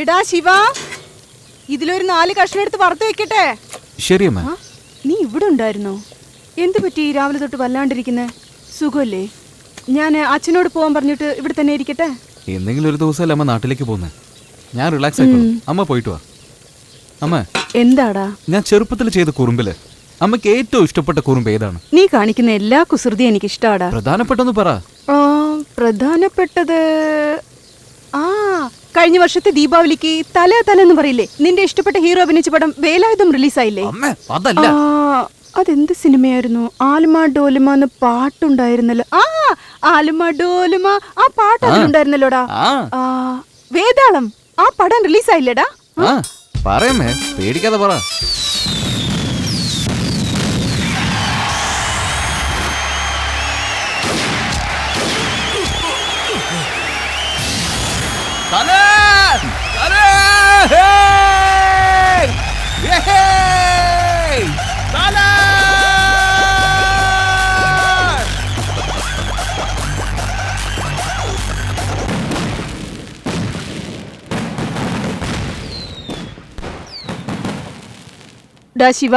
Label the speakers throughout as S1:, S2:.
S1: എടാ ശിവ, ഇതിലൊരു 4 കഷ്ണം എടുത്ത് വറുത്ത് വെക്കട്ടെ.
S2: ശരിയമ്മ.
S1: നീ ഇവിടെ ഉണ്ടായിരുന്നോ? എന്ത് പറ്റി രാവിലെ തൊട്ട് വല്ലാണ്ടിരിക്കുന്നേ? സുഖല്ലേ? ഞാൻ അച്ഛനോട് പോവാൻ പറഞ്ഞിട്ട് ഇവിടെ തന്നെ ഇരിക്കട്ടെ.
S2: എന്തെങ്കിലും ഒരു ദിവസമല്ല അമ്മ നാട്ടിലേക്ക് പോകുന്നത്. ഞാൻ റിലാക്സ് ആയിക്കോളാം. അമ്മ പോയിട്ട് വാ. അമ്മ,
S1: എന്താടാ?
S2: ഞാൻ ചെറുപ്പത്തിൽ ചെയ്ത കുറുമ്പില് അമ്മക്ക് ഏറ്റവും ഇഷ്ടപ്പെട്ട കുറുമ്പ് ഏതാണ്?
S1: നീ കാണിക്കുന്ന എല്ലാ കുസൃതിയും എനിക്ക് ഇഷ്ടാടാ.
S2: പ്രധാനപ്പെട്ടൊന്ന് പറ.
S1: പ്രധാനപ്പെട്ടത് കഴിഞ്ഞ വർഷത്തെ ദീപാവലിക്ക് തലെന്ന് പറയില്ലേ, നിന്റെ ഇഷ്ടപ്പെട്ട ഹീറോ അഭിനയിച്ച പടം വേലായുധം റിലീസായില്ലേ? അതെന്ത് സിനിമയായിരുന്നു? ആലുമ ഡോലുമ എന്ന് പാട്ടുണ്ടായിരുന്നല്ലോ. ആലുമ ഡോലുമ, ആ പാട്ട് അതിലുണ്ടായിരുന്നല്ലോടാ. വേതാളം, ആ പടം റിലീസായില്ലേടാ?
S2: പറയമ്മേ, പേടിക്കാതെ പറ.
S1: ശിവ,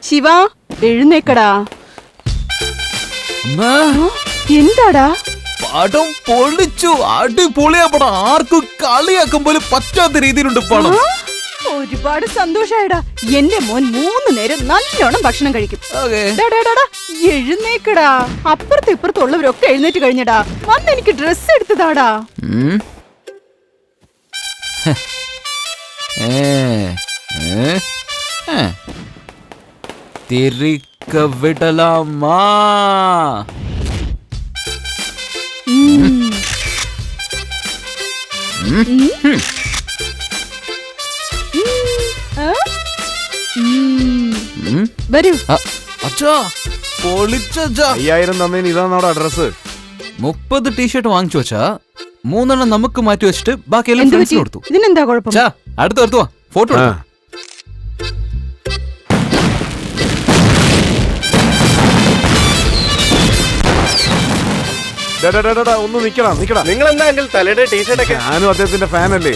S1: ശിവ, എഴുന്നേക്കടാ. എന്താടാ?
S2: പടം പൊളിച്ചു. അടിപൊളിയാ പടം. ആർക്കും കളിയാക്കും പോലും പറ്റാത്ത രീതിയിലുണ്ട് പടം.
S1: ഒരുപാട് സന്തോഷായടാ. എന്റെ മോൻ 3 നേരം നല്ലോണം ഭക്ഷണം കഴിക്കും. എഴുന്നേക്കടാ. അപ്പുറത്ത് ഇപ്പുറത്തുള്ളവരൊക്കെ എഴുന്നേറ്റ് കഴിഞ്ഞടാ. വന്ന് എനിക്ക് ഡ്രസ് എടുത്തതാടാ.
S2: തിരിക്ക വിടലാമാ.
S1: വരൂ.
S2: അച്ഛാ, പൊളിച്ചാ.
S3: 5000 തന്നേന് ഇതാണ് അവിടെ അഡ്രസ്.
S2: 30 ടീഷർട്ട് വാങ്ങിച്ചു വെച്ചാ 3 നമുക്ക് മാറ്റി വെച്ചിട്ട് ബാക്കി എല്ലാം ഫ്രണ്ട്സിന് കൊടുത്തു.
S1: ഇതിനെന്താ കുഴപ്പം?
S2: അടുത്ത് വാ, ഫോട്ടോ എടുത്തു.
S3: ഒന്ന് നിക്കടാ.
S4: നിങ്ങൾ എന്താ അങ്കിൾ തലയുടെ ടീഷർട്ട് ഒക്കെ?
S3: ഞാനും അദ്ദേഹത്തിന്റെ ഫാൻ അല്ലേ.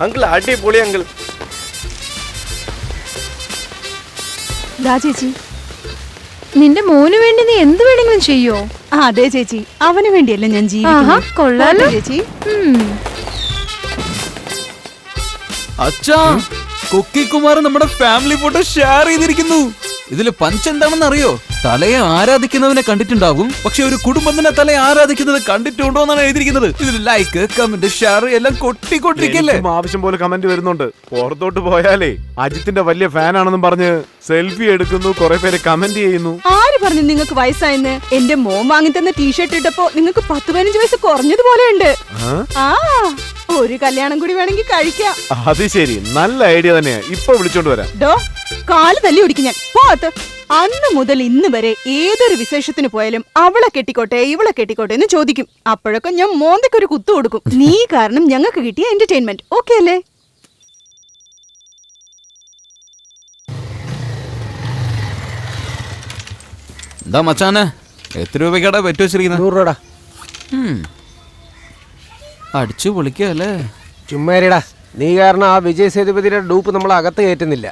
S4: അങ്കിൾ അടിപൊളി അങ്കിൾ.
S1: ചേച്ചി,
S5: നിന്റെ മോന് വേണ്ടി നീ എന്ത് വേണമെങ്കിലും ചെയ്യോ?
S1: അതെ ചേച്ചി, അവന് വേണ്ടിയല്ലേ ഞാൻ ജീവിക്കുന്നത്.
S5: കൊള്ളാലോ
S1: ചേച്ചി.
S2: അച്ഛാ, കുക്കി കുമാർ നമ്മുടെ ഫാമിലി ഫോട്ടോ ഷെയർ ചെയ്തിരിക്കുന്നു. ഇതില് പഞ്ച് എന്താണെന്ന് അറിയോ? തലയെ ആരാധിക്കുന്നവനെ കണ്ടിട്ടുണ്ടാകും, പക്ഷെ ഒരു കുടുംബം തന്നെ തലയെ ആരാധിക്കുന്നത് കണ്ടിട്ടുണ്ടോ എന്നാണ് എഴുതിയിരിക്കുന്നത്. ഇതിൽ ലൈക്ക്, കമന്റ്, ഷെയർ എല്ലാം കൊട്ടിക്കൊണ്ടിരിക്കല്ലേ.
S3: ആവശ്യം പോലെ കമന്റ് വരുന്നുണ്ട്. പുറത്തോട്ട് പോയാലേ അജിത്തിന്റെ വലിയ ഫാൻ ആണെന്നും പറഞ്ഞ് സെൽഫി എടുക്കുന്നു. കുറെ പേര് കമന്റ് ചെയ്യുന്നു.
S1: ആര് പറഞ്ഞു നിങ്ങൾക്ക് വയസ്സായെന്ന്? എന്റെ മോൻ വാങ്ങി തന്ന ടീഷർട്ട് ഇട്ടപ്പോ നിങ്ങൾക്ക് 10-15 വയസ്സ് കുറഞ്ഞതുപോലെ ഉണ്ട്. ഒരു കല്യാണം കൂടി വേണമെങ്കിൽ കഴിക്കാം.
S3: അത് ശരി, നല്ല ഐഡിയ തന്നെയാ. ഇപ്പൊ വിളിച്ചോണ്ട് വരാം.
S1: കാല് തല്ലി ഓടിക്കും ഞാൻ. പോത്ത്. അന്ന് മുതൽ ഇന്ന് വരെ ഏതൊരു വിശേഷത്തിന് പോയാലും അവളെ കെട്ടിക്കോട്ടെ ഇവളെ കെട്ടിക്കോട്ടെ എന്ന് ചോദിക്കും. അപ്പോഴൊക്കെ ഞാൻ മോന്തയ്ക്കൊരു കുത്തു കൊടുക്കും. നീ കാരണം ഞങ്ങൾക്ക് കിട്ടിയ എന്റർടൈൻമെന്റ്. ഓക്കെ അല്ലേ?
S2: എന്താ മച്ചാനെ, എത്ര രൂപയ്ക്കാടാ പറ്റു വെച്ചിരിക്കുന്നത്?
S4: 100 രൂപ.
S2: അടിച്ചു പൊളിക്കല്ലേ.
S4: ചുമ്മാരിടാ, നീ കാരണം ആ വിജയ് സേതുപതിയുടെ ഡൂപ്പ് നമ്മൾ അകത്ത് കയറ്റുന്നില്ല.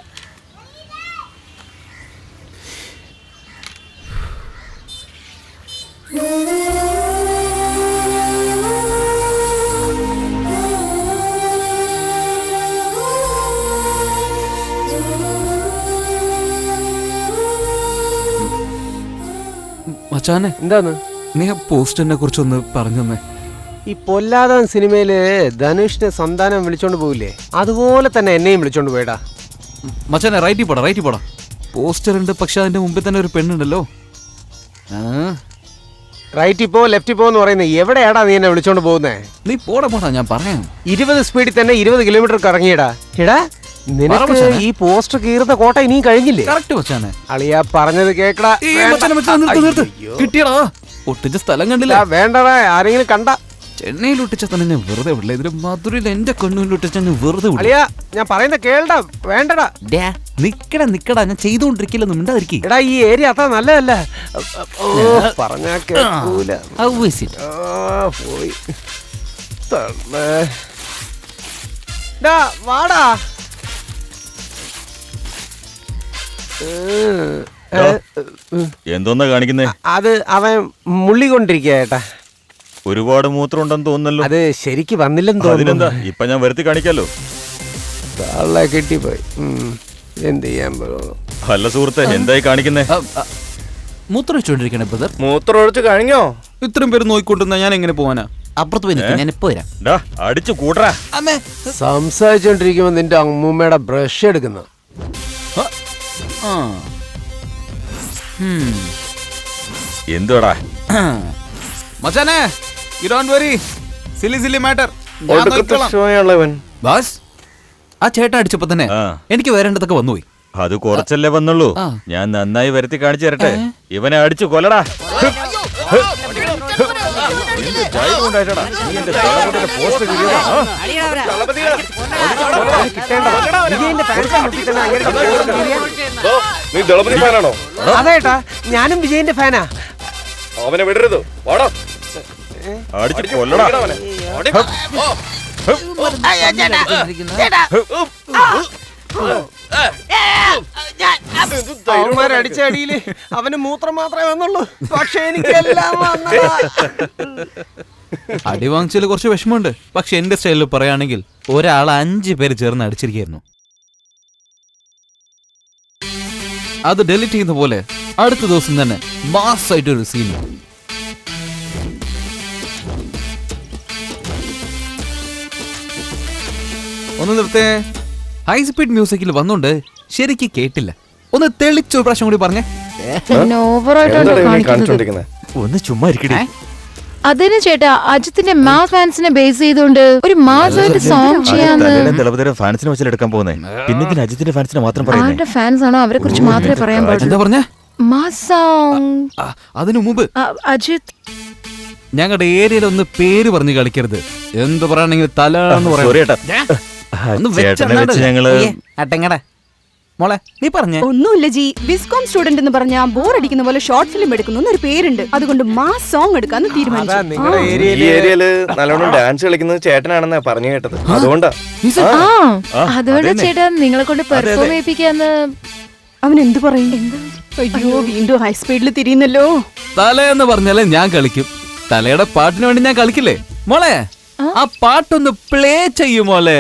S2: മച്ചാനെ,
S4: എന്താന്ന്
S2: നീ ആ പോസ്റ്ററിനെ കുറിച്ചൊന്ന് പറഞ്ഞു തന്നെ.
S4: ഈ പൊല്ലാതൻ സിനിമയില് ധനുഷിനെ സന്താനം വിളിച്ചോണ്ട് പോയില്ലേ, അതുപോലെ തന്നെ എന്നെയും വിളിച്ചോണ്ട് പോയടാ.
S2: മച്ചാനെ, റൈറ്റിൽ പോടാ. പോസ്റ്റർ ഉണ്ട്, പക്ഷെ അതിന്റെ മുമ്പിൽ തന്നെ ഒരു പെണ്ണുണ്ടല്ലോ.
S4: റൈറ്റിൽ പോ ലെഫ്റ്റിൽ പോ എന്ന് പറയുന്നത് എവിടെയാടാ നീ എന്നെ വിളിച്ചോണ്ട് പോകുന്നേ?
S2: നീ പോടാ, ഞാൻ പറയാം.
S4: 20 സ്പീഡിൽ തന്നെ 20 കിലോമീറ്റർ കറങ്ങിയടാ. എടാ, നിനക്ക് ഈ പോസ്റ്റർ കീറുന്ന കോട്ട ഇനിയും കഴിഞ്ഞില്ലേ?
S2: കറക്റ്റ് മച്ചാനെ.
S4: അളിയാ പറഞ്ഞത് കേക്കടാ.
S2: കിട്ടിയടാ, ഒട്ടിച്ച സ്ഥലം കണ്ടില്ല.
S4: വേണ്ടടാ, ആരെങ്കിലും കണ്ട.
S2: ചെന്നൈയിൽ ഒട്ടിച്ച തന്നെ ഞാൻ വെറുതെ വിടില്ല. ഇതിന് മധുരയിൽ എന്റെ കണ്ണൂരിൽ ഒട്ടിച്ച ഞാൻ വെറുതെ വിടില്ല.
S4: അളിയാ, ഞാൻ പറയുന്ന കേൾടാ. വേണ്ടടാ.
S2: നിക്കടാ, ഞാൻ ചെയ്തോണ്ടിരിക്കില്ലെന്ന് മിണ്ടാതിരിക്കും.
S4: എടാ, ഈ ഏരിയ അത്ര നല്ലതല്ല. പറഞ്ഞാ കേൾക്കൂല.
S2: പോയി.
S4: വാടാ.
S6: എന്തോന്നാ കാണിക്കുന്നേ?
S4: അത് അവൻ മുള്ളിക്കൊണ്ടിരിക്കുക ചേട്ടാ.
S6: ഒരുപാട് മൂത്രം ഉണ്ടെന്ന് തോന്നുന്നല്ലോ.
S4: അത് ശരിക്ക് വന്നില്ലെന്ന്
S6: അതിനെന്താ,
S4: തോന്നുന്നു.
S6: ഇപ്പൊ ഞാൻ വരുത്തി കാണിക്കാലോ.
S4: തള്ള കെട്ടിപ്പോയി. എന്ത് ചെയ്യാൻ പോകുന്നു?
S6: അല്ല സുഹൃത്തെ, എന്തായി കാണിക്കുന്നേ?
S2: മൂത്രം വെച്ചോണ്ടിരിക്കണേ ബ്രദർ.
S3: മൂത്രം ഒഴിച്ച് കഴിഞ്ഞോ?
S2: ഇത്രയും പേര് നോയിക്കൊണ്ടിരുന്ന ഞാൻ എങ്ങനെ പോവാനാ? അപ്പുറത്ത് പോയി നിൽക്കാം, ഞാൻ ഇപ്പൊ വരാം.
S6: ഡാ, അടിച്ചു കൂട്ടറാ.
S2: അമ്മേ.
S4: സംസാരിച്ചോണ്ടിരിക്കുമ്പോ നിന്റെ അമ്മൂമ്മയുടെ ബ്രഷ് എടുക്കുന്നു.
S2: ആ.
S6: എന്തുവാടാ?
S2: മച്ചാനെ, you don't worry. Silly matter. Boss, ആ ചേട്ടൻ അടിച്ചപ്പോ തന്നെ
S6: ആ.
S2: എനിക്ക് വരേണ്ടതൊക്കെ വന്നുപോയി.
S6: അത് കുറച്ചല്ലേ വന്നുള്ളൂ.
S2: ആ.
S6: ഞാൻ നന്നായി വരുത്തി കാണിച്ചു തരട്ടെ. ഇവനെ അടിച്ചു കൊല്ലടാ.
S3: നീ ദളപതി ഫാനാണോ?
S4: അതേട്ടാ, ഞാനും വിജയന്റെ ഫാനാ.
S3: അവനെ വിടരുത്. വാടാ.
S6: അടിച്ചു കൊല്ലടാ.
S4: അവന്മാരടിച്ച അടിയില് അവന് മൂത്രം മാത്രമേ വന്നുള്ളൂ. പക്ഷെ എനിക്കെല്ലാം വന്നതാ.
S2: അടി വാങ്ങിച്ചതിൽ കുറച്ച് വിഷമമുണ്ട്. പക്ഷെ എന്റെ സ്റ്റൈലിൽ പറയുകയാണെങ്കിൽ ഒരാൾ 5 പേര് ചേർന്ന് അടിച്ചിരിക്കുന്നു. അത് ഡെലിറ്റ് ചെയ്യുന്ന പോലെ അടുത്ത ദിവസം തന്നെ മാസായിട്ടൊരു സീൻ. ഒന്ന് നിർത്തേ. ഹൈ സ്പീഡ് മ്യൂസിക്കിൽ വന്നോണ്ട് ശരിക്ക് കേട്ടില്ല. ഒന്ന് തെളിച്ചൊരു പ്രാവശ്യം കൂടി പറഞ്ഞേ.
S6: ഒന്ന് ചുമ്മാ ഇരിക്കട്ടെ.
S5: അതിന് ചേട്ടാ, അജിത്തിന്റെ മാസ് ഫാൻസിനെ ബേസ് ചെയ്തുകൊണ്ട് ഒരു മാസായിട്ട് സോങ് ചെയ്യാന്ന്.
S6: ഫാൻസിനെ വെച്ചാൽ എടുക്കാൻ പോകുന്നേ. പിന്നെ അജിത്തിന്റെ ഫാൻസിനെ മാത്രം പറയുന്നേ.
S5: ആരുടെ ഫാൻസ് ആണോ അവരെ കുറിച്ച് മാത്രമേ പറയാൻ
S2: എന്താ
S5: പാടുള്ളൂ.
S2: പറഞ്ഞേ?
S5: Mass song.
S2: അതിനു മുമ്പ്
S5: അജിത്,
S2: ഞങ്ങളുടെ ഏരിയയിൽ ഒന്ന് പേര് പറഞ്ഞു കളിക്കരുത്. എന്ത് പറയണെങ്കിൽ തല എന്ന്
S6: സോറി ഏട്ടാ.
S2: ഒന്ന്
S6: ചേട്ടനെ വെച്ച് ഞങ്ങള്
S2: അട്ടങ്ങടെ മോളെ നീ പറഞ്ഞേ.
S1: ഒന്നുമില്ല ജി, വിസ്കോം സ്റ്റുഡന്റ് എന്ന് പറഞ്ഞാ ബോർ അടിക്കുന്ന പോലെ ഷോർട്ട് ഫിലിം എടുക്കുന്നു ഒരു പേരുണ്ട്. അതുകൊണ്ട് മാസ് സോങ് എടുക്കാന്ന്
S4: അതാ
S1: തീരുമാനിച്ചു.
S4: നിങ്ങളുടെ
S3: ഈ
S4: ഏരിയയില്
S3: ഏരിയയില് നല്ലോണം ഡാൻസ് കളിക്കുന്നത് ചേട്ടനാണെന്നാ പറഞ്ഞു കേട്ടത്. അതുകൊണ്ടാ.
S5: അതുകൊണ്ട് ചേട്ടാ നിങ്ങളെ കൊണ്ട് പെർഫോം ചെയ്യിപ്പിക്കാന്ന്.
S1: അവൻ എന്ത് പറയും? അയ്യോ, വീണ്ടും ഹൈ സ്പീഡിൽ തിരിയുന്നല്ലോ.
S2: തല എന്ന് പറഞ്ഞാലേ ഞാൻ കളിക്കും. തലയുടെ പാട്ടിന് വേണ്ടി ഞാൻ കളിക്കില്ലേ മോളെ? ആ പാട്ടൊന്ന് പ്ലേ ചെയ്യും മോളെ.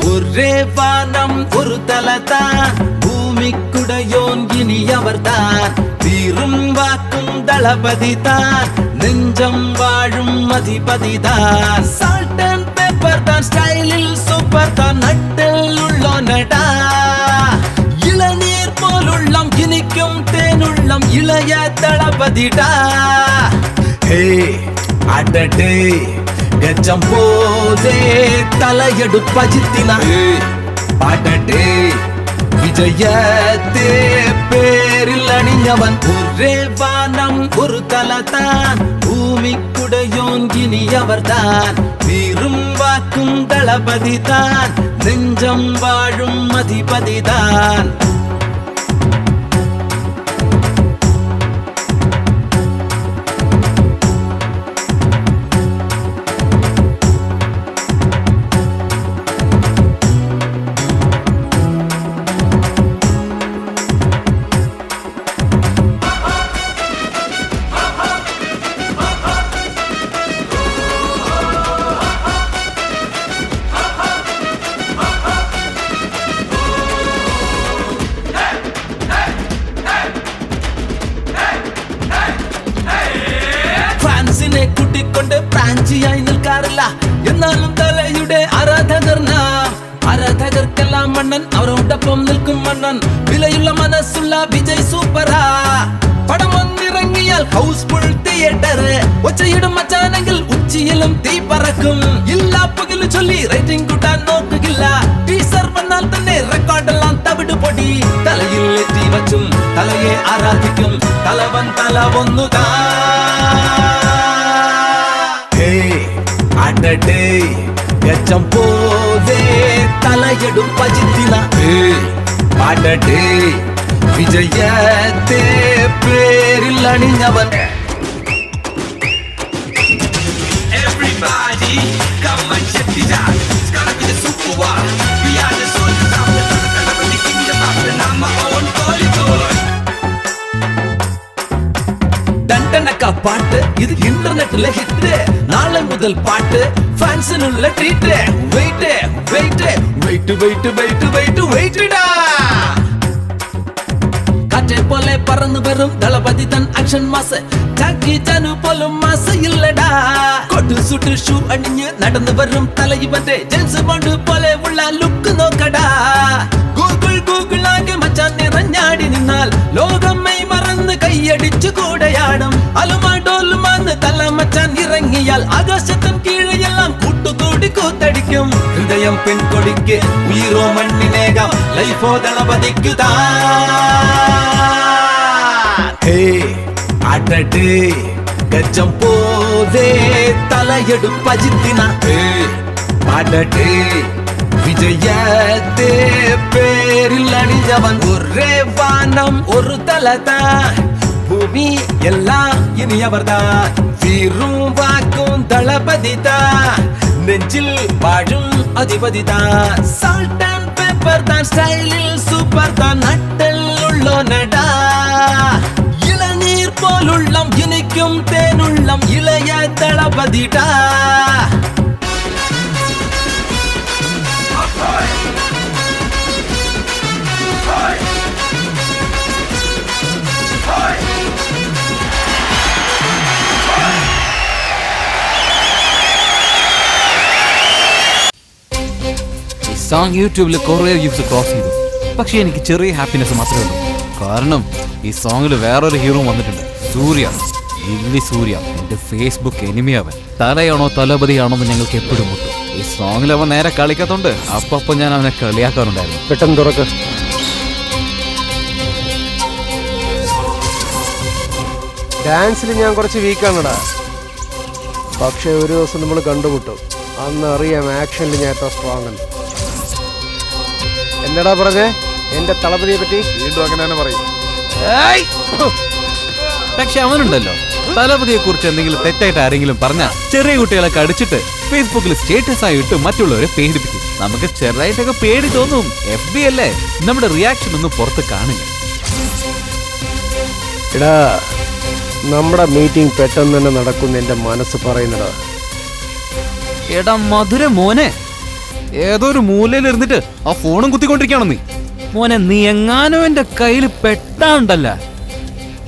S7: ஒரே வானம் ஒரு தலதான், பூமிக்குடையோன் இனி அவர்தான், தீரும் வாக்கும் தளபதி தான், நெஞ்சம் வாழும் அதிபதி தான், சால்ட் அண்ட் பேப்பர் தான், ஸ்டைலில் சூப்பர் தான், நட்டில் உள்ளோனடா, இளநீர் போல் உள்ளம் இனிக்கும் தேனுள்ளம் இளைய தளபதிடா. ஹே அடடே ഗജം പോലെ തലയെടുപ്പജിത്തിന പാടട്ടെ വിജയത്തെ പേരിൽ അണിഞ്ഞവൻ. ഒരേ വാനം ഒരു തലതാൻ, ഭൂമിക്കുടയോൻ ഇനി അവർതാൻ, വീറും വാക്കും ദളപതി താൻ, നെഞ്ചം വാഴും അധിപതി താൻ. കൂട്ടിക്കൊണ്ട് പ്രാഞ്ചിയായി നിൽക്കാറില്ല, എന്നാലും തലയുടെ ആരാധകർ നാം. ആരാധകർക്കെല്ലാം മണ്ണൻ, അവരോടൊപ്പം നിൽക്കും മണ്ണൻ, വിലയുള്ള മനസ്സുള്ള വിജയ് സൂപ്പറാ. പടം വന്നിറങ്ങിയാൽ ഹൗസ്ഫുൾ തിയേറ്റർ, ഒച്ചയിടും മച്ചാനെങ്കിൽ ഉച്ചിയിലും തീ പറക്കും. ഇല്ലാ പകല് ചൊല്ലി റേറ്റിംഗ് കൂട്ടാൻ നോക്കുകയില്ല, ടീസർ വന്നാൽ തന്നെ റെക്കോർഡെല്ലാം തവിട് പൊടി. തലയിൽ എത്തി വച്ചും തലയെ ആരാധിക്കും തലവൻ തല ഒന്നുതാ അടടേ ഗജം പോലെ തലയെടും പജിത്തിന പാടടേ വിജയത്തെ പേരിൽ അണിഞ്ഞവൻ Everybody, come and check it out. It's gonna be the super war. We are the soldiers of the the kingdom of the number one Bollywood. டண்டனக்கா பாட்டு இது இன்டர்நெட்ல ஹிட் நாளை முதல் பாட்டு ஃபேன்ஸினுள்ள treat wait wait wait wait wait wait வெயிட்டடா காற்றை போல பறந்து வரும் தளபதி தன் ஆக்ஷன் மாச ஜாக்கி ஜானு போலும் மாச இல்லடா கொட்டு சுட்டு ஷூ அணிஞ்சு நடந்து வரும் தலைவரே ஜேம்ஸ் பாண்ட் போல உள்ள லுக் നോക്കടാ ഗൂഗിൾ ഗൂഗിൾ ആകെ മച്ചാൻ നിറഞ്ഞാടി നിന്നാൽ ലോകമ്മை മറന്ന് കൈയടിച്ചു കൂടെയാടും അലുമാഡോലുമാന്ന് തല മച്ചാൻ ഇറങ്ങിയാൽ ആകാശത്തിൻ കീഴെല്ലാം കൂട്ടുകൂടി കൂത്തടിക്കും ഹൃദയം പെൺകൊടിക്ക് ഉയരോ മണ്ണിനേകം ലൈഫോ ദളപതിക്കുതാ അടടേ ഗജം പോലെ തലയെടും പജിത്തിന പാടടേ വിജയത്തെ പേരിൽ അണിഞ്ഞവൻ ഒരേ വാനം ഒരു തലതാൻ ഭൂമി എല്ലാം ഇനി അവർതാൻ വീറും വാക്കും ദളപതിതാൻ നെഞ്ചിൽ വാഴും അധിപതിതാൻ സാൾട്ട് ആൻഡ് പെപ്പർ താൻ സ്റ്റൈലിൽ സൂപ്പർ താൻ നട്ടലുള്ളോനടാ ഇളനീർ പോലുള്ളം ഇനിക്കും തേനുള്ളം ഇളയ ദളപതിടാ
S2: സോങ് യൂട്യൂബിൽ കുറേ വ്യൂസ് ക്രോസ് ചെയ്തു. പക്ഷെ എനിക്ക് ചെറിയ ഹാപ്പിനെസ് മാത്രമേ ഉള്ളൂ. കാരണം ഈ സോങ്ങിൽ വേറൊരു ഹീറോ വന്നിട്ടുണ്ട്, സൂര്യ. ഇല്ലി സൂര്യ എന്റെ ഫേസ്ബുക്ക് എനിമിയവൻ. തലയാണോ തലപതിയാണോ എന്ന് ഞങ്ങൾക്ക് എപ്പോഴും മുട്ടും. ഈ സോങ്ങിൽ അവൻ നേരെ കളിക്കാത്തോണ്ട് അപ്പൊ ഞാൻ അവനെ കളിയാക്കാറുണ്ടായിരുന്നു.
S4: പെട്ടെന്ന് തുറക്ക്. ഡാൻസിൽ ഞാൻ കുറച്ച് വീക്കാണടാ. പക്ഷെ ഒരു ദിവസം നമ്മൾ കണ്ടുമുട്ടും, അന്ന് അറിയാം ആക്ഷനിൽ ഞാൻ എത്ര സ്ട്രോങ് ആണ്. എന്നടാ പറഞ്ഞേ എന്റെ തളപതിയെ പറ്റി?
S3: വീണ്ടും അങ്ങനെ തന്നെ പറയും.
S2: പക്ഷെ അവനുണ്ടല്ലോ, തലപതിയെ കുറിച്ച് എന്തെങ്കിലും തെറ്റായിട്ട് ആരെങ്കിലും പറഞ്ഞാൽ ചെറിയ കുട്ടികളൊക്കെ അടിച്ചിട്ട് ഫേസ്ബുക്കിൽ സ്റ്റേറ്റസ് ആയി ഇട്ട് മറ്റുള്ളവരെ പേടിപ്പിക്കും. നമുക്ക് ചെറുതായിട്ടൊക്കെ പേടി തോന്നും. FB അല്ലേ, നമ്മുടെ റിയാക്ഷൻ ഒന്നും പുറത്ത് കാണില്ല.
S4: എടാ, നമ്മുടെ മീറ്റിംഗ് പെട്ടെന്ന് തന്നെ നടക്കുന്ന എന്റെ മനസ്സ് പറയുന്നടാ.
S2: എടാ മധുര മോനെ, ഏതോ ഒരു മൂലയിൽ ഇരുന്നിട്ട് ആ ഫോണും കുത്തിക്കൊണ്ടിരിക്കുകയാണോ നീ? മോനെ, നീ എങ്ങാനോ എന്റെ കയ്യിൽ പെട്ടാണ്ടല്ല,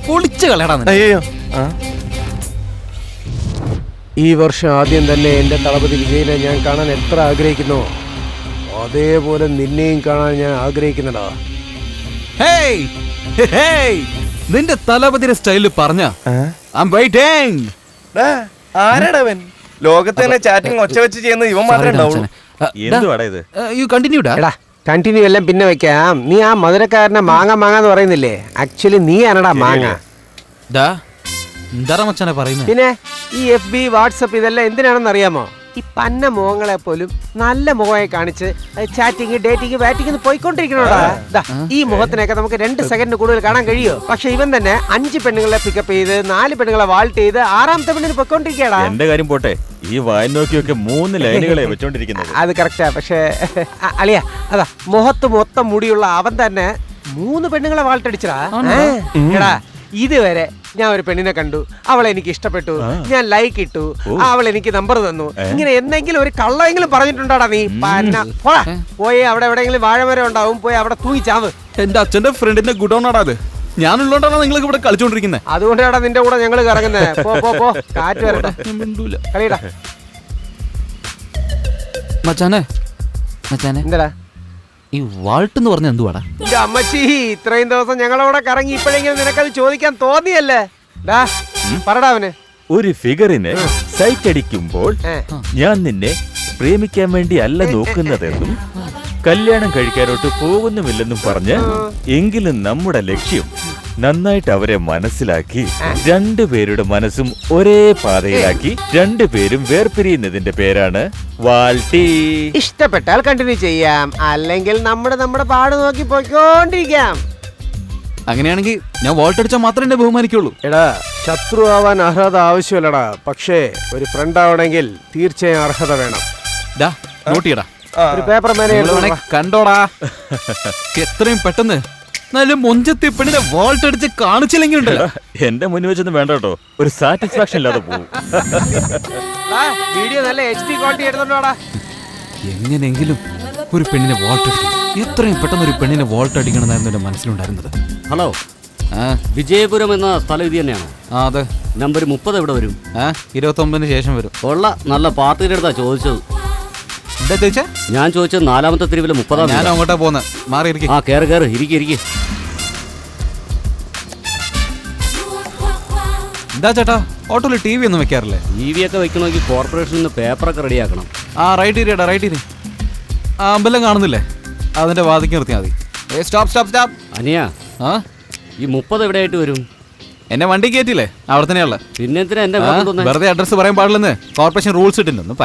S2: പൊളിച്ചു കളയടാ നിന്നെ.
S6: അയ്യോ
S4: ഈ വർഷം ആദ്യം തന്നെ എന്റെ തളപതി വിജയനെ ഞാൻ കാണാൻ എത്ര ആഗ്രഹിക്കുന്നോ അതേപോലെ നിന്നെയും കാണാൻ ഞാൻ ആഗ്രഹിക്കുന്നടാ.
S2: ഹേയ് ഹേയ്, നിന്റെ തലപതിയുടെ സ്റ്റൈലിൽ പറഞ്ഞ
S8: ആരാടവൻ? ലോകത്ത് തന്നെ ചാറ്റിംഗ് ഒച്ച വെച്ച് ചെയ്യുന്ന ഇവൻ മാത്രമേ ഉണ്ടാവുള്ളൂ.
S6: എന്തുവാടാ ഇത്?
S2: യു കണ്ടിന്യൂ ഡാ.
S4: എടാ, കണ്ടിന്യൂ എല്ലാം പിന്നെ വെക്കാം. നീ ആ മധുരക്കാരനെ മാങ്ങ മാങ്ങ എന്ന് പറയുന്നില്ലേ, ആക്ച്വലി നീ ആണടാ മാങ്ങ.
S2: എന്താ മച്ചാനെ പറയുന്നത്?
S4: പിന്നെ ഈ FB വാട്സപ്പ് ഇതെല്ലാം എന്തിനാണെന്ന് അറിയാമോ? ഈ പന്ന മുഖങ്ങളെ പോലും നല്ല മുഖമായി കാണിച്ച് ചാറ്റിങ് ഡേറ്റിങ് ബാറ്റിങ് പോയിക്കൊണ്ടിരിക്കണോടാ. ഈ മുഖത്തിനൊക്കെ നമുക്ക് 2 സെക്കൻഡ് കൂടുതൽ കാണാൻ കഴിയോ? പക്ഷെ ഇവൻ തന്നെ 5 പെണ്ണുങ്ങളെ പിക്കപ്പ് ചെയ്ത് 4 പെണ്ണുങ്ങളെ വാൾട്ട് ചെയ്ത് 6ാമത്തെ പെണ്ണിന് പൊയ്ക്കൊണ്ടിരിക്കടാ.
S6: എന്റെ കാര്യം പോട്ടെ, ഈ വായി നോക്കിയൊക്കെ 3 ലൈനുകളെ വെച്ചോണ്ടിരിക്കുന്നത്.
S4: അത് കറക്റ്റാ. പക്ഷേ അളിയ അതാ മുഖത്ത് മൊത്തം മുടിയുള്ള അവൻ തന്നെ 3 പെണ്ണുങ്ങളെ വാൾട്ടടിച്ചടാ. എടാ, ഇതുവരെ ഞാൻ ഒരു പെണ്ണിനെ കണ്ടു, അവളെ എനിക്ക് ഇഷ്ടപ്പെട്ടു, ഞാൻ ലൈക്ക് ഇട്ടു, അവൾ എനിക്ക് നമ്പർ തന്നു, ഇങ്ങനെ എന്തെങ്കിലും ഒരു കള്ളെങ്കിലും പറഞ്ഞിട്ടുണ്ടാടാ നീ? പോയി അവിടെ എവിടെയെങ്കിലും വാഴമരം ഉണ്ടാവും, പോയി അവിടെ തൂങ്ങിച്ചാവ്.
S2: എന്റെ അച്ഛന്റെ ഫ്രണ്ടിന്റെ ഗുഡൌണാടാ അത്. ഞാനുള്ളോണ്ടാണ് നിങ്ങൾക്ക് ഇവിടെ കളിച്ചോണ്ടിരിക്കുന്നത്.
S4: അതുകൊണ്ടാണ് നിന്റെ കൂടെ ഞങ്ങൾ കറങ്ങുന്നത്. പോ കാറ്റ് വരട്ടെ, കളിയടാ.
S2: മച്ചാനെ മച്ചാനെ,
S4: എന്താടാ
S2: ഈ വാൾട്ട് എന്ന് പറഞ്ഞ എന്തുവാടാ?
S4: അമ്മച്ചി, ഇത്രയും ദിവസം ഞങ്ങളവിടെ കറങ്ങി ഇപ്പോഴെങ്കിലും നിനക്കത് ചോദിക്കാൻ തോന്നിയല്ലേ? പറടാ അവന്.
S6: ഒരു ഫിഗറിന് സൈറ്റ് അടിക്കുമ്പോൾ ഞാൻ നിന്നെ പ്രേമിക്കാൻ വേണ്ടി അല്ല നോക്കുന്നതെന്നും കല്യാണം കഴിക്കാനോട്ട് പോകുന്നുമില്ലെന്നും പറഞ്ഞ് എങ്കിലും നമ്മുടെ ലക്ഷ്യം നന്നായിട്ട് അവരെ മനസ്സിലാക്കി രണ്ടുപേരുടെ മനസ്സും ഒരേ പാതയിലാക്കി രണ്ടുപേരും വേർപിരിയുന്നതിന്റെ പേരാണ് വാൾട്ടി.
S4: ഇഷ്ടപ്പെട്ടാൽ കണ്ടിന്യൂ ചെയ്യാം, അല്ലെങ്കിൽ നമ്മുടെ പാട് നോക്കി പോയിക്കൊണ്ടിരിക്കാം.
S2: അങ്ങനെയാണെങ്കിൽ ഞാൻ വോൾട്ട് അടിച്ചാൽ മാത്രമേ എന്നെ ബഹുമാനിക്കുള്ളൂ.
S4: എടാ, ശത്രു ആവാൻ അർഹത ആവശ്യമില്ലടാ, പക്ഷേ ഒരു ഫ്രണ്ട് ആവണമെങ്കിൽ തീർച്ചയായും അർഹത വേണം.
S2: നോട്ട് ചെയ്യടാ,
S4: ഒരു പേപ്പർ മേലെ
S2: കണ്ടോടാ. എത്രയും പെട്ടെന്ന് നല്ല മൊഞ്ചത്തി പെണ്ണിനെ വോൾട്ട് അടിച്ച് കാണിച്ചില്ലെങ്കിൽ ഉണ്ടല്ലോ.
S6: എന്റെ മുന്നിൽ വെച്ചൊന്നും വേണ്ട കേട്ടോ, ഒരു സാറ്റിസ്ഫാക്ഷൻ ഇല്ലാതെ പോകും.
S4: വീഡിയോ നല്ല HD ക്വാളിറ്റി എടുത്തോണ്ടാ.
S2: എങ്ങനെയെങ്കിലും ഒരു പെണ്ണിനെ വോൾട്ട് അടിക്കണം, എത്രയും പെട്ടെന്ന് ഒരു പെണ്ണിനെ വോൾട്ട് അടിക്കണം എന്നായിരുന്നു എന്റെ മനസ്സിലുണ്ടായിരുന്നത്.
S9: ഹലോ, വിജയപുരം എന്ന സ്ഥലം ഇത് തന്നെയാണോ?
S2: അതെ.
S9: നമ്പർ 30 എവിടെ വരും?
S2: 29 ശേഷം വരും.
S9: ഉള്ള നല്ല പാർട്ടിയുടെ അടുത്താ ചോദിച്ചത്.
S2: എന്താ ചോദിച്ചാ?
S9: ഞാൻ ചോദിച്ചത് 4ാമത്തെ തെരുവിലെ 30.
S2: ഞാൻ അങ്ങോട്ടാ പോന്നെ, മാറിയിരിക്കും.
S9: കേറ് ഇരിക്കെ.
S2: എന്താ ചേട്ടാ, ഓട്ടോയിൽ TV ഒന്നും വെക്കാറില്ലേ?
S9: TV ഒക്കെ വെക്കണമെങ്കിൽ കോർപ്പറേഷനിൽ നിന്ന് പേപ്പറൊക്കെ റെഡിയാക്കണം.
S2: റൈറ്റ് ഇരിയടാ, റൈറ്റ് ഇരി. അമ്പലം കാണുന്നില്ലേ, അതിന്റെ വാതിക്ക് നിർത്തിയാൽ മതി. സ്റ്റോപ്പ്.
S9: അനിയ, ഈ 30 എവിടെയായിട്ട് വരും?
S2: എന്നെ വണ്ടി കയറ്റില്ലേ, അവിടെ തന്നെയുള്ള.
S9: പിന്നെ എന്തിനാ എന്നെ
S2: വെറുതെ അഡ്രസ് പറയാൻ പാടില്ലെന്ന് കോർപ്പറേഷൻ റൂൾസ് ഇട്ടിട്ടുണ്ട്.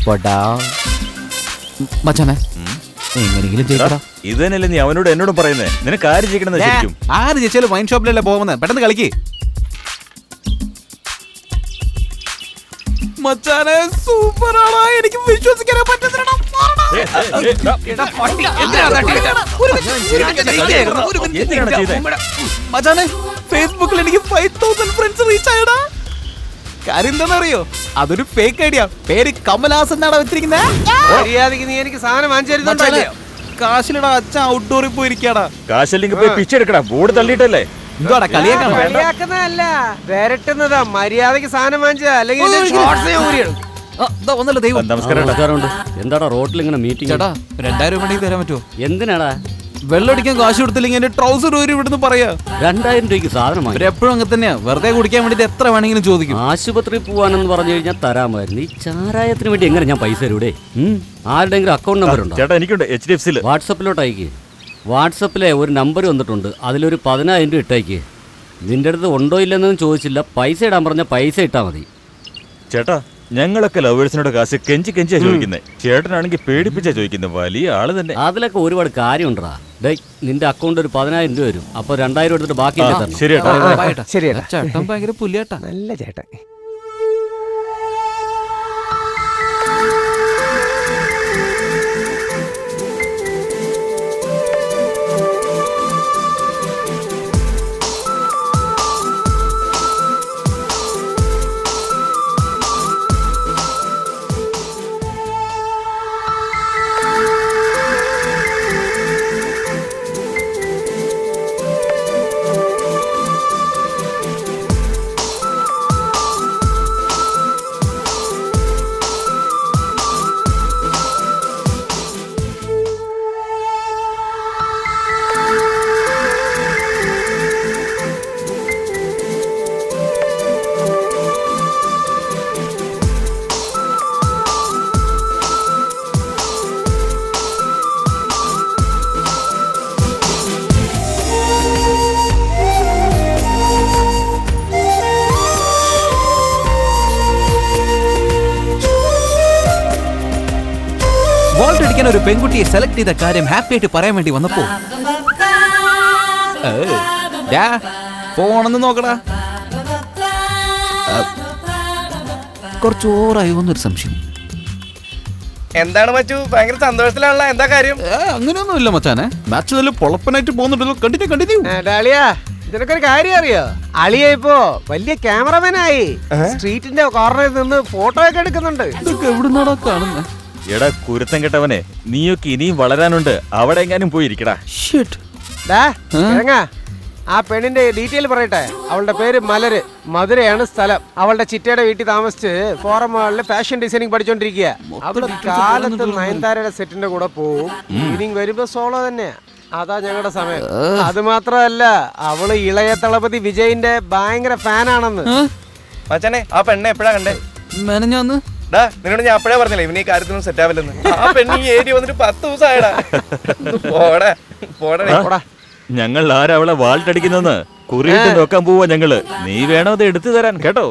S2: പാടാ മച്ചാനെ, എങ്ങനെയെങ്കിലും ജയിക്കടാ.
S6: ഇത് തന്നെയല്ലേ നീ അവനോട് എന്നോടും പറയുന്നേ? നിനക്ക് ആര് ജയിക്കണം ശരിക്കും?
S2: ആര് ജയിച്ചാലും വൈൻ ഷോപ്പിലല്ലേ പോകുന്നത്, പെട്ടെന്ന് കളിക്ക്. മച്ചാനെ സൂപ്പറാടാ, എനിക്ക് വിശ്വസിക്കാനേ പറ്റുന്നില്ലടാ. മച്ചാനെ, ഫേസ്ബുക്കിൽ എനിക്ക് 5000 ഫ്രണ്ട്സ് റീച്ച് ആയടാ. കാര്യം എന്താണെന്നറിയോ? അതൊരു ഫേക്ക് ഐഡിയ. പേര് കമൽഹാസൻ എന്നാണ് വെച്ചിരിക്കുന്നത്.
S4: മര്യാദയ്ക്ക് നീ എനിക്ക് സാധനം വാങ്ങിച്ചു.
S2: കാശിലടാ, അച്ഛൻ ഔട്ട്ഡോറിൽ പോയിരിക്കാടാ.
S6: കാശല്ലെങ്കിൽ പോയി പിച്ചെടുക്കടാ, ബോർഡ് തള്ളിയിട്ടല്ലേ.
S2: എന്തുവാടാ കളിയാക്കണം?
S4: കളിയാക്കുന്നതല്ല, വരട്ടുന്നതാ. മര്യാദയ്ക്ക് സാധനം വാങ്ങിച്ചാ, അല്ലെങ്കിൽ
S2: ദൈവം.
S9: നമസ്കാരമുണ്ട്. എന്താടാ റോഡിൽ ഇങ്ങനെ മീറ്റിംഗ്?
S2: ചേട്ടാ, 2000 രൂപ തരാൻ പറ്റുമോ?
S9: എന്തിനാടാ?
S2: വെള്ളമടിക്കാൻ കാശ് കൊടുത്തില്ലെങ്കിൽ എന്റെ ട്രൗസർ ഊരി ഇവിടുന്ന് പറയാ.
S9: 2000 രൂപയ്ക്ക് സാധനം വാങ്ങി.
S2: എപ്പോഴും അങ്ങനെ തന്നെയാ, വെറുതെ കുടിക്കാൻ വേണ്ടിട്ട് എത്ര വേണമെങ്കിലും ചോദിക്കും.
S9: ആശുപത്രിയിൽ പോവാനെന്ന് പറഞ്ഞു കഴിഞ്ഞാൽ തരാമായിരുന്നു. ഈ ചാരായത്തിന് വേണ്ടി എങ്ങനെ ഞാൻ പൈസ തരൂടെ? ആരുടെയെങ്കിലും അക്കൗണ്ട് നമ്പർ ഉണ്ടോ?
S6: ചേട്ടാ, എനിക്കുണ്ട്. HDFC
S9: വാട്സപ്പിലോട്ട് അയക്ക്. വാട്സപ്പിലെ ഒരു നമ്പർ വന്നിട്ടുണ്ട്, അതിലൊരു 10000 രൂപ ഇട്ടയക്ക്. നിന്റെ അടുത്ത് ഉണ്ടോ ഇല്ലെന്നൊന്നും ചോദിച്ചില്ല, പൈസ ഇടാൻ പറഞ്ഞ പൈസ ഇട്ടാ മതി.
S6: ചേട്ടാ, ഞങ്ങളൊക്കെ ലവേഴ്സിനോട് കാശ് കെഞ്ചിയാ ചോദിക്കുന്നത്. ചേട്ടനാണെങ്കിൽ പേടിപ്പിച്ചാ ചോദിക്കുന്നത്. വലിയ ആള് തന്നെ.
S9: അതിലൊക്കെ ഒരുപാട് കാര്യമുണ്ടാ. നിന്റെ അക്കൗണ്ട് ഒരു 10000 രൂപ വരും. അപ്പൊ 2000 എടുത്തിട്ട് ബാക്കി
S6: ശരി
S2: ചേട്ടൻ ഭയങ്കര പുല്ലേട്ടാ.
S4: നല്ല ചേട്ടൻ.
S2: വോൾട്ട് അടിക്കാൻ ഒരു പെൺകുട്ടിയെ സെലക്ട് ചെയ്ത കാര്യം ഹാപ്പി ആയിട്ട് പറയാൻ വേണ്ടി വന്നപ്പോ ഫോണെന്ന് നോക്കടാ. കുറച്ച് ഓവറായി വന്നൊരു സംശയം.
S8: എന്താണ് മച്ചു, ഭയങ്കര സന്തോഷത്തിലാണല്ലോ. എന്താ കാര്യം?
S2: അങ്ങനെയൊന്നും ഇല്ല മച്ചാനെ, മാച്ച് നല്ല പൊളപ്പനായിട്ട് പോകുന്നുണ്ടല്ലോ. കണ്ടിന്യൂ.
S4: ഇതിനൊക്കെ കാര്യം അറിയോ? അളിയ ഇപ്പോ വലിയ ക്യാമറമാനായി. സ്ട്രീറ്റിന്റെ കോർണറിൽ നിന്ന് ഫോട്ടോ ഒക്കെ എടുക്കുന്നുണ്ട്.
S2: ഇതൊക്കെ എവിടുന്നാടാ കാണുന്നത്?
S6: എടാ കുരുത്തം കെട്ടവനെ, നീയൊക്കെ ഇനിയും വളരാനുണ്ട്. അവിടെ എങ്ങാനും പോയിരിക്കടാ.
S4: ആ പെണ്ണിന്റെ ഡീറ്റെയിൽ പറയട്ടെ. അവളുടെ പേര് മലര്, മധുരയാണ് സ്ഥലം. അവളുടെ ചിറ്റയുടെ വീട്ടിൽ താമസിച്ച് ഫോറം മാളില് ഫാഷൻ ഡിസൈനിങ് പഠിച്ചോണ്ടിരിക്കുക. അവള് കാലത്ത് നയൻതാരയുടെ സെറ്റിന്റെ കൂടെ പോവും. ഈവനിങ് വരുമ്പോ സോളോ തന്നെയാ. അതാ ഞങ്ങളുടെ സമയം. അത് മാത്രമല്ല, അവള് ഇളയ തളപതി വിജയിന്റെ ഭയങ്കര ഫാനാണെന്ന്.
S8: മച്ചാനെ, ആ പെണ്ണെ എപ്പോഴാ കണ്ടേ?
S2: മെനഞ്ഞാന്ന്
S8: നിന്നോട് ഞാൻ അപ്പോഴേ പറഞ്ഞില്ലേ ഇവന് ഈ കാര്യത്തിനൊന്നും സെറ്റ് ആവില്ലെന്ന്. ആ പെണ്ണ് ഈ ഏരിയ വന്നിട്ട് 10 ദിവസം ആയടാ. പോടാ.
S6: ഞങ്ങൾ ആരാ അവളെ വാൾട്ടടിക്കുന്നെന്ന് കുറിയിട്ട് നോക്കാൻ പോവാ ഞങ്ങള്. നീ വേണോ അത് എടുത്തു തരാൻ കേട്ടോ.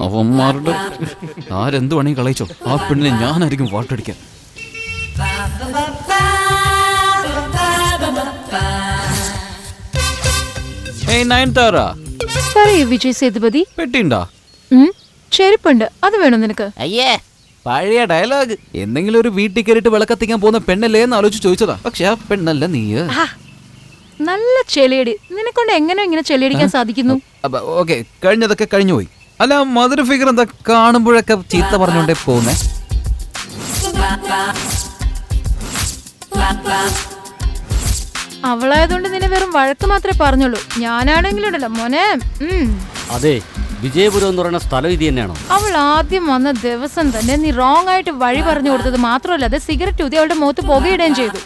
S2: അവന്മാരുടെ ആരെന്ത് വേണമെങ്കിൽ കളയിച്ചോ, ആ പെണ്ണിനെ ഞാനായിരിക്കും വാട്ടടിക്കാൻ. നയൻതാര
S5: പറയൂ വിജയ് സേതുപതി.
S2: പെട്ടിണ്ടാ?
S5: ചെരുപ്പുണ്ട്, അത് വേണോ നിനക്ക്?
S2: അയ്യേ, പഴയ ഡയലോഗ്. എന്തെങ്കിലും ഒരു വീട്ടിൽ കയറിയിട്ട് വിളക്കത്തിക്കാൻ പോകുന്ന പെണ്ണല്ലേ എന്ന് ആലോചിച്ച് ചോദിച്ചതാ. പക്ഷെ ആ പെണ്ണല്ല നീ.
S5: നല്ല ചെളിയടി. നിനക്കൊണ്ട് എങ്ങനെ ഇങ്ങനെ ചെളിയടിക്കാൻ സാധിക്കുന്നു?
S2: ഓക്കെ, കഴിഞ്ഞതൊക്കെ കഴിഞ്ഞു പോയി. അല്ല, മധുര ഫിഗർ എന്താ കാണുമ്പോഴൊക്കെ ചീത്ത പറഞ്ഞോണ്ടേ പോകുന്നേ?
S5: അവളായതുകൊണ്ട് നിന്നെ വെറും വഴക്ക് മാത്രമേ പറഞ്ഞുള്ളൂ. ഞാനാണെങ്കിലുണ്ടല്ലോ മോനെ.
S9: അതെ, വിജയപുരം എന്ന് പറയുന്ന സ്ഥലം ഇത് തന്നെയാണോ?
S5: അവൾ ആദ്യം വന്ന ദിവസം തന്നെ നീ റോങ് ആയിട്ട് വഴി പറഞ്ഞു കൊടുത്തത് മാത്രമല്ല, അത് സിഗരറ്റ് ഊതി അവളുടെ മുഖത്ത് പുകയിടുകയും ചെയ്തു.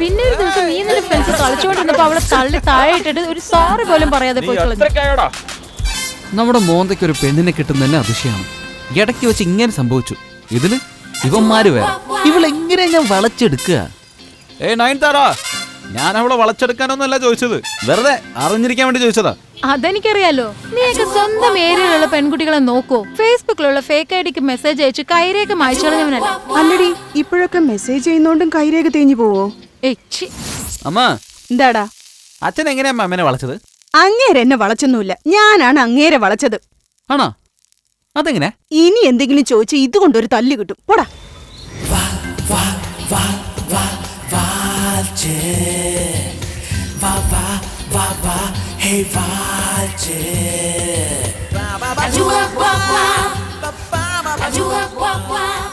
S5: പിന്നെ ഒരു ദിവസം നീ നിന്റെ ഫ്രണ്ട്സ് കളിച്ചുകൊണ്ടിരുന്നപ്പോ അവളെ തള്ളി താഴെ ഇട്ടിട്ട് ഒരു സോറി പോലും പറയാതെ പോയി കളഞ്ഞു.
S2: നമ്മുടെ മോന്തയ്ക്ക് ഒരു പെണ്ണിനെ കിട്ടുന്ന തന്നെ അതിശയാണ്. ഇടയ്ക്ക് വെച്ച് ഇങ്ങനെ സംഭവിച്ചു. ഇതില് ഇവന്മാര് വേറെ. ഇവളെങ്ങനെ ഞാൻ വളച്ചെടുക്കുക? നയൻതാര, ഞാൻ അവളെ വളച്ചെടുക്കാനൊന്നല്ല ചോദിച്ചത്, വെറുതെ അറിഞ്ഞിരിക്കാൻ വേണ്ടി ചോദിച്ചതാ.
S5: അതെനിക്കറിയാലോ. നീയൊക്കെ സ്വന്തം ഏരിയയിലുള്ള പെൺകുട്ടികളെ നോക്കോ? ഫേസ്ബുക്കിലുള്ള ഫേക്ക് ഐഡിക്ക് മെസ്സേജ് അയച്ച് കൈരേഖ മായ്ച്ചളഞ്ഞവനല്ല.
S1: അല്ലടി, ഇപ്പോഴൊക്കെ മെസ്സേജ് ചെയ്യുന്നോണ്ടും കൈരേഖ തേഞ്ഞു പോവോ?
S2: അമ്മ,
S1: എന്താടാ
S2: അച്ഛൻ എങ്ങനെയാ അമ്മേനെ വളച്ചത്?
S1: അങ്ങേരെ എന്നെ വളച്ചൊന്നുമില്ല, ഞാനാണ് അങ്ങേരെ വളച്ചത്.
S2: ആണോ? അതെങ്ങനെ?
S1: ഇനി എന്തെങ്കിലും ചോദിച്ച് ഇതുകൊണ്ടൊരു തല്ല് കിട്ടും. പോടാ.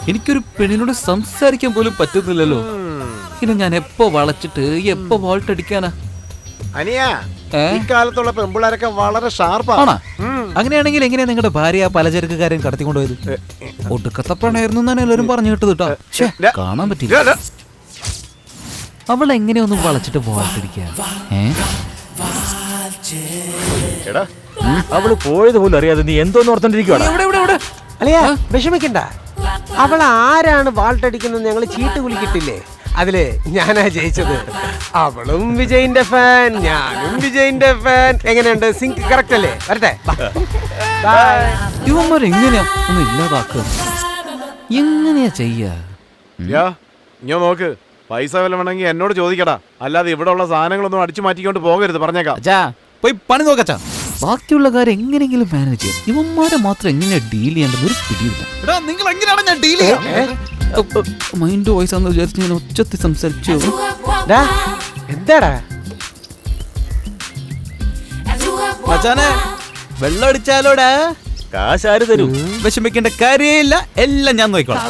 S2: എനിക്കൊരു പെണ്ണിനോട് സംസാരിക്കാൻ പോലും പറ്റുന്നില്ലല്ലോ. പിന്നെ ഞാൻ എപ്പോ വളച്ചിട്ട് എപ്പോ വോൾട്ടടിക്കാനാ?
S3: അനിയാ, ഈ കാലത്തുള്ള പെമ്പിള്ളാരൊക്കെ വളരെ ഷാർപ്പാണ്.
S2: അങ്ങനെയാണെങ്കിൽ എങ്ങനെയാ നിങ്ങളുടെ ഭാര്യ പലചരക്കുകാരൻ കടത്തിക്കൊണ്ടുപോയത്? ഒടുക്കത്തെ പ്രണയായിരുന്നു എന്നാണ് എല്ലാവരും പറഞ്ഞു കേട്ടത് കേട്ടോ. കാണാൻ പറ്റില്ല. അവൾ എങ്ങനെയൊന്നും വളച്ചിട്ട് വോൾട്ടടിക്കാ?
S6: അവള് പോയത് പോലും അറിയാതെ നീ എന്തോന്ന് ഓർത്തോണ്ടിരിക്കുവാടാ.
S4: അല്ലയാ, വിഷമിക്കണ്ട. അവൾ ആരാണ് വാൾട്ടടിക്കുന്നത് ഞങ്ങൾ ചീട്ട് കുളിക്കിട്ടില്ലേ? അതില് ഞാനാ ജയിച്ചത്. അവളും വിജയിന്റെ ഫാൻ, ഞാനും വിജയിന്റെ ഫാൻ. എങ്ങനെയുണ്ട്? സിങ്ക് കറക്റ്റ് അല്ലേ? വരട്ടെ.
S2: ഇവന്മാരെങ്ങനെയാ ഒന്ന് ഇല്ലാതാക്കുക? എങ്ങനെയാ ചെയ്യാ?
S3: ഞാൻ നോക്ക്, പൈസ വല്ല വേണമെങ്കിൽ എന്നോട് ചോദിക്കടാ, അല്ലാതെ ഇവിടെ ഉള്ള സാധനങ്ങളൊന്നും അടിച്ചു മാറ്റിക്കൊണ്ട് പോകരുത്, പറഞ്ഞേക്കാം.
S2: പോയി പണി നോക്കച്ചാ. ബാക്കിയുള്ള കാര്യം എങ്ങനെയെങ്കിലും മാനേജ് ചെയ്യാം. ഇവന്മാരെ മാത്രം എങ്ങനെയാ ഡീൽ ചെയ്യേണ്ടെന്ന് ഒരു പിടിയില്ല. നിങ്ങൾ എങ്ങനെയാണ് ഞാൻ ഡീൽ ചെയ്യാം? മൈൻഡ് വോയിസ് ആണെന്ന് വിചാരിച്ച് ഞാൻ ഉച്ചത്തിൽ സംസാരിച്ചു.
S4: എന്താടാ
S2: മച്ചാനെ, വെള്ളം അടിച്ചാലോടാ?
S6: കാശാര് തരൂ.
S2: വിഷമിക്കേണ്ട കാര്യമില്ല, എല്ലാം ഞാൻ നോക്കിക്കോളാം.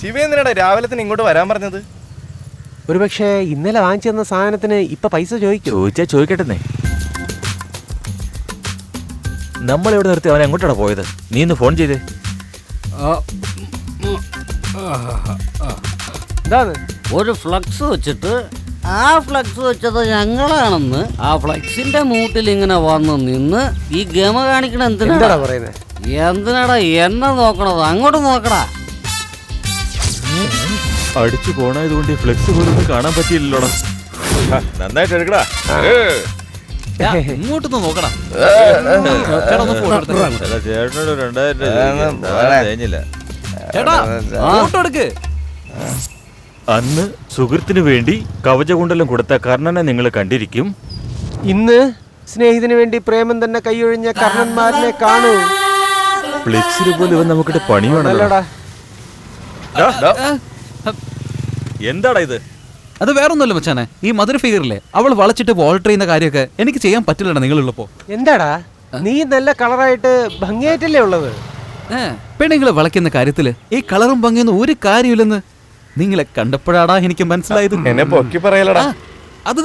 S8: ശിവേന്ദ്രടാ രാവിലെ തന്നെ ഇങ്ങോട്ട് വരാൻ പറഞ്ഞത്?
S4: ഒരുപക്ഷെ ഇന്നലെ വാങ്ങിച്ചു തന്ന സാധനത്തിന് ഇപ്പൊ പൈസ ചോദിക്കും.
S6: ചോദിച്ചാ ചോദിക്കട്ടെ. നമ്മളെവിടെ നിർത്തി അവൻ എങ്ങോട്ടാണ് പോയത്? നീ ഒന്ന് ഫോൺ ചെയ്തേ.
S9: ഒരു ഫ്ലക്സ് വെച്ചിട്ട് ആ ഫ്ലക്സ് വെച്ചത് ഞങ്ങളാണെന്ന് ആ ഫ്ലക്സിന്റെ മൂട്ടിൽ ഇങ്ങനെ വന്ന് നിന്ന് ഈ ഗമ കാണിക്കണ എന്തിനാടാ
S4: പറയുന്നത്?
S9: എന്തിനാടാ എന്നെ നോക്കണത്? അങ്ങോട്ട് നോക്കടാ.
S6: അടിച്ചു പോണായതുകൊണ്ട് ഫ്ലെക്സ് പോലും കാണാൻ പറ്റിയില്ലല്ലോടാ. നന്നായിട്ട് എടുക്കടാ.
S2: ഇങ്ങോട്ടൊന്ന് നോക്കടാ.
S6: ചേട്ടനോട് 2000 അന്ന് സുഹൃത്തിന് വേണ്ടി കവചകുണ്ടലം കൊടുത്ത കർണനെ നിങ്ങൾ കണ്ടിരിക്കും.
S4: ഇന്ന് സ്നേഹിതന് വേണ്ടി പ്രേമം തന്നെ കൈയൊഴിഞ്ഞ കർണന്മാരിനെ കാണൂ.
S6: ഫ്ലെക്സിന് പോലും ഇവൻ നമുക്കിട്ട് പണിയാണല്ലോടാ. എന്താടാ ഇത്?
S2: അത് വേറൊന്നുമല്ല മച്ചാനെ, ഈ മധുര ഫിഗറില്ലേ, അവൾ വളച്ചിട്ട് വോൾട്ടർ ചെയ്യുന്ന കാര്യമൊക്കെ എനിക്ക് ചെയ്യാൻ പറ്റില്ലടാ നിങ്ങളുള്ളപ്പോ.
S4: എന്താടാ നീ നല്ല കളറായിട്ട് ഭംഗിയായിട്ടല്ലേ ഉള്ളത്?
S2: പെണ്ണുങ്ങളെ വളയ്ക്കുന്ന കാര്യത്തില് ഈ കളറും ഭംഗിയൊന്നും ഒരു കാര്യമില്ലെന്ന് നിങ്ങളെ കണ്ടപ്പോഴാടാ എനിക്ക് മനസ്സിലായത്.
S8: എന്നെ പൊക്കി പറയലടാ.
S2: അത്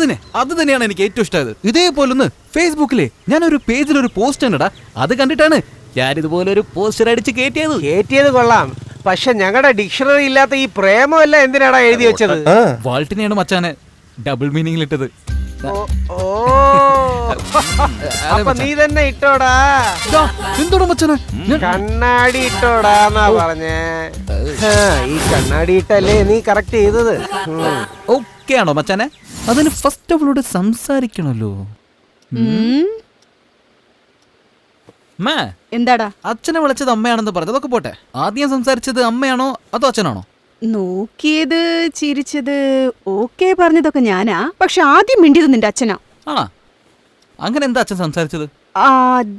S2: തന്നെയാണ് എനിക്ക് ഏറ്റവും ഇഷ്ടമായത്. ഇതേപോലൊന്ന് ഫേസ്ബുക്കിലെ ഞാനൊരു പേജിലൊരു പോസ്റ്റ് കണ്ടടാ, അത് കണ്ടിട്ടാണ് ഞാനിതുപോലെ ഒരു പോസ്റ്റർ അടിച്ച് കയറ്റിയത്
S4: കൊള്ളാം. പക്ഷെ ഞങ്ങളുടെ ഡിക്ഷണറി ഇല്ലാത്ത ഈ പ്രേമമല്ല എന്തിനാടാ എഴുതി വെച്ചത്?
S2: വാൾട്ടിനെയാണ് മച്ചാനെ ഡബിൾ മീനിങ്ങിലിട്ടത്.
S4: ഓ അപ്പൊ നീ തന്നെ ഇട്ടോടാ.
S2: എന്തോടാ മച്ചാനെ?
S4: കണ്ണാടി ഇട്ടോടാന്നാ പറഞ്ഞേ. ഈ കണ്ണാടി ഇട്ടല്ലേ നീ കറക്റ്റ് ചെയ്തത്.
S2: ഓക്കെ ആണോ മച്ചാനെ? അതിന് ഫസ്റ്റ് അവളോട് സംസാരിക്കണല്ലോ.
S1: എന്താടാ?
S2: അച്ഛനെ വിളിച്ചത് അമ്മയാണെന്ന് പറഞ്ഞു. അതൊക്കെ പോട്ടെ, ആദ്യം സംസാരിച്ചത് അമ്മയാണോ അതോ അച്ഛനാണോ?
S1: നോക്കിയത്, ചിരിച്ചത്, ഓക്കെ പറഞ്ഞതൊക്കെ ഞാനാ. പക്ഷെ ആദ്യം മിണ്ടിയത് നിന്റെ അച്ഛനാ.
S2: ആണോ? അങ്ങനെ എന്താ അച്ഛൻ സംസാരിച്ചത്?
S1: ആ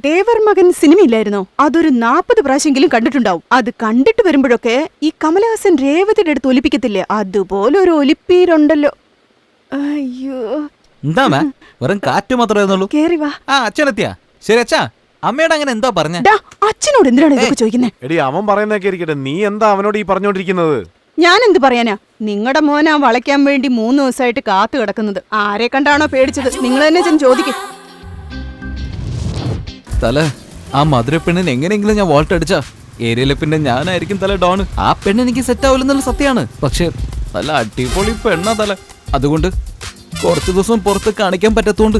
S1: ദേവർ മകൻ സിനിമയില്ലായിരുന്നോ? അതൊരു 40 പ്രാവശ്യമെങ്കിലും കണ്ടിട്ടുണ്ടാവും. അത് കണ്ടിട്ട് വരുമ്പോഴൊക്കെ ഈ കമലഹാസൻ രേവതിയുടെ അടുത്ത് ഒലിപ്പിക്കത്തില്ലേ, അതുപോലെ ഒരു ഒലിപ്പീരുണ്ടല്ലോ. അയ്യോ,
S2: എന്താ വെറും കാറ്റ് മാത്രമേ
S1: കേറി വാ.
S2: ആ അച്ഛനെത്തിയാ? ശരി അച്ഛാ, അമ്മയോട് അങ്ങനെ എന്താ പറഞ്ഞ?
S1: അച്ഛനോട് എന്തിനാണ് ഇതൊക്കെ ചോദിക്കുന്നത്?
S3: എടി അവൻ പറയുന്നൊക്കെ ഇരിക്കട്ടെ, നീ എന്താ അവനോട് ഈ പറഞ്ഞോണ്ടിരിക്കുന്നത്?
S1: ഞാൻ എന്ത് പറയാനാ? നിങ്ങളുടെ മോനാ വളയ്ക്കാൻ വേണ്ടി 3 ദിവസമായിട്ട് കാത്തു കിടക്കുന്നത്. ആരെ കണ്ടാണോ പേടിച്ചത്? നിങ്ങൾ തന്നെ ചെന്ന് ചോദിക്കും.
S2: തല, ആ മധുര പെണ്ണിന് എങ്ങനെയെങ്കിലും ഞാൻ വോൾട്ട് അടിച്ചാ ഏരിയയിലെ പിന്നെ ഞാനായിരിക്കും തല ഡോൺ. ആ പെണ്ണ് എനിക്ക് സെറ്റ് ആവില്ലെന്നുള്ള സത്യമാണ്. പക്ഷെ നല്ല അടിപൊളി പെണ്ണാ തല. അതുകൊണ്ട് കുറച്ചു ദിവസം പുറത്ത് കാണിക്കാൻ പറ്റത്തോണ്ട്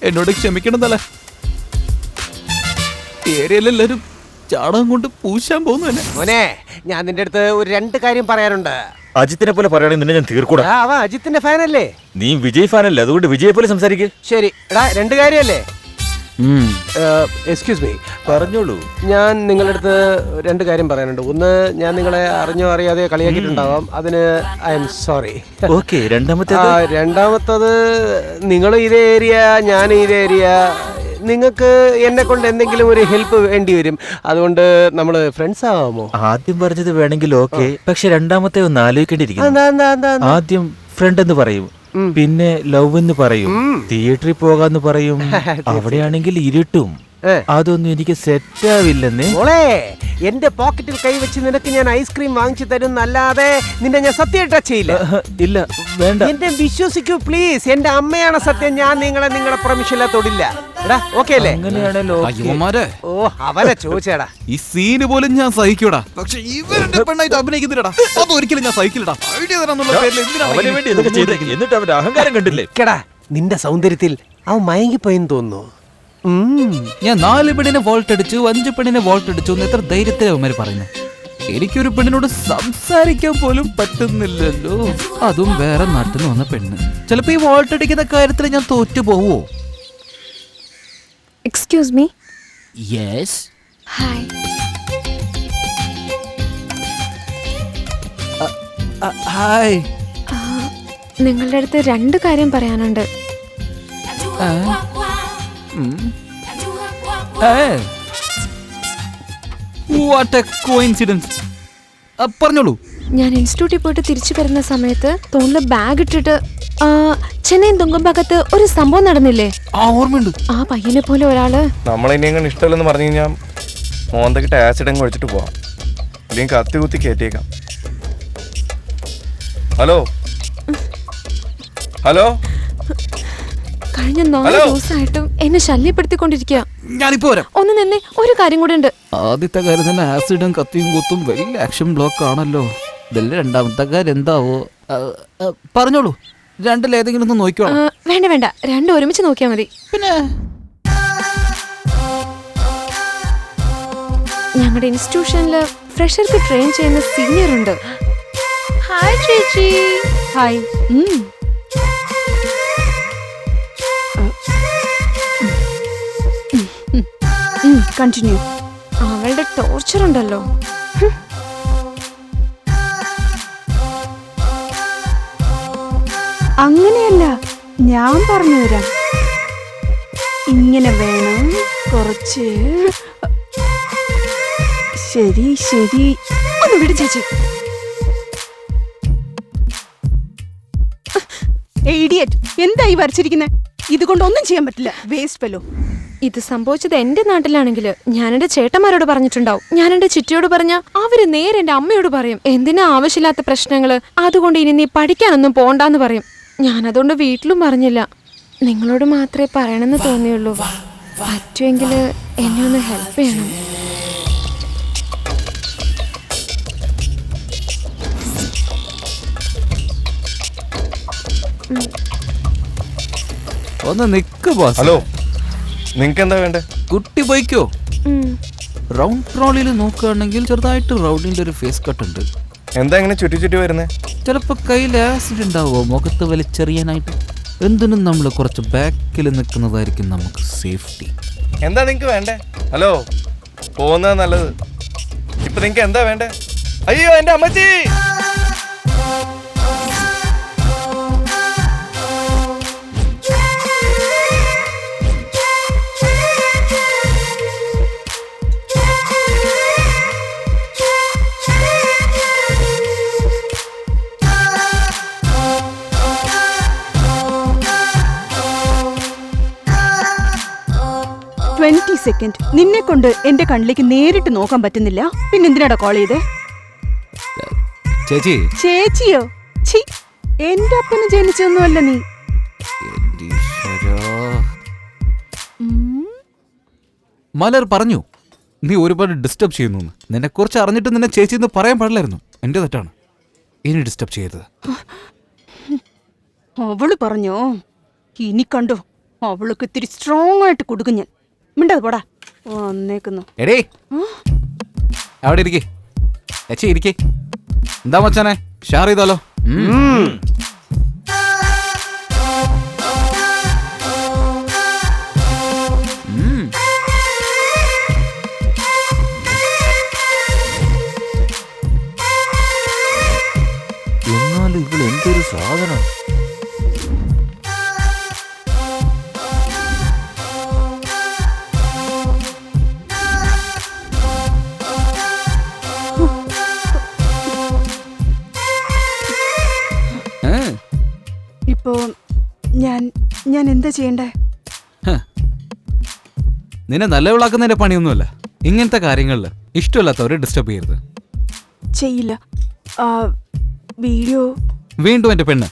S2: എന്നോട് ക്ഷമിക്കണം തല. ഏരിയയിലെല്ലാരും ചാടകം കൊണ്ട് പൂശാൻ പോകുന്നു എന്നെ.
S4: മോനെ, ഞാൻ നിന്റെ അടുത്ത് ഒരു 2 കാര്യം പറയാനുണ്ട്.
S6: അജിത്തിനെ പോലെ പറയുകയാണെങ്കിൽ നിന്നെ ഞാൻ തീർക്കൂടാ.
S4: അവ അജിത്തിന്റെ ഫാനല്ലേ?
S6: നീ വിജയ് ഫാനല്ലേ, അതുകൊണ്ട് വിജയെ പോലെ സംസാരിക്കേ.
S4: ശരി എടാ, 2 കാര്യല്ലേ? എക്സ്ക്യൂസ് മീ,
S6: പറഞ്ഞോളൂ.
S4: ഞാൻ നിങ്ങളുടെ അടുത്ത് 2 കാര്യം പറയാനുണ്ട്. ഒന്ന്, ഞാൻ നിങ്ങളെ അറിഞ്ഞോ അറിയാതെ കളിയാക്കിയിട്ടുണ്ടാവാം, അതിന് ഐ എം സോറി.
S6: ഓക്കെ. രണ്ടാമത്തേത്,
S4: നിങ്ങൾ ഇതേ ഏരിയ, ഞാൻ ഇതേ ഏരിയ. നിങ്ങൾക്ക് എന്നെ കൊണ്ട് എന്തെങ്കിലും ഒരു ഹെൽപ്പ് വേണ്ടി വരും. അതുകൊണ്ട് നമ്മള് ഫ്രണ്ട്സ് ആവാമോ?
S6: ആദ്യം പറഞ്ഞത് വേണമെങ്കിൽ ഓക്കെ, പക്ഷെ രണ്ടാമത്തെ ഒന്ന് ആലോചിക്കേണ്ടിയിരിക്കുന്നു. ആദ്യം ഫ്രണ്ട് എന്ന് പറയും, പിന്നെ ലവ് എന്ന് പറയും, തിയേറ്ററിൽ പോകാന്ന് പറയും. അവിടെയാണെങ്കിൽ ഇരുട്ടും. അതൊന്നും എനിക്ക് സെറ്റ് ആവില്ലെന്ന്.
S4: മോളെ, എന്റെ പോക്കറ്റിൽ കൈവച്ച് നിനക്ക് ഞാൻ ഐസ്ക്രീം വാങ്ങിച്ചു തരും അല്ലാതെ നിന്നെ ഞാൻ സത്യം ടച്ച് ചെയ്യില്ല.
S6: ഇല്ല, വേണ്ട.
S4: എന്റെ വിശ്വസിക്കൂ പ്ലീസ്. എന്റെ അമ്മയാണ് സത്യം. ഞാൻ നിങ്ങളെ പ്രമിഷനില്ല തൊടില്ല. എടാ ഓക്കെ അല്ലേ?
S6: അങ്ങനെയാണല്ലോ.
S4: ഓ, അവനെ ചോദിച്ചേടാ.
S2: ഈ സീന് പോലും ഞാൻ സഹിക്കൂടാ, പക്ഷെ ഇവരുടെ പെണ്ണായിട്ട് അഭിനയിക്കുന്നില്ലടാ. അതൊരിക്കലും ഞാൻ സഹിക്കില്ലടാ. ഐഡിയ തരാന്നുള്ള പേരിൽ
S6: അവന് വേണ്ടി ഇതൊക്കെ ചെയ്തേക്ക്. എന്നിട്ട് അവന്റെ അഹങ്കാരം കണ്ടില്ലേ?
S4: കേടാ, നിന്റെ സൗന്ദര്യത്തിൽ അവൻ മയങ്ങിപ്പോയെന്ന് തോന്നുന്നു.
S2: ഞാൻ 4 പെണ്ണിനെ വോൾട്ട് അടിച്ചു, 5 പെണ്ണിനെ വോൾട്ട് അടിച്ചു എന്ന് എത്ര ധൈര്യത്തിലെ അവന്മാര് പറയുന്നു. എനിക്കൊരു പെണ്ണിനോട് സംസാരിക്കാൻ പോലും പറ്റുന്നില്ലല്ലോ, അതും വേറെ നാട്ടിൽ നിന്ന് വന്ന പെണ്ണ്. ചിലപ്പോ ഈ വോൾട്ട് അടിക്കുന്ന കാര്യത്തിൽ ഞാൻ തോറ്റു പോവോ?
S10: Excuse me.
S2: Yes.
S10: Hi.
S2: Hi.
S10: നിങ്ങളുടെ അടുത്ത് 2 കാര്യം പറയാനുണ്ട്.
S2: What a coincidence. പറഞ്ഞോളൂ.
S10: ഞാൻ ഇൻസ്റ്റിറ്റ്യൂട്ടിൽ പോയിട്ട് തിരിച്ചു വരുന്ന സമയത്ത് തോളില് ബാഗ് ഇട്ടിട്ട് ചെന്നൈ തുങ്കഭാഗത്ത് ഒരു സംഭവം നടന്നില്ലേ?
S2: ഓർമ്മയുണ്ട്.
S10: ആ പയ്യനെ പോലെ ഒരാള്.
S8: നമ്മളിനി അങ്ങനെ ഇഷ്ടമല്ലെന്ന് പറഞ്ഞു കഴിഞ്ഞാൽ മോന്തക്കിട്ട് ആസിഡ് അങ്ങ് ഒഴിച്ചിട്ട് പോവാം, അല്ലെങ്കിൽ കത്തി കുത്തി കയറ്റിയേക്കാം. ഹലോ ഹലോ,
S10: കഴിഞ്ഞ 4 ദിവസമായിട്ടും എന്നെ ശല്യപ്പെടുത്തിക്കൊണ്ടിരിക്കുക.
S2: ഞാനിപ്പോ വരാം.
S10: ഒന്ന് നിന്നെ, ഒരു കാര്യം കൂടെ ഉണ്ട്.
S2: ആദ്യത്തെ കാര്യം തന്നെ ആസിഡും കത്തിയും കുത്തും വലിയ ആക്ഷൻ ബ്ലോക്ക് ആണല്ലോ. ഇതിൽ രണ്ടാമത്തെ കാര്യം എന്താവോ? പറഞ്ഞോളൂ. 2 ഏതെങ്കിലും ഒന്ന് നോക്കിക്കോ.
S10: വേണ്ട വേണ്ട, 2 ഒരുമിച്ച് നോക്കിയാ മതി.
S2: പിന്നെ
S10: ഞങ്ങളുടെ ഇൻസ്റ്റിറ്റ്യൂഷനില് ഫ്രഷർക്ക് ട്രെയിൻ ചെയ്യുന്ന സീനിയർ ഉണ്ട്. ഹായ് ചേച്ചി.
S1: ഹായ്. കണ്ടിന്യൂ.
S10: അവളുടെ ടോർച്ചർ ഉണ്ടല്ലോ.
S1: അങ്ങനെയല്ല, ഞാൻ പറഞ്ഞു തരാം. ഇങ്ങനെ വേണം കുറച്ച്. ശരി ശരി,
S10: ഒന്ന് വിട് ചേച്ചി.
S1: ഇഡിയറ്റ്, എന്തായി വരച്ചിരിക്കുന്നത്? ഇതുകൊണ്ടൊന്നും ചെയ്യാൻ പറ്റില്ല. Waste fellow.
S10: ഇത് സംഭവിച്ചത് എന്റെ നാട്ടിലാണെങ്കിൽ ഞാൻ എന്റെ ചേട്ടന്മാരോട് പറഞ്ഞിട്ടുണ്ടാവും. ഞാൻ എന്റെ ചിറ്റയോട് പറഞ്ഞ അവര് നേരെ എന്റെ അമ്മയോട് പറയും. എന്തിനാ ആവശ്യമില്ലാത്ത പ്രശ്നങ്ങള്, അതുകൊണ്ട് ഇനി നീ പഠിക്കാനൊന്നും പോണ്ടാന്ന് പറയും. ഞാൻ അതുകൊണ്ട് വീട്ടിലും പറഞ്ഞില്ല. നിങ്ങളോട് മാത്രമേ പറയണമെന്ന് തോന്നിയുള്ളൂ. പറ്റുമെങ്കിൽ എന്നെ ഒന്ന് ഹെൽപ്പ് ചെയ്യണം.
S2: ഒന്ന് നിക്ക് ബോസ്.
S8: ഹലോ നിങ്ങക്ക് എന്താ വേണ്ടേ?
S2: കുട്ടി പോയിക്കോ.
S10: ഉം.
S2: റൗണ്ട് ട്രോളിയിൽ നോക്കുകയാണെങ്കിൽ ചെറുതായിട്ട് റൗഡിന്റെ ഒരു ഫേസ് കട്ട് ഉണ്ട്.
S8: എന്താ ഇങ്ങനെ ചുറ്റി ചുറ്റി വരുന്നേ?
S2: ചിലപ്പോ കയ്യിൽ ആസിഡ് ഉണ്ടാവോ മുഖത്ത് വലിച്ചെറിയാനായിട്ട്. എന്തിനും നമ്മൾ കുറച്ച് ബാക്കിൽ നിൽക്കുന്നതായിരിക്കും നമുക്ക് സേഫ്റ്റി.
S8: എന്താ നിങ്ങക്ക് വേണ്ടേ? ഹലോ, പോകുന്നത് നല്ലത്. ഇപ്പൊ നിങ്ങക്ക് എന്താ വേണ്ടേ? അയ്യോ എന്റെ അമ്മച്ചി!
S1: സെക്കൻഡ് നിന്നെ കൊണ്ട് എന്റെ കണ്ണിലേക്ക് നേരിട്ട് നോക്കാൻ പറ്റുന്നില്ല. പിന്നെ എന്തിനാടാ കോൾ ചെയ്തേ?
S2: ചേച്ചി.
S1: ചേച്ചിയോ? ഛീ, എന്റെ അപ്പന് ജനിച്ചൊന്നുമല്ല നീ.
S2: മലർ പറഞ്ഞു നീ ഒരുപാട് ഡിസ്റ്റർബ് ചെയ്യുന്നു. നിന്നെ കുറിച്ച് അറിഞ്ഞിട്ട് നിന്നെ ചേച്ചി എന്ന് പറയാൻ പാടില്ലായിരുന്നു. എന്റെ തെറ്റാണ്. ഇനി ഡിസ്റ്റർബ് ചെയ്തത്.
S1: അവള് പറഞ്ഞോ? ഇനി കണ്ടോ, അവൾക്ക് ഇത്തിരി സ്ട്രോങ് ആയിട്ട് കൊടുക്കും ഞാൻ. മിണ്ടാതെ പോടാ. വന്നേക്കുന്നു.
S2: എടേ അവിടെ ഇരിക്കേ. ചേച്ചി ഇരിക്കേ. എന്താ മച്ചാനെ, ഷെയർ ചെയ്താലോ?
S6: എന്നാലും ഇവിടെ എന്തൊരു സാധനം.
S1: ഇപ്പോ ഞാൻ എന്താ ചെയ്യണ്ടേ?
S2: നിന്നെ നല്ലവളാക്കുന്നതിന്റെ പണിയൊന്നുമല്ല. ഇങ്ങനത്തെ കാര്യങ്ങളിൽ ഇഷ്ടമില്ലാത്തവരെ ഡിസ്റ്റർബ് ചെയ്യരുത്.
S1: ചെയ്യില്ല. വീഡിയോ
S2: വീണ്ടും എന്റെ പെണ്ണ്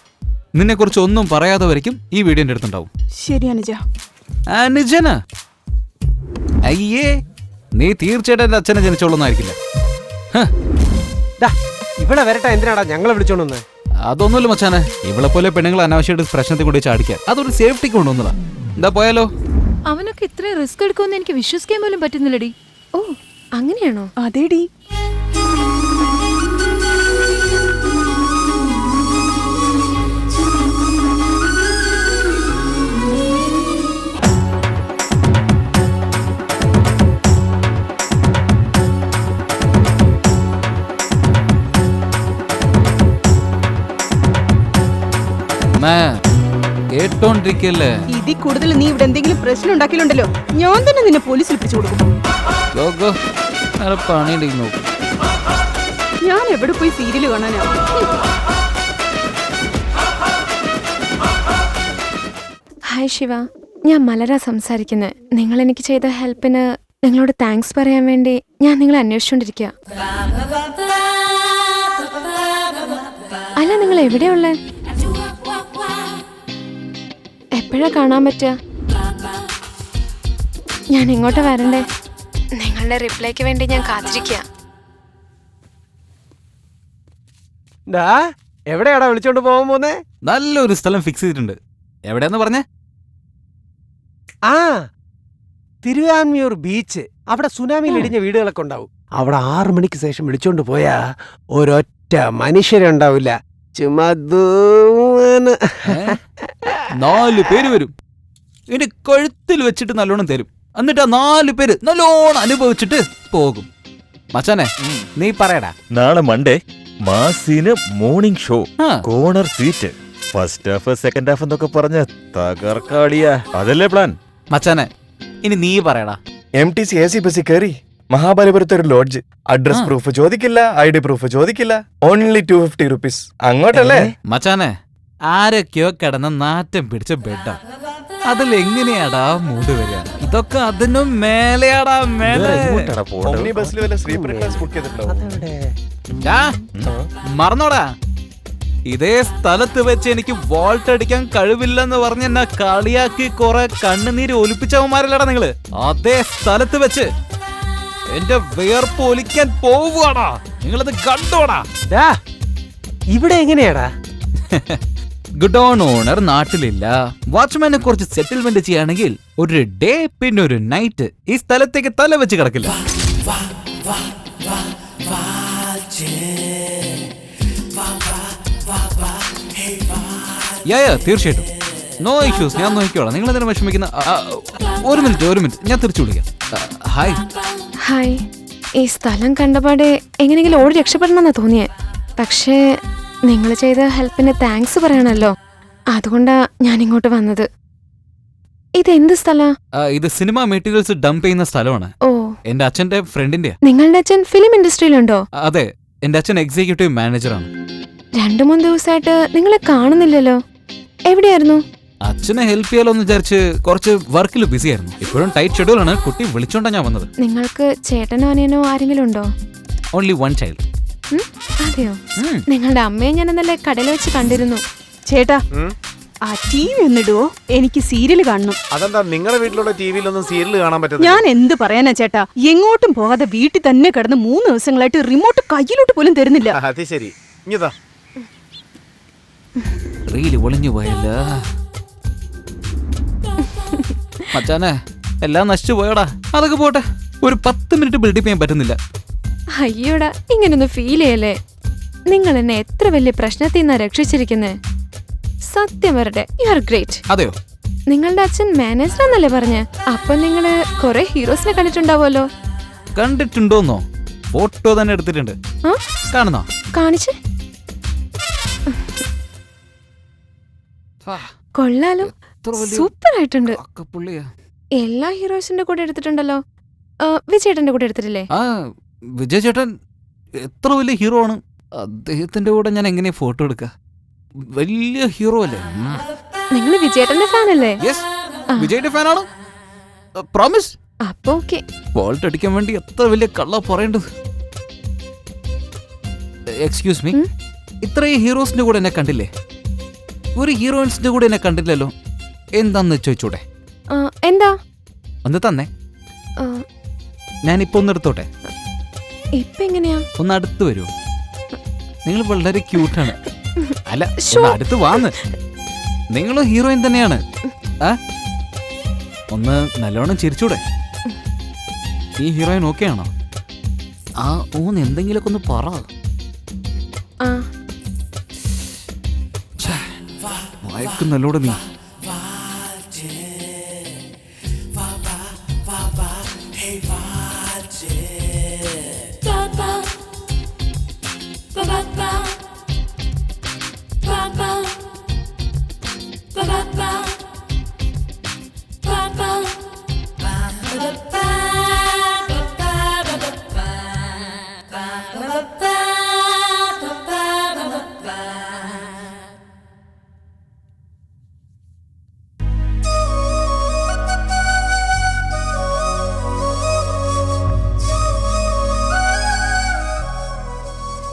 S2: നിന്നെ കുറിച്ച് ഒന്നും പറയാതെ വരയ്ക്കും ഈ വീഡിയോന്റെ അടുത്തുണ്ടാവും.
S1: ശരി അനുജ.
S2: അനുജന? അയ്യേ, നീ തീർച്ചയായിട്ടും എന്റെ അച്ഛനെ ജനിച്ചോളൊന്നായിരിക്കില്ല.
S4: ഇവിടെ വരട്ടെ, എന്തിനാടാ ഞങ്ങളെ വിളിച്ചോണ്ടെന്ന്?
S2: അതൊന്നുമില്ല മച്ചാനെ, ഇവളെ പോലെ പെണ്ണുങ്ങൾ അനാവശ്യമായിട്ട് പ്രശ്നത്തിൽ കൊണ്ട് ചാടിക്കാൻ അതൊരു സേഫ്റ്റിക്ക് കൊണ്ടുവന്നതാ. എന്താ പോയാലോ?
S5: അവനൊക്കെ ഇത്രയും റിസ്ക് എടുക്കുമെന്ന് എനിക്ക് വിശ്വസിക്കാൻ പോലും പറ്റുന്നില്ലടി.
S10: ഓ അങ്ങനെയാണോ?
S1: അതേടി.
S2: കേട്ടോണ്ടിരിക്കല്ലേ?
S1: ഇതിൽ കൂടുതൽ നീ ഇവിടെ എന്തെങ്കിലും പ്രശ്നം ഉണ്ടാക്കിയിട്ടുണ്ടല്ലോ, ഞാൻ തന്നെ നിന്നെ പോലീസിൽ പിടിച്ചു കൊടുക്കും. ഞാൻ എവിടെ പോയി സീരിയല് കാണാനാ?
S10: ഹായ് ശിവ, ഞാൻ മലര സംസാരിക്കുന്നത്. നിങ്ങൾ എനിക്ക് ചെയ്ത ഹെൽപ്പിന് നിങ്ങളോട് താങ്ക്സ് പറയാൻ വേണ്ടി ഞാൻ നിങ്ങളെ അന്വേഷിച്ചോണ്ടിരിക്കുക. അല്ല, നിങ്ങൾ എവിടെയുള്ളേ? എപ്പോഴാ കാണാൻ പറ്റുക? ഞാൻ ഇങ്ങോട്ട് വരണ്ടേ? നിങ്ങളുടെ റിപ്ലൈക്ക് വേണ്ടി ഞാൻ കാത്തിരിക്കുക.
S4: എവിടെയാടാ വിളിച്ചോണ്ട് പോകാൻ പോന്നേ?
S2: നല്ലൊരു സ്ഥലം ഫിക്സ് ചെയ്തിട്ടുണ്ട്. എവിടെയാന്ന് പറഞ്ഞേ?
S4: തിരുവാൻമിയൂർ ബീച്ച്. അവിടെ സുനാമിയിൽ ഇടിഞ്ഞ വീടുകളൊക്കെ ഉണ്ടാവും. അവിടെ 6 മണിക്ക് ശേഷം വിളിച്ചോണ്ട് പോയാ ഒരൊറ്റ മനുഷ്യരുണ്ടാവില്ല.
S2: 4 പേര് വരും. എന്റെ കഴുത്തിൽ വെച്ചിട്ട് നല്ലോണം തരും. എന്നിട്ട് 4 പേര് നല്ലോണം അനുഭവിച്ചിട്ട് പോകും. മച്ചാനെ, നീ പറയടാ.
S6: നാളെ മൺഡേ മാസിന് morning show, corner seat, first half second half എന്നൊക്കെ പറഞ്ഞ തകർക്കാളിയാ. അതല്ലേ പ്ലാൻ?
S2: മച്ചാനെ, ഇനി നീ പറയടാ.
S8: MTC AC ബസ്സിൽ കയറി മഹാബലിപുരത്ത് ഒരു ലോഡ്ജ്. അഡ്രസ് പ്രൂഫ് ചോദിക്കില്ല, ID പ്രൂഫ് ചോദിക്കില്ല. Only 250 rupees. അങ്ങോട്ടല്ലേ
S2: മച്ചാനെ? ആരൊക്കെയോ കിടന്ന നാറ്റം പിടിച്ച ബെഡാ. അതിലെങ്ങനെയാടാ മൂട് വരിക? ഇതൊക്കെ അതിനും മേലെയാടാ, മേലെ.
S8: ബസ്സിൽ വല്ല സ്ലീപ്പർ ക്ലാസ് ബുക്ക് ചെയ്തിട്ടുണ്ടാവും.
S2: മറന്നോടാ, ഇതേ സ്ഥലത്ത് വെച്ച് എനിക്ക് വോൾട്ട് അടിക്കാൻ കഴിവില്ലെന്ന് പറഞ്ഞ് എന്നെ കളിയാക്കി കുറെ കണ്ണുനീര് ഒലിപ്പിച്ചവന്മാരല്ലടാ നിങ്ങള്. അതേ സ്ഥലത്ത് വെച്ച് എന്റെ വിയർപ്പ് ഒലിക്കാൻ പോവുകയാടാ. നിങ്ങളത് കണ്ടോടാ.
S4: ഇവിടെ എങ്ങനെയാടാ?
S2: ഗുഡോൺ ഓണർ നാട്ടിലില്ല. വാച്ച്മാനെ കുറച്ച് സെറ്റിൽമെന്റ് ചെയ്യുകയാണെങ്കിൽ ഒരു ഡേ പിന്നെ ഒരു നൈറ്റ് ഈ സ്ഥലത്തേക്ക് തല വെച്ച് കിടക്കില്ല. തീർച്ചയായിട്ടും നോ ഇഷ്യൂസ്, ഞാൻ നോക്കിക്കോളാം. നിങ്ങൾ എന്തിനാ വിഷമിക്കുന്ന? ഒരു മിനിറ്റ് ഞാൻ തിരിച്ചു വിളിക്കാം. ഹായ്.
S10: ഹായ്. ഈ സ്ഥലം കണ്ടപാടെ എങ്ങനെയെങ്കിലും ഓടി രക്ഷപ്പെടണമെന്നാ തോന്നിയേ. പക്ഷേ നിങ്ങൾ ചെയ്ത ഹെൽപ്പിന് താങ്ക്സ് പറയണല്ലോ, അതുകൊണ്ടാ ഞാൻ ഇങ്ങോട്ട് വന്നത്. ഇത് എന്ത് സ്ഥലാ?
S2: ഇത് സിനിമ മെറ്റീരിയൽസ് ഡംപ് ചെയ്യുന്ന സ്ഥലമാണ്.
S10: ഓ,
S2: എന്റെ അച്ഛന്റെ ഫ്രണ്ടിന്റെ.
S10: നിങ്ങളുടെ അച്ഛൻ ഫിലിം ഇൻഡസ്ട്രിയിലുണ്ടോ?
S2: അതെ, എന്റെ അച്ഛൻ എക്സിക്യൂട്ടീവ് മാനേജറാണ്.
S10: 2-3 ദിവസമായിട്ട് നിങ്ങളെ കാണുന്നില്ലല്ലോ, എവിടെയായിരുന്നു?
S2: അച്ഛനെ ഹെൽപ്പ് ചെയ്യാലോ എന്ന് വിചാരിച്ച് കുറച്ച് വർക്കിൽ ബിസി ആയിരുന്നു. ഇപ്പോഴും ടൈറ്റ് ഷെഡ്യൂളാണ്. കുട്ടി വിളിച്ചോണ്ടാ ഞാൻ വന്നത്.
S10: നിങ്ങൾക്ക് ചേട്ടനോ അനിയനോ ആരെങ്കിലും ഉണ്ടോ?
S2: Only one child.
S10: അതെയോ? നിങ്ങളുടെ അമ്മയെ ഞാൻ ഇന്നലെ കടയിൽ വെച്ച് കണ്ടിരുന്നു.
S1: ചേട്ടാ, ആ TV ഒന്നിടുവോ? എനിക്ക് സീരിയൽ കാണണം.
S3: അതെന്താ നിങ്ങളുടെ വീട്ടിലുള്ള ടിവിയിലൊന്നും സീരിയൽ കാണാൻ പറ്റുന്നത്?
S1: ഞാൻ എന്ത് പറയാനാ ചേട്ടാ, എങ്ങോട്ടും പോകാതെ വീട്ടിൽ തന്നെ കിടന്ന് 3 ദിവസങ്ങളായിട്ട് റിമോട്ട് കയ്യിലോട്ട് പോലും തരുന്നില്ല.
S3: അത് ശരി. ഇതാ
S2: റീല് ഒളിഞ്ഞു പോയല്ല മച്ചാനെ, എല്ലാം നശിച്ചു പോയടാ. അതൊക്കെ പോട്ടെ, ഒരു 10 മിനിറ്റ് ബിൽഡപ്പ് ചെയ്യാൻ പറ്റുന്നില്ല.
S10: അയ്യോടാ, ഇങ്ങനൊന്നും ഫീൽ ചെയ്യല്ലേ. നിങ്ങൾ എന്നെ എത്ര വലിയ പ്രശ്നത്തിൽ നിന്നാ രക്ഷിച്ചിരിക്കുന്നേ. സത്യം വരട്ടെ, യു ആർ ഗ്രേറ്റ്.
S2: അതെയോ?
S10: നിങ്ങളുടെ അച്ഛൻ മാനേജർ എന്നല്ലേ പറഞ്ഞേ? അപ്പൊ നിങ്ങള് കൊറേ ഹീറോസിനെ കണ്ടിട്ടുണ്ടാവുമല്ലോ.
S2: കണ്ടിട്ടുണ്ടോന്നോ? ഫോട്ടോ തന്നെ എടുത്തിട്ടുണ്ട്. കാണുന്നോ?
S10: കാണിച്ചേ. കൊള്ളാലോ, സൂപ്പർ ആയിട്ടുണ്ട്. എല്ലാ ഹീറോസിന്റെ കൂടെ എടുത്തിട്ടുണ്ടല്ലോ. വിജയേട്ടന്റെ കൂടെ എടുത്തിട്ടില്ലേ?
S2: വിജയ് ചേട്ടൻ എത്ര വലിയ ഹീറോ ആണ്. അദ്ദേഹത്തിന്റെ കൂടെ ഞാൻ എങ്ങനെയാ ഫോട്ടോ എടുക്ക? വലിയ ഹീറോ അല്ലേ?
S10: നിങ്ങൾ വിജയേട്ടന്റെ ഫാൻ അല്ലേ?
S2: വിജയുടെ ഫാനാണ്. പ്രോമിസ്.
S10: അപ്പൊ ഓക്കെ.
S2: വോൾട്ട് അടിക്കാൻ വേണ്ടി എത്ര വലിയ കള്ള പറയേണ്ടത്. എക്സ്ക്യൂസ് മീ, ഇത്രയും ഹീറോസിന്റെ കൂടെ എന്നെ കണ്ടില്ലേ? ഒരു ഹീറോയിൻസിന്റെ കൂടെ എന്നെ കണ്ടില്ലല്ലോ. എന്താന്ന് ചോദിച്ചൂടെ?
S10: എന്താ?
S2: ഒന്ന് തന്നെ, ഞാനിപ്പോ ഒന്ന് എടുത്തോട്ടെ.
S10: ഇപ്പൊ എങ്ങനെയാ?
S2: ഒന്ന് അടുത്ത് വരുമോ? നിങ്ങൾ വളരെ ക്യൂട്ടാണ്. അല്ല, അടുത്ത് വാന്ന്. നിങ്ങളും ഹീറോയിൻ തന്നെയാണ്. ഒന്ന് നല്ലോണം ചിരിച്ചൂടെ? ഈ ഹീറോയിൻ ഓക്കെ ആണോ? ഓന്ന് എന്തെങ്കിലുമൊക്കെ ഒന്ന് പറ. നല്ലോടെ നീ.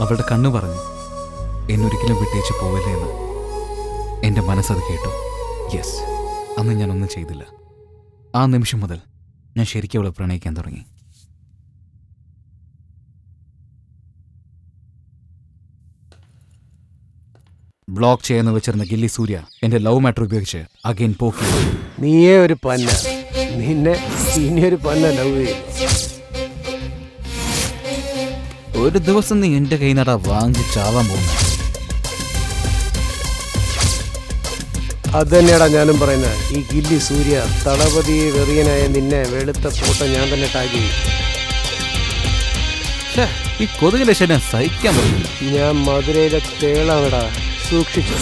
S2: അവളുടെ കണ്ണു പറഞ്ഞു എന്നൊരിക്കലും വിട്ടേച്ച് പോവില്ല എന്ന്. എൻ്റെ മനസ്സത് കേട്ടു. യെസ്, അന്ന് ഞാനൊന്നും ചെയ്തില്ല. ആ നിമിഷം മുതൽ ഞാൻ ശരിക്കും അവളെ പ്രണയിക്കാൻ തുടങ്ങി. ബ്ലോക്ക് ചെയ്യാന്ന് വെച്ചിരുന്ന ഗില്ലി സൂര്യ എൻ്റെ ലവ് മാറ്റർ ഉപയോഗിച്ച് അഗൈൻ പോക്കി.
S4: നീയേ ഒരു പന്ന, നിന്നെ ഇനിയൊരു പന്ന ലവ് ചെയ്യും.
S2: ഒരു ദിവസം നീ എന്റെ കൈ നടാ വാങ്ങി ചാവാൻ പോകുന്നു.
S4: അത് തന്നെയാടാ ഞാനും പറയുന്നത്. ഈ ഗില്ലി സൂര്യ തളപതി വെറിയനായ നിന്നെ വെളുത്ത ഫോട്ടോ ഞാൻ തന്നെ ടാഗ് ചെയ്യും.
S2: ഈ കൊതുകിന്റെ ശല്യം സഹിക്കാൻ പറ്റില്ല.
S4: ഞാൻ മധുരയിലെ തേളാണടാ, സൂക്ഷിച്ചു.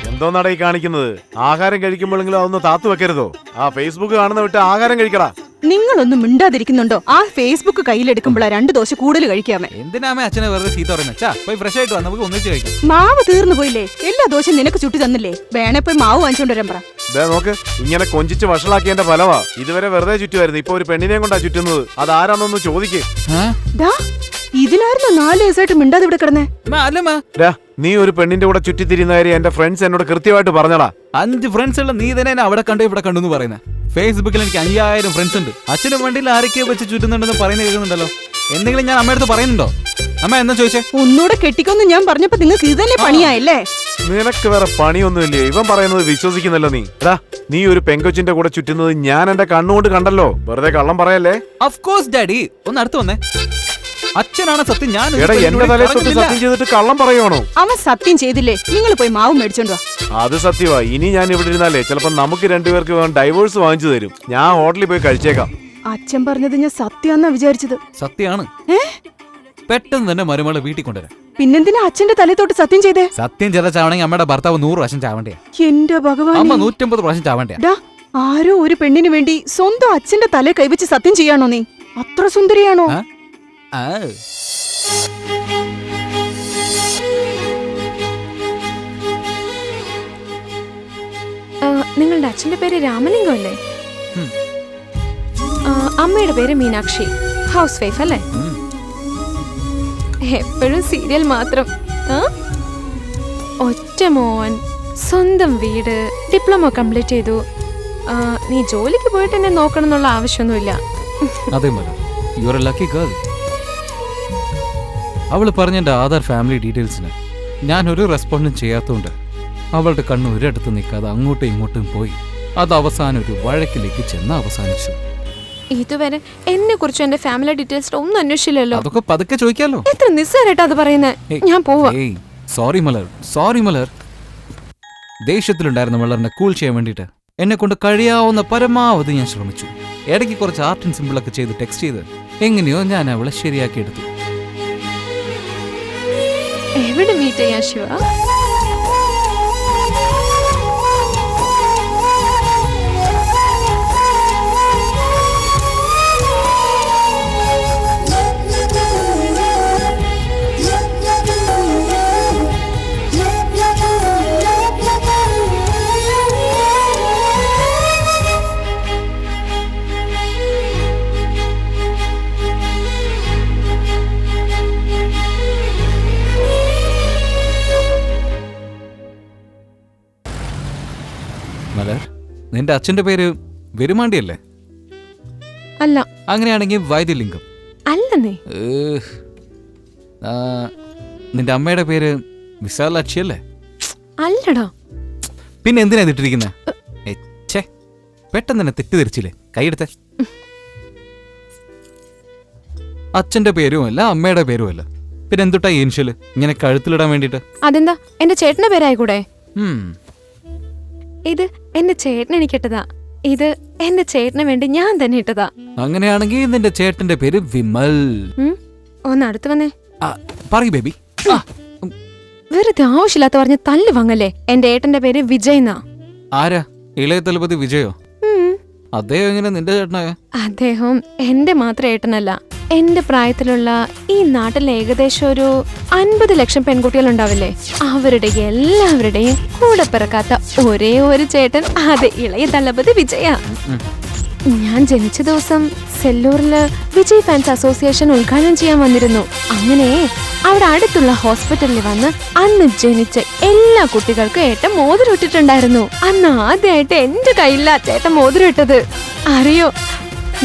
S3: എന്തോന്നാടാ ഈ കാണിക്കുന്നത്? ആഹാരം കഴിക്കുമ്പോഴെങ്കിലും അതൊന്ന് താത്തു വെക്കരുതോ? ആ ഫേസ്ബുക്ക് കാണുന്ന വിട്ട് ആഹാരം കഴിക്കടാ.
S1: നിങ്ങളൊന്നും മിണ്ടാതിരിക്കുന്നുണ്ടോ? ആ ഫേസ്ബുക്ക് കയ്യിലെടുക്കുമ്പോഴാ 2 ദോശ കൂടുതൽ കഴിക്കാമേ.
S2: എന്തിനാമേ അച്ഛനെ വെറുതെ ചീത്ത പറയുന്നത്? പോയി ഫ്രഷ് ആയിട്ട് വാ, നമുക്ക് ഒന്നിച്ച് കഴിക്കാം.
S1: മാവ് തീർന്നു പോയില്ലേ? എല്ലാ ദോശയും നിനക്ക് ചുട്ടി തന്നില്ലേ? വേണേ പോയി മാവ് വാങ്ങിച്ചോണ്ട് വരാൻ പറ.
S3: നോക്ക്, ഇങ്ങനെ കൊഞ്ചിച്ച് വഷളാക്കിയതിന്റെ ഫലവാ. ഇതുവരെ വെറുതെ ചുറ്റുമായിരുന്നു, ഇപ്പൊ ഒരു പെണ്ണിനെയും കൊണ്ടാ ചുറ്റുന്നത്. അതാരാന്നൊന്ന് ചോദിക്കേ.
S1: ഇതിനായിരുന്നു 4 ദിവസമായിട്ട് മിണ്ടാതെ ഇവിടെ കിടന്നേ.
S3: നീ ഒരു പെണ്ണിന്റെ കൂടെ ചുറ്റിത്തിരിയുന്ന കാര്യം എന്റെ ഫ്രണ്ട്സ് എന്നോട് കൃത്യമായിട്ട് പറഞ്ഞടാ.
S2: 5 ഫ്രണ്ട്സ് ഉള്ള നീ തന്നെ അവിടെ കണ്ടു ഇവിടെ കണ്ടു എന്ന് പറയുന്നത്. ഫേസ്ബുക്കിൽ എനിക്ക് 5000 ഫ്രണ്ട്സ് ഉണ്ട്. അച്ഛനും വണ്ടിയിൽ ആരൊക്കെയോ വെച്ച് ചുറ്റുന്നുണ്ടെന്ന് പറയുന്നത് കേൾക്കുന്നുണ്ടല്ലോ. എന്തെങ്കിലും ഞാൻ അമ്മയടുത്ത് പറയുന്നുണ്ടോ? അമ്മ എന്നാ ചോദിച്ചേ?
S1: ഒന്നുകൂടെ കെട്ടിക്കൊന്ന് ഞാൻ പറഞ്ഞപ്പോ നിങ്ങൾക്ക് ഇതല്ലേ പണിയായല്ലേ?
S3: നിനക്ക് വേറെ പണിയൊന്നുമില്ലേ? ഇവൻ പറയുന്നത് വിശ്വസിക്കുന്നല്ലോ നീ. എടാ, നീ ഒരു പെങ്കൊച്ചിന്റെ കൂടെ ചുറ്റുന്നത് ഞാൻ എന്റെ കണ്ണുകൊണ്ട് കണ്ടല്ലോ. വെറുതെ കള്ളം പറയല്ലേ.
S2: Of course daddy. ഒന്ന് അടുത്ത് വന്നേ. അച്ഛനാണ് സത്യം. ഞാൻ
S3: എടാ, എന്റെ തലയിൽ തൊട്ട് സത്യം ചെയ്തിട്ട് കള്ളം പറയുവാണോ?
S1: അവൻ സത്യം ചെയ്തില്ലേ? നിങ്ങൾ പോയി മാവ് മേടിച്ചോണ്ടോ.
S3: അത് സത്യമാ. ഇനി ഞാൻ ഇവിടെ ഇരുന്നാലേ ചിലപ്പോ നമുക്ക് രണ്ടുപേർക്ക് ഡൈവോഴ്സ് വാങ്ങിച്ചു തരും. ഞാൻ ഹോട്ടലിൽ പോയി കഴിച്ചേക്കാം.
S1: അച്ഛൻ പറഞ്ഞത് ഞാൻ സത്യാന്നാ വിചാരിച്ചത്.
S2: സത്യാണ്. പെട്ടെന്ന് തന്നെ മരുമകളെ വീട്ടിൽ കൊണ്ടുവരാം.
S1: പിന്നെന്തിനാ അച്ഛന്റെ തലയിൽ തൊട്ട് സത്യം ചെയ്തേ?
S2: സത്യം ചെയ്ത ചാവണെങ്കിൽ അമ്മയുടെ ഭർത്താവ് 100 പ്രാവശ്യം ചാവണ്ടേ?
S1: എന്റെ ഭഗവാൻ,
S2: അമ്മ 150 പ്രാവശ്യം ചാവണ്ടേ?
S1: ആരോ ഒരു പെണ്ണിന് വേണ്ടി സ്വന്തം അച്ഛന്റെ തല കൈവച്ച് സത്യം ചെയ്യാണോ നീ? അത്ര സുന്ദരിയാണോ?
S10: നിങ്ങളുടെ അച്ഛന്റെ പേര് രാമലിംഗം അല്ലേ? അമ്മയുടെ പേര് മീനാക്ഷി. ഹൗസ് വൈഫ് അല്ലേ? എപ്പോഴും സീരിയൽ മാത്രം. ഒറ്റ മോൻ, സ്വന്തം വീട്, ഡിപ്ലോമ കംപ്ലീറ്റ് ചെയ്തു. നീ ജോലിക്ക് പോയിട്ട് എന്നെ നോക്കണം എന്നുള്ള ആവശ്യമൊന്നുമില്ല.
S2: അവള് പറഞ്ഞ എന്റെ ആധാർ ഫാമിലി ഡീറ്റെയിൽസിന് ഞാൻ ഒരു റെസ്പോണ്ടും ചെയ്യാത്തതുകൊണ്ട് അവളുടെ കണ്ണ് ഒരിടത്ത് നിൽക്കാതെ അങ്ങോട്ടും ഇങ്ങോട്ടും പോയി. അത് അവസാനം ഒരു വഴക്കിലേക്ക് ചെന്ന് അവസാനിച്ചു.
S10: ഇതുവരെ എന്നെ കുറിച്ച് എന്റെ ഫാമിലി ഡീറ്റെയിൽസ് ഒന്നും അന്വേഷിച്ചില്ലല്ലോ.
S2: അതൊക്കെ പതുക്കെ ചോദിക്കാലോ.
S10: എത്ര നിസ്സാരായിട്ടാ അത് പറയുന്നത്. ഞാൻ പോവാ.
S2: സോറി മലർ. ദേഷ്യത്തിലുണ്ടായിരുന്ന മലറിനെ കൂൾ ചെയ്യാൻ വേണ്ടിട്ട് എന്നെ കൊണ്ട് കഴിയാവുന്ന പരമാവധി ഞാൻ ശ്രമിച്ചു. ഇടയ്ക്ക് കുറച്ച് ആർട്ട് ആൻഡ് സിമ്പിൾ ഒക്കെ ചെയ്ത് ടെക്സ്റ്റ് ചെയ്ത് എങ്ങനെയോ ഞാൻ അവളെ ശരിയാക്കി എടുത്തു.
S10: എവിടെ മീറ്റ് ചെയ്യാ ശിവ?
S2: മലർ, നിന്റെ അച്ഛന്റെ പേര് വെരുമാണ്ടിയല്ലേ?
S10: അല്ല.
S2: അങ്ങനെയാണെങ്കിൽ വൈദ്യലിംഗം
S10: അല്ലെന്നേ.
S2: നിന്റെ അമ്മയുടെ പേര് വിശാലാക്ഷിയല്ലേ?
S10: അല്ലടാ.
S2: പിന്നെ എന്തിനാ ഇതിട്ടിരിക്കുന്നത്? പെട്ടെന്ന് തന്നെ തെറ്റിദ്ധരിച്ചില്ലേ? കൈയെടുത്തേ. അച്ഛന്റെ പേരുമല്ല അമ്മയുടെ പേരുമല്ല, പിന്നെ എന്തുട്ടാ ഇനിഷ്യല് ഇങ്ങനെ കഴുത്തിലിടാൻ വേണ്ടിട്ട്?
S10: അതെന്താ, എന്റെ ചേട്ടന്റെ പേരായിക്കൂടെ? ഇത് എന്റെ ചേട്ടൻ എനിക്കിട്ടതാ. ഇത് എന്റെ ചേട്ടന് വേണ്ടി ഞാൻ തന്നെ ഇട്ടതാ.
S2: അങ്ങനെയാണെങ്കിൽ നിന്റെ ചേട്ടന്റെ പേര് വിമൽ.
S10: ഒന്ന് അടുത്ത് വന്നേ.
S2: പറയൂ ബേബി.
S10: വെറുതെ ആവശ്യമില്ലാത്ത പറഞ്ഞ് തല്ല് വാങ്ങല്ലേ. എന്റെ ഏട്ടന്റെ പേര് വിജയ് എന്നാ.
S2: ആരാ? ഇളയ തലപതി വിജയോ? അദ്ദേഹം എങ്ങനെ നിന്റെ ചേട്ടനായ?
S10: അദ്ദേഹം എന്റെ മാത്രം ഏട്ടനല്ല, എന്റെ പ്രായത്തിലുള്ള ഈ നാട്ടിൽ ഏകദേശം ഒരു 50 ലക്ഷം പെൺകുട്ടികളുണ്ടാവില്ലേ, അവരുടെ എല്ലാവരുടെയും കൂടെ പിറക്കാത്ത ഒരേ ഒരു ചേട്ടൻ അത് ഇളയ തലപതി വിജയ. ഞാൻ ജനിച്ച ദിവസം സെല്ലൂരില് വിജയ് ഫാൻസ് അസോസിയേഷൻ ഉദ്ഘാടനം ചെയ്യാൻ വന്നിരുന്നു. അങ്ങനെ അവിടെ അടുത്തുള്ള ഹോസ്പിറ്റലിൽ വന്ന് അന്ന് ജനിച്ച എല്ലാ കുട്ടികൾക്കും ഏട്ടൻ മോതിരം ഇട്ടിട്ടുണ്ടായിരുന്നു. അന്ന് ആദ്യമായിട്ട് എന്റെ കയ്യിലാ ചേട്ടൻ മോതിരം ഇട്ടത്. അറിയോ?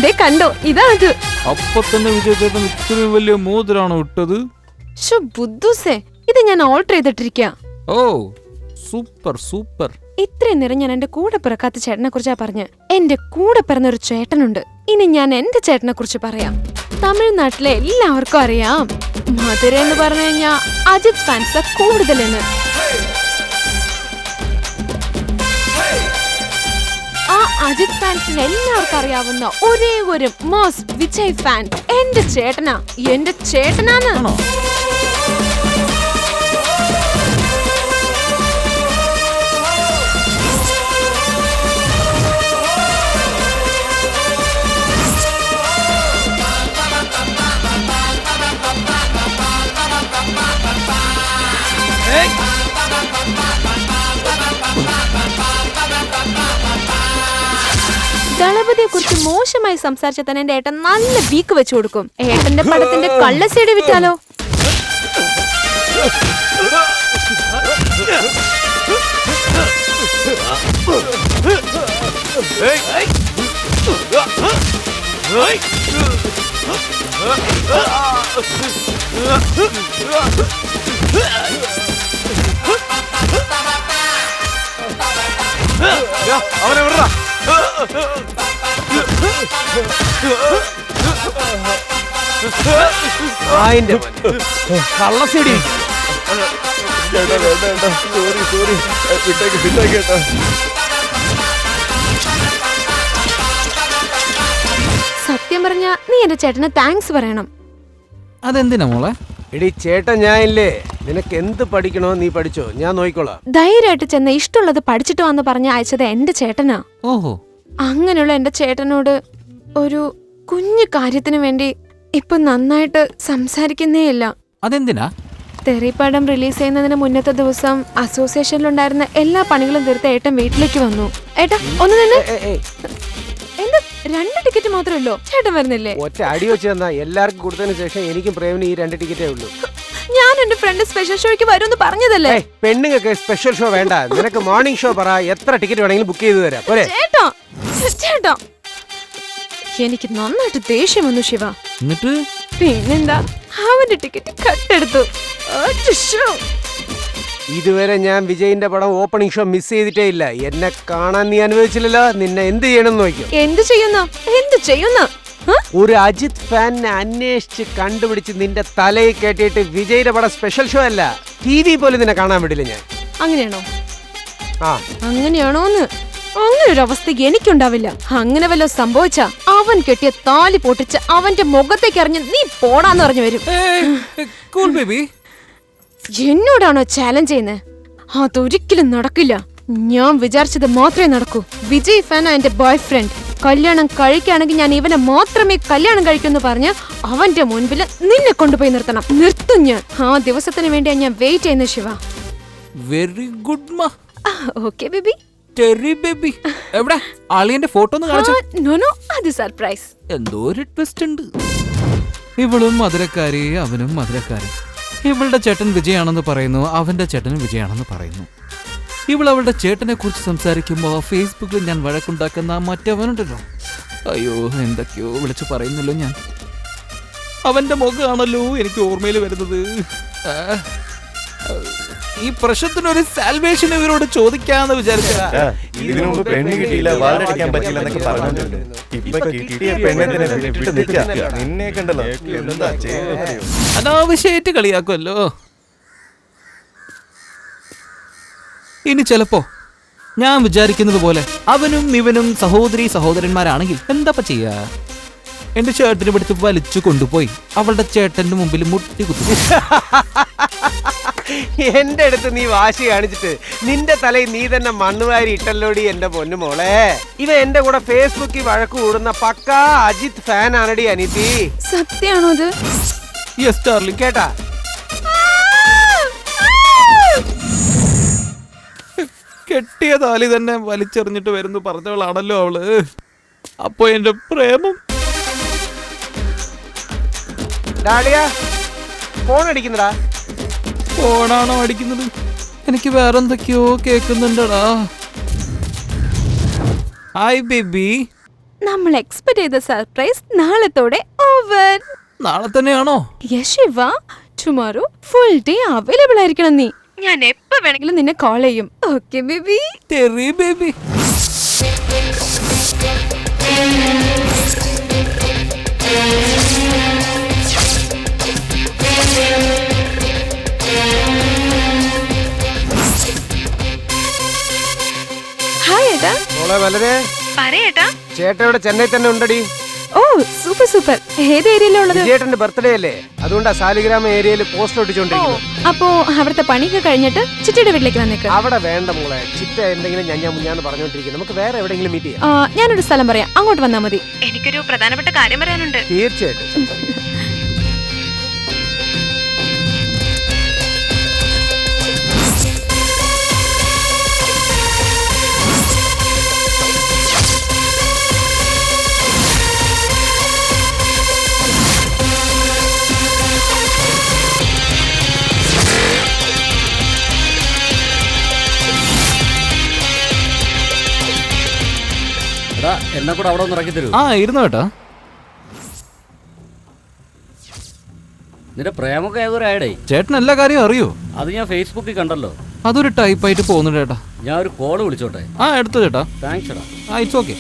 S10: ദേ കണ്ടോ, ഇതാ അത്.
S2: അപ്പൊ തന്നെ വിജയ് ചേട്ടൻ ഇത്രയും വലിയ മോതിരാണോ ഇട്ടത്?
S10: ബുദ്ധൂസേ, ഇത് ഞാൻ ഓൾട്ടർ ചെയ്തിട്ടിരിക്കാ.
S2: ഓ സൂപ്പർ സൂപ്പർ.
S10: ഇത്രയും നേരം ഞാൻ എന്റെ കൂടെ പിറക്കാത്ത ചേട്ടനെ കുറിച്ചാ പറഞ്ഞ്. എന്റെ കൂടെ പിറന്നൊരു ചേട്ടനുണ്ട്. ഇനി ഞാൻ എന്റെ ചേട്ടനെ കുറിച്ച് പറയാം. തമിഴ്നാട്ടിലെ എല്ലാവർക്കും അറിയാം, മധുര എന്ന് പറഞ്ഞു കഴിഞ്ഞാ അജിത് ഫാൻസ് കൂടുതലെന്ന്. ആ അജിത് ഫാൻസിന് എല്ലാവർക്കും അറിയാവുന്ന ഒരേ ഒരു മാസ് വിജയ് ഫാൻ എന്റെ ചേട്ടനാ. എന്റെ ചേട്ടനാണ്. ദളപതിയെ കുറിച്ച് മോശമായി സംസാരിച്ച തന്നെ എന്റെ ഏട്ടൻ നല്ല വീക്ക് വെച്ചു കൊടുക്കും. ഏട്ടന്റെ പടത്തിന്റെ കള്ള സീഡി വിറ്റാലോ?
S3: അവനെ വിടടാ.
S4: കള്ളസിടി
S8: ചേട്ടാ വേണ്ട ചേട്ടാ, സോറി വിട്ടേക്ക് ചേട്ടാ.
S10: സത്യം പറഞ്ഞ നീ എന്റെ ചേട്ടന് താങ്ക്സ് പറയണം.
S2: അതെന്തിനാ മോളെ?
S4: എടി ചേട്ടൻ ഞാൻ ഇല്ലേ, നിനക്ക് എന്ത് പഠിക്കണോ നീ പഠിച്ചോ, ഞാൻ നോക്കിക്കോളാം.
S10: ധൈര്യമായിട്ട് ചെന്ന് ഇഷ്ടമുള്ളത് പഠിച്ചിട്ട് വന്ന് പറഞ്ഞ് അയച്ചത് എന്റെ ചേട്ടനാ.
S2: ഓഹോ,
S10: അങ്ങനെയുള്ള എന്റെ ചേട്ടനോട് ഒരു കുഞ്ഞു കാര്യത്തിന് വേണ്ടി ഇപ്പൊ നന്നായിട്ട് സംസാരിക്കുന്നേ ഇല്ല.
S2: അതെന്തിനാ?
S10: തെറിപ്പടം റിലീസ് ചെയ്യുന്നതിന് മുന്നത്തെ ദിവസം അസോസിയേഷനിലുണ്ടായിരുന്ന എല്ലാ പണികളും തീർത്ത് ഏട്ടൻ വീട്ടിലേക്ക് വന്നു. ഏട്ടാ ഒന്ന് നിന്ന്. എന്താ 2 ടിക്കറ്റ് മാത്രമേ ഉള്ളൂ, ചേട്ടൻ വരുന്നില്ലേ?
S4: ഒറ്റ അടി വെച്ച് തന്നാ എല്ലാവർക്കും കൊടുത്തതിന് ശേഷം എനിക്കും പ്രേമിന് ഈ 2 ടിക്കറ്റേ ഉള്ളൂ.
S10: ഞാൻ എന്റെ ഫ്രണ്ട് സ്പെഷ്യൽ ഷോയ്ക്ക് വരുമെന്ന് പറഞ്ഞതല്ലേ.
S4: പെണ്ണുങ്ങൾക്ക് സ്പെഷ്യൽ ഷോ വേണ്ട, നിനക്ക് മോർണിംഗ് ഷോ പറ, എത്ര ടിക്കറ്റ് വേണമെങ്കിലും ബുക്ക് ചെയ്ത് തരാം. പോരെ?
S10: ചേട്ടാ ചേട്ടാ എനിക്ക് നന്നായിട്ട് ദേഷ്യം വന്നു ശിവ.
S2: എന്നിട്ട്
S10: പിന്നെന്താ, അവന്റെ ടിക്കറ്റ് കട്ടെടുത്തു.
S4: ഇതുവരെ ഞാൻ വിജയിന്റെ പടം ഓപ്പണിംഗ് ഷോ മിസ് ചെയ്തിട്ടേ ഇല്ല. എന്നെ കാണാൻ നീ അനുവദിച്ചില്ലല്ലോ, നിന്നെ എന്ത് ചെയ്യണം നോക്കിയോ.
S10: എന്ത് ചെയ്യുന്നു?
S4: ഒരു അജിത് ഫാനിനെ അന്വേഷിച്ച് കണ്ടുപിടിച്ച് നിന്റെ തലയിൽ കേട്ടിട്ട് വിജയിന്റെ പടം സ്പെഷ്യൽ ഷോ അല്ല, TV പോലും നിന്നെ കാണാൻ വിടില്ല ഞാൻ.
S10: അങ്ങനെയാണോ?
S4: ആ
S10: അങ്ങനെയാണോന്ന്? അങ്ങനെ ഒരു അവസ്ഥ എനിക്കുണ്ടാവില്ല. അങ്ങനെ വല്ല സംഭവിച്ച അവൻ കെട്ടിയ താലി പൊട്ടിച്ച് അവന്റെ മുഖത്തേക്ക് എറിഞ്ഞ് നീ പോടാന്ന് പറഞ്ഞു വരും.
S2: കൂൾ ബേബി,
S10: എന്നോടാണോ ചാലഞ്ച് ചെയ്യുന്നത്? അതൊരിക്കലും നടക്കില്ല. ഞാൻ വിചാരിച്ചത് മാത്രമേ നടക്കൂ. വിജയ് ഫാനാ എന്റെ ബോയ് ഫ്രണ്ട്. കല്യാണം കഴിക്കുകയാണെങ്കിൽ ഞാൻ ഇവനെ മാത്രമേ കല്യാണം കഴിക്കുമെന്ന് പറഞ്ഞ് അവന്റെ മുൻപിൽ നിന്നെ കൊണ്ടുപോയി നിർത്തും ഞാൻ. ആ ദിവസത്തിന് വേണ്ടിയാണ് ഞാൻ വെയിറ്റ് ചെയ്യുന്നത് ശിവ.
S2: വെരി ഗുഡ് മാ.
S10: Okay baby.
S2: ടെറി ബേബി എവിടെ? ആളിയന്റെ ഫോട്ടോ ഒന്ന് കാണിച്ചു.
S10: നോ, അത് സർപ്രൈസ്.
S2: എന്തോ ഒരു ട്വിസ്റ്റ് ഉണ്ട്. ഇവളും മധുരക്കാരി, അവനും മധുരക്കാരൻ. ഇവളുടെ ചേട്ടൻ വിജയാണെന്ന് പറയുന്നു, അവന്റെ ചേട്ടനും വിജയാണെന്ന് പറയുന്നു. ഇവൾ അവളുടെ ചേട്ടനെ കുറിച്ച് സംസാരിക്കുമ്പോ ഫേസ്ബുക്കിൽ ഞാൻ വഴക്കുണ്ടാക്കുന്ന മറ്റവനുണ്ടല്ലോ, അയ്യോ എന്തൊക്കെയോ വിളിച്ചു പറയുന്നല്ലോ ഞാൻ. അവന്റെ മുഖമാണല്ലോ എനിക്ക് ഓർമ്മയിൽ വരുന്നത്. ഈ പ്രശ്നത്തിനൊരു സാൽവേഷൻ ഇവരോട് ചോദിക്കാന്ന് വിചാരിച്ചാ.
S8: ഇതിനു മുമ്പ് പെണ്ണ് കിട്ടിയില്ല, വാളടിക്കാൻ പറ്റില്ല എന്നൊക്കെ പറഞ്ഞോണ്ടിരുന്നു. ഇപ്പൊ കിട്ടിയ പെണ്ണിനെ വിട്ടിട്ട് നിൽക്കുക. നിന്നെ കണ്ടല്ലോ എന്താ ചെയ്യുന്നറിയോ?
S2: അനാവശ്യമായിട്ട് കളിയാക്കുമല്ലോ. ഇനി ചിലപ്പോ ഞാൻ വിചാരിക്കുന്നത് പോലെ അവനും ഇവനും സഹോദരന്മാരാണെങ്കിൽ എന്താ ചെയ്യാ? എന്റെ ചേട്ടനെ പിടിച്ച് വലിച്ചു കൊണ്ടുപോയി അവളുടെ ചേട്ടന്റെ മുമ്പിൽ മുട്ടി കുത്തി.
S4: എന്റെ അടുത്ത് നീ വാശി കാണിച്ചിട്ട് നിന്റെ തലയിൽ നീ തന്നെ മണ്ണുവാരി ഇട്ടല്ലോടി എന്റെ പൊന്നു മോളെ. ഇവ എന്റെ കൂടെ ഫേസ്ബുക്കിൽ വഴക്ക് കൂടുന്ന പക്കാ അജിത് ഫാൻ ആണടി അനിതി.
S10: സത്യാണോ അത്?
S2: Yes darling.
S4: കേട്ടാ?
S2: കെട്ടിയ താലി തന്നെ വലിച്ചെറിഞ്ഞിട്ട് വരുന്നു പറഞ്ഞവളാണല്ലോ അവള്. അപ്പൊ എന്റെ പ്രേമം.
S4: ഫോൺ അടിക്കുന്നടാ.
S2: ഫോണാണോ അടിക്കുന്നത്? എനിക്ക് വേറെന്തൊക്കെയോ കേൾക്കുന്നുണ്ടടാ. Hi baby.
S10: നമ്മൾ എക്സ്പെക്ട് ചെയ്ത സർപ്രൈസ് നാളത്തോടെ ഓവർ.
S2: നാളെ തന്നെയാണോ?
S10: Yes Shiva, tomorrow full day available ആയിരിക്കണം നീ. ഞാൻ എപ്പോ വേണമെങ്കിലും നിന്നെ കോൾ ചെയ്യും. Okay baby.
S2: ടെറി ബേബി.
S10: ഹായ് ഏട്ടാ.
S4: മോളെ വളരെ
S10: പറയേട്ടാ.
S4: ചേട്ടൻ ഇവിടെ ചെന്നൈ തന്നെ ഉണ്ടടി.
S10: ഓ സൂപ്പർ. ഏത് ഏരിയയിലാ ഉള്ളത്?
S4: ചേട്ടന്റെ ബർത്ത്ഡേ അല്ലേ, അതുകൊണ്ടാ സാലിഗ്രാമ ഏരിയയിൽ പോസ്റ്റ് ഒട്ടിച്ചോണ്ടിരിക്കുന്നത്.
S10: അപ്പോ അവിടുത്തെ പണിയൊക്കെ കഴിഞ്ഞിട്ട് ചിറ്റയുടെ വീട്ടിലേക്ക് വന്നേക്ക്.
S4: അവിടെ വേണ്ട മോളെ, ചിറ്റ എന്തെങ്കിലും ഞാൻ പറഞ്ഞോണ്ടിരിക്കുന്നത്. നമുക്ക് വേറെ എവിടെയെങ്കിലും മീറ്റ് ചെയ്യാം.
S10: ഞാനൊരു സ്ഥലം പറയാം, അങ്ങോട്ട് വന്നാൽ മതി. എനിക്കൊരു പ്രധാനപ്പെട്ട കാര്യം പറയാനുണ്ട്.
S4: തീർച്ചയായിട്ടും.
S9: എന്നെ കൂടെ അവിടെ ഒന്ന് ഇറക്കി തരൂ.
S2: ആ ഇരുന്നു കേട്ടോ.
S9: നിന്റെ പ്രേമൊക്കെ ഏതൊരായടേ?
S2: ചേട്ടൻ എല്ലാ കാര്യവും അറിയോ?
S9: അത് ഞാൻ ഫേസ്ബുക്കിൽ കണ്ടല്ലോ.
S2: അതൊരു ടൈപ്പായിട്ട് പോകുന്നുണ്ട് ചേട്ടാ.
S9: ഞാൻ ഒരു കോള് വിളിച്ചോട്ടെ?
S2: ആ എടുത്തു ചേട്ടാ.
S9: താങ്ക്സ് എടാ.
S2: It's okay.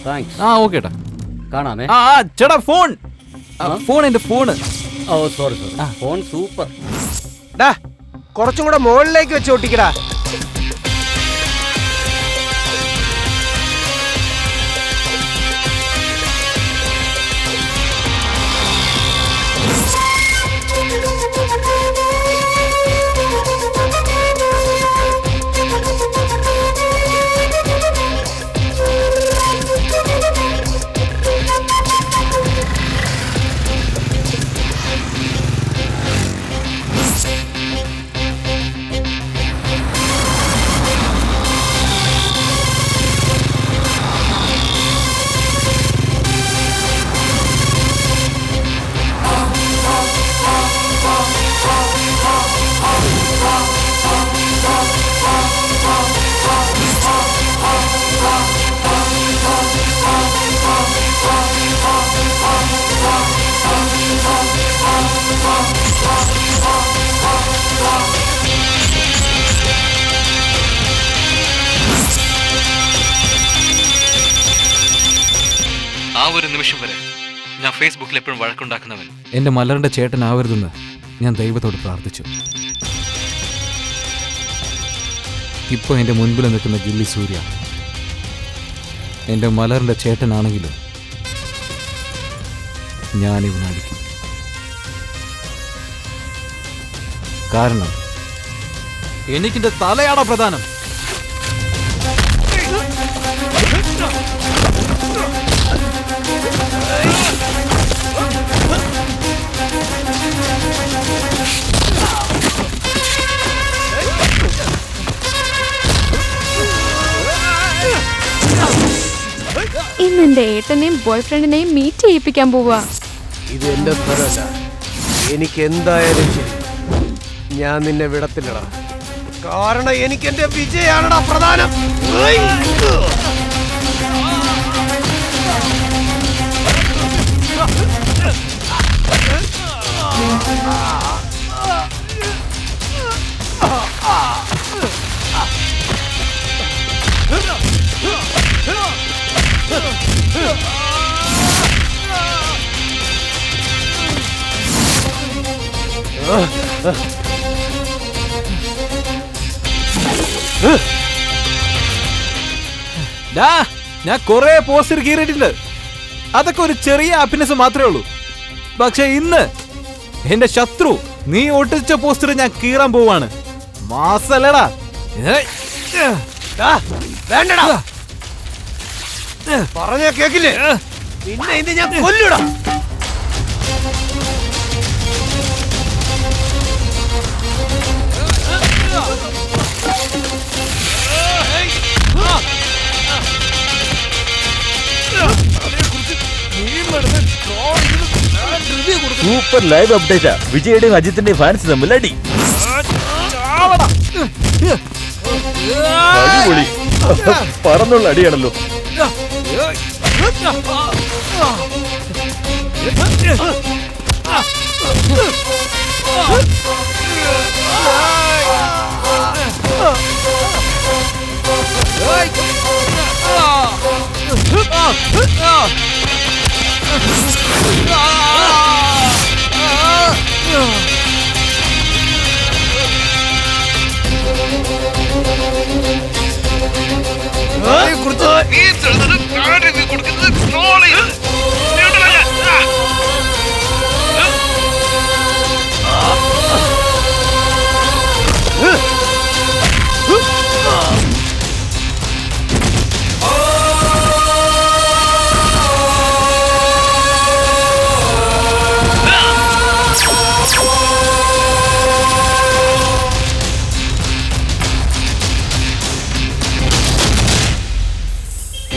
S9: താങ്ക്സ്.
S2: ഓക്കെ ചേട്ടാ.
S9: കാണാമേ.
S2: ചേട്ടാ ഫോൺ എന്റെ ഫോണ്.
S9: ഓ സോറി. Phone super.
S4: കുറച്ചും കൂടെ മുകളിലേക്ക് വെച്ച് ഒട്ടിക്കടാ.
S2: ആ ഒരു നിമിഷം വരെ ഞാൻ ഫേസ്ബുക്കിൽ എപ്പോഴും വഴക്കുണ്ടാക്കുന്നവൻ എന്റെ മലറിന്റെ ചേട്ടനാവരുതെന്ന് ഞാൻ ദൈവത്തോട് പ്രാർത്ഥിച്ചു. ഇപ്പോൾ എന്റെ മുൻപിൽ നിൽക്കുന്ന ഗില്ലി സൂര്യ എന്റെ മലറിന്റെ ചേട്ടനാണെങ്കിലും ഞാനിവനടിക്കും. കാരണം എനിക്കിന്റെ തലയാണോ പ്രധാനം.
S10: ഇന്ന് എന്റെ ഏട്ടനെയും ബോയ് ഫ്രണ്ടിനെയും മീറ്റ് ചെയ്യിപ്പിക്കാൻ പോവാ.
S4: ഇത് എന്റെ സ്ഥലമല്ല. എനിക്ക് എന്തായാലും ശരി, ഞാൻ നിന്നെ വിടത്തില്ലടാ. കാരണം എനിക്ക് എന്റെ വിജയാണടാ പ്രധാനം.
S2: ഞാൻ കൊറേ പോസ്റ്റർ കീറിയിട്ടുണ്ട്. അതൊക്കെ ഒരു ചെറിയ ഹാപ്പിനെസ് മാത്രമേ ഉള്ളൂ. പക്ഷെ ഇന്ന് എന്റെ ശത്രു നീ ഒട്ടിച്ച പോസ്റ്റർ ഞാൻ കീറാൻ പോവാണ്. മാസല്ലടാ.
S4: വേണ്ടടാ, പറഞ്ഞ കേക്കില്ലേ? പിന്നെ ഇത് ഞാൻ കൊല്ലൂടാ.
S6: സൂപ്പർ ലൈവ് അപ്ഡേറ്റാ. വിജയുടെയും അജിത്തിന്റെയും ഫാൻസ് തമ്മിൽ അടി. അടിപൊളി, പറന്നുള്ള അടിയാണല്ലോ.